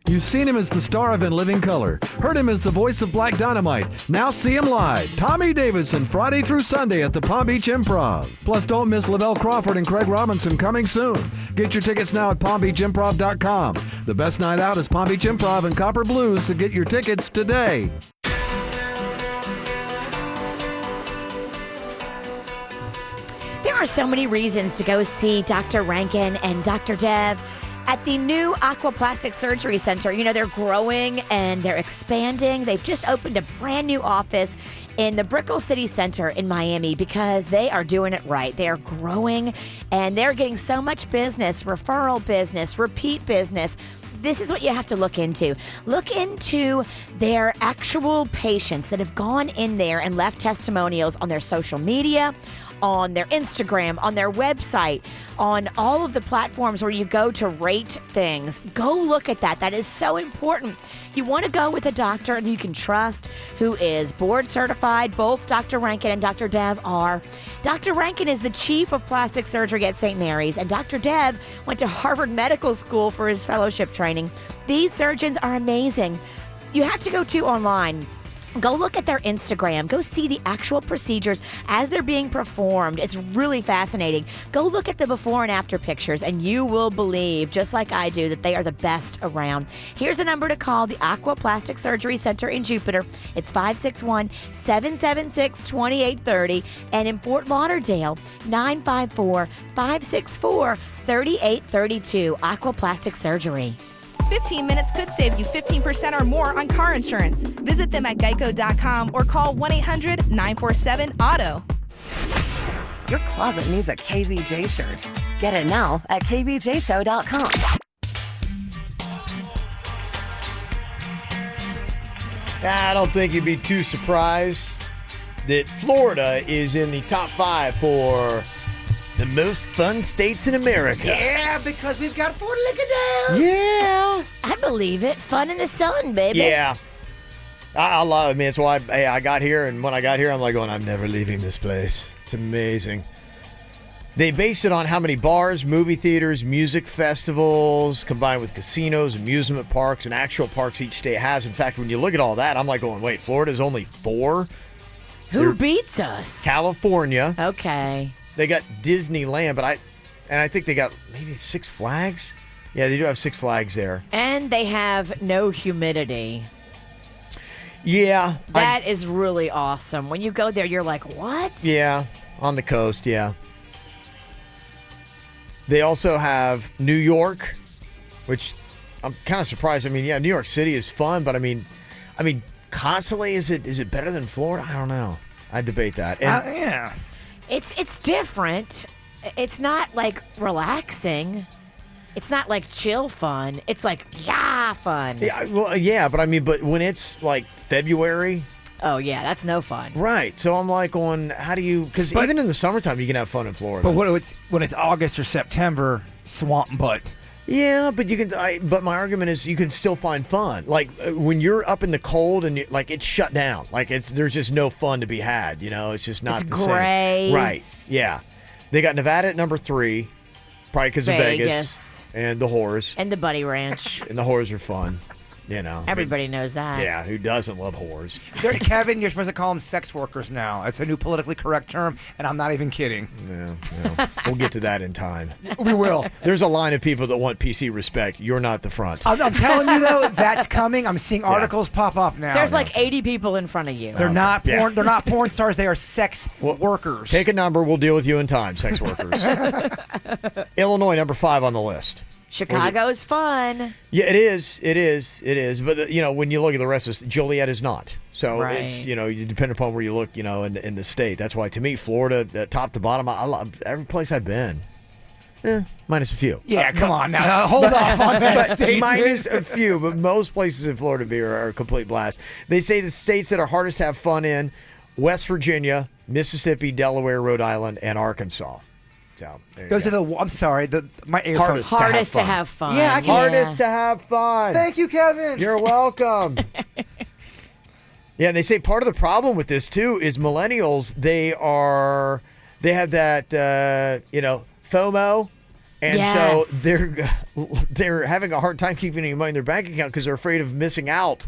You've seen him as the star of In Living Color, heard him as the voice of Black Dynamite. Now see him live, Tommy Davidson, Friday through Sunday at the Palm Beach Improv. Plus, don't miss Lavelle Crawford and Craig Robinson coming soon. Get your tickets now at PalmBeachImprov.com. The best night out is Palm Beach Improv and Copper Blues, so get your tickets today. There are so many reasons to go see Dr. Rankin and Dr. Dev at the new Aquaplastic Surgery Center. You know, they're growing and they're expanding. They've just opened a brand new office in the Brickell City Center in Miami because they are doing it right. They are growing and they're getting so much business, referral business, repeat business. This is what you have to look into. Look into their actual patients that have gone in there and left testimonials on their social media, on their Instagram, on their website, on all of the platforms where you go to rate things. Go look at that. That is so important. You want to go with a doctor and you can trust, who is board certified. Both Dr. Rankin and Dr. Dev are. Dr. Rankin is the chief of plastic surgery at St. Mary's, and Dr. Dev went to Harvard Medical School for his fellowship training. These surgeons are amazing. You have to go to online. Go look at their Instagram. Go see the actual procedures as they're being performed. It's really fascinating. Go look at the before and after pictures, and you will believe, just like I do, that they are the best around. Here's a number to call the Aquaplastic Surgery Center in Jupiter. It's 561-776-2830. And in Fort Lauderdale, 954-564-3832. Aquaplastic Surgery. 15 minutes could save you 15% or more on car insurance. Visit them at geico.com or call 1-800-947-AUTO. Your closet needs a KVJ shirt. Get it now at kvjshow.com. I don't think you'd be too surprised that Florida is in the top 5 for the most fun states in America. Yeah, because we've got Fort Lauderdale. Yeah. I believe it. Fun in the sun, baby. Yeah. I love it, man. That's why I got here, and when I got here, I'm like going, I'm never leaving this place. It's amazing. They based it on how many bars, movie theaters, music festivals, combined with casinos, amusement parks, and actual parks each state has. In fact, when you look at all that, I'm like going, wait, Florida's only 4? Who beats us? California. Okay. They got Disneyland, but I think they got maybe Six Flags. Yeah, they do have Six Flags there. And they have no humidity. Yeah. That is really awesome. When you go there, you're like, what? Yeah, on the coast, yeah. They also have New York, which I'm kind of surprised. I mean, yeah, New York City is fun, but I mean, constantly, is it better than Florida? I don't know. I debate that. And, yeah. It's different. It's not like relaxing. It's not like chill fun. It's like fun. Yeah, well, yeah, but I mean, but when it's like February. Oh yeah, that's no fun. Right. So I'm like, how do you? Because even in the summertime, you can have fun in Florida. But when it's August or September, swamp butt. Yeah, but you can. But my argument is, you can still find fun. Like when you're up in the cold and it's shut down. Like there's just no fun to be had. You know, it's just not the gray. same. Right. Yeah. They got Nevada at number 3, probably because of Vegas and the whores and the Bunny Ranch. And the whores are fun. You know, Everybody knows that. Yeah, who doesn't love whores? Kevin, you're supposed to call them sex workers now. That's a new politically correct term, and I'm not even kidding. Yeah, we'll get to that in time. We will. There's a line of people that want PC respect. You're not the front. I'm telling you though, that's coming. I'm seeing articles pop up now. There's like 80 people in front of you. They're not porn. Yeah. They're not porn stars. They are sex workers. Take a number. We'll deal with you in time, sex workers. Illinois, number 5 on the list. Chicago's fun. Yeah, it is. It is. It is. But when you look at the rest of Joliet is not. So it's you depend upon where you look. In the state. That's why to me, Florida, top to bottom, I love every place I've been. Minus a few. Yeah, come on now. Hold off on that statement. Minus a few, but most places in Florida are a complete blast. They say the states that are hardest to have fun in: West Virginia, Mississippi, Delaware, Rhode Island, and Arkansas. So those are the. I'm sorry. My earphones. Hardest to have fun. Yeah, I can. Hardest to have fun. Thank you, Kevin. You're welcome. Yeah, and they say part of the problem with this too is millennials. They have that FOMO, and so they're having a hard time keeping any money in their bank account because they're afraid of missing out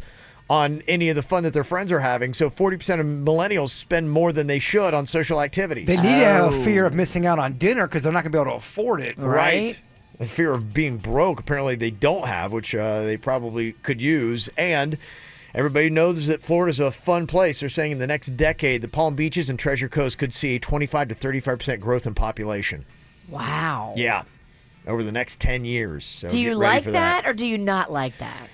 on any of the fun that their friends are having. So 40% of millennials spend more than they should on social activities. They need to have a fear of missing out on dinner because they're not going to be able to afford it. Right. The fear of being broke, apparently they don't have, which they probably could use. And everybody knows that Florida's a fun place. They're saying in the next decade, the Palm Beaches and Treasure Coast could see a 25 to 35% growth in population. Wow. Yeah. Over the next 10 years. So do you like that or do you not like that?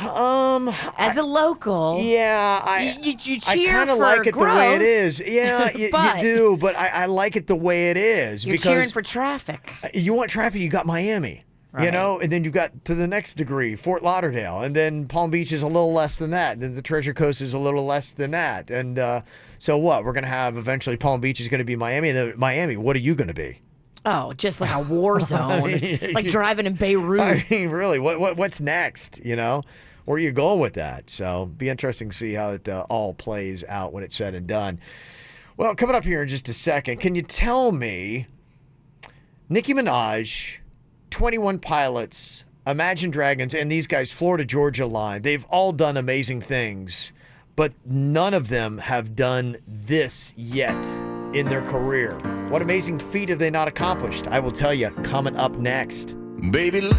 As a local, you cheer I kind of for like it growth, the way it is. Yeah, you do, but I like it the way it is. You're because cheering for traffic. You want traffic, you got Miami. Right. And then you got to the next degree, Fort Lauderdale, and then Palm Beach is a little less than that. Then the Treasure Coast is a little less than that. And so what? We're going to have eventually Palm Beach is going to be Miami. And then Miami, what are you going to be? Oh, just like a war zone, like driving in Beirut. I mean, really, what's next? Where are you going with that? So, be interesting to see how it all plays out when it's said and done. Well, coming up here in just a second, can you tell me, Nicki Minaj, 21 Pilots, Imagine Dragons, and these guys, Florida Georgia Line, they've all done amazing things, but none of them have done this yet in their career. What amazing feat have they not accomplished? I will tell you, coming up next. Baby.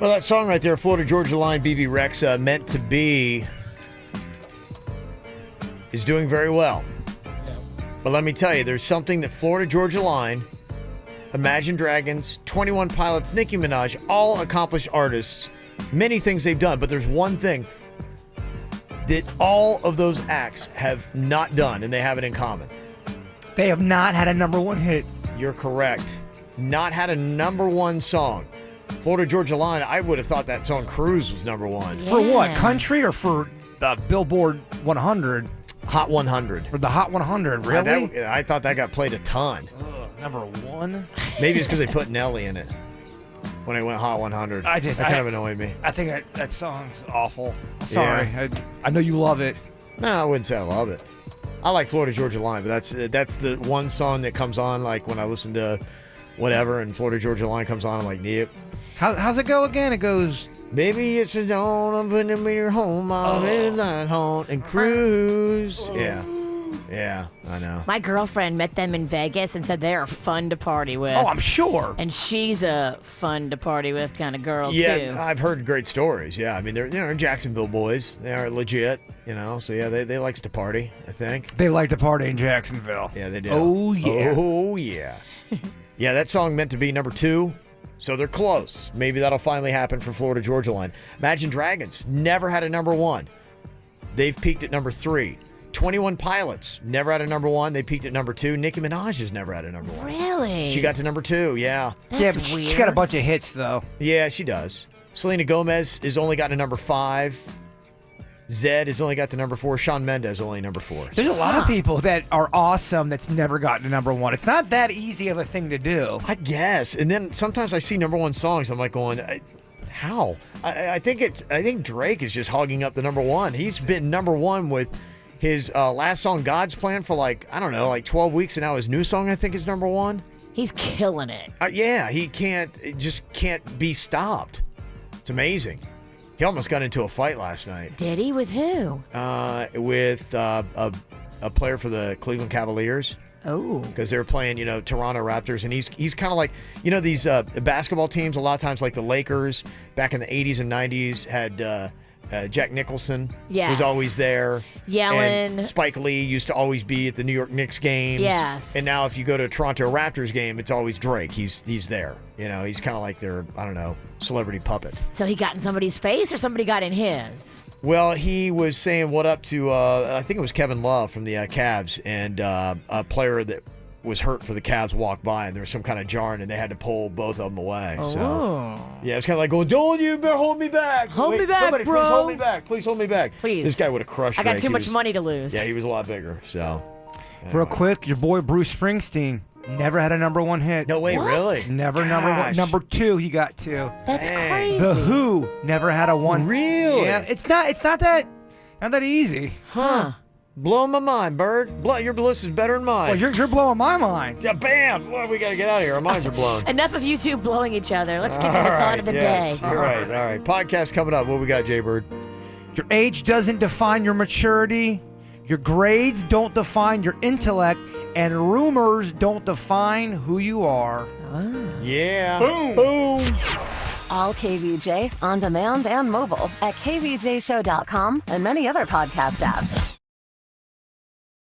Well, that song right there, Florida Georgia Line, BB Rexa, Meant to Be, is doing very well. But let me tell you, there's something that Florida Georgia Line, Imagine Dragons, 21 Pilots, Nicki Minaj, all accomplished artists, many things they've done, but there's one thing that all of those acts have not done, and they have it in common. They have not had a number one hit. You're correct. Not had a number one song. Florida Georgia Line, I would have thought that song Cruise was number one. For what? Country or for the Billboard 100? Hot 100. For the Hot 100, really? I thought that got played a ton. Number one? Maybe it's because they put Nelly in it when it went Hot 100. That kind of annoyed me. I think that song's awful. Sorry. Yeah. I know you love it. No, I wouldn't say I love it. I like Florida Georgia Line, but that's the one song that comes on like when I listen to whatever and Florida Georgia Line comes on, I'm like, yep. How's it go again? It goes... Baby, it's a dawn, I'm putting me your home, I'm in that home, and Cruise. Yeah, I know. My girlfriend met them in Vegas and said they are fun to party with. Oh, I'm sure. And she's a fun to party with kind of girl, too. Yeah, I've heard great stories. Yeah, I mean, they're Jacksonville boys. They are legit, So, yeah, they likes to party, I think. They like to party in Jacksonville. Yeah, they do. Oh, yeah. Oh, yeah. Yeah, that song meant to be number 2. So they're close. Maybe that'll finally happen for Florida Georgia Line. Imagine Dragons never had a number 1. They've peaked at number 3. 21 Pilots never had a number 1. They peaked at number 2. Nicki Minaj has never had a number 1. Really? She got to number 2. Yeah. That's but weird. She got a bunch of hits though. Yeah, she does. Selena Gomez has only got to number 5. Zed has only got to number 4. Shawn Mendes only number 4. There's a lot of people that are awesome that's never gotten to number 1. It's not that easy of a thing to do. I guess. And then sometimes I see number 1 songs. I'm like going, how? I think Drake is just hogging up the number 1. He's been number 1 with his last song, God's Plan, for like 12 weeks. And now his new song, I think, is number 1. He's killing it. Yeah, he just can't be stopped. It's amazing. He almost got into a fight last night. Did he? With who? With a player for the Cleveland Cavaliers. Oh. Because they were playing, Toronto Raptors, and he's kind of like, these basketball teams. A lot of times, like the Lakers back in the 80s and 90s had Jack Nicholson was always there. Yellen. And Spike Lee used to always be at the New York Knicks games. Yes. And now if you go to a Toronto Raptors game, it's always Drake. He's there. He's kind of like their, celebrity puppet. So he got in somebody's face or somebody got in his? Well, he was saying what up to, I think it was Kevin Love from the Cavs, and a player that was hurt for the Cavs walked by, and there was some kind of jarring, and they had to pull both of them away. Oh. So, yeah, it's kind of like going, don't you better hold me back. Hold me back, somebody, bro. Please hold me back. Please hold me back. Please. This guy would have crushed I got Drake. too much money to lose. Yeah, he was a lot bigger, so. Real quick, your boy Bruce Springsteen never had a number 1 hit. No way, really? Never number 1. Number 2 he got to. That's crazy. The Who never had a 1. Really? Yeah, it's not that easy. Huh. Blowing my mind, Bird. Your list is better than mine. Well, you're blowing my mind. Yeah, bam. Well, we got to get out of here. Our minds are blown. Enough of you two blowing each other. Let's get to the thought of the day. You're right. All right. Podcast coming up. What we got, Jay Bird? Your age doesn't define your maturity. Your grades don't define your intellect. And rumors don't define who you are. Yeah. Boom. Boom. All KVJ, on demand and mobile at kvjshow.com and many other podcast apps.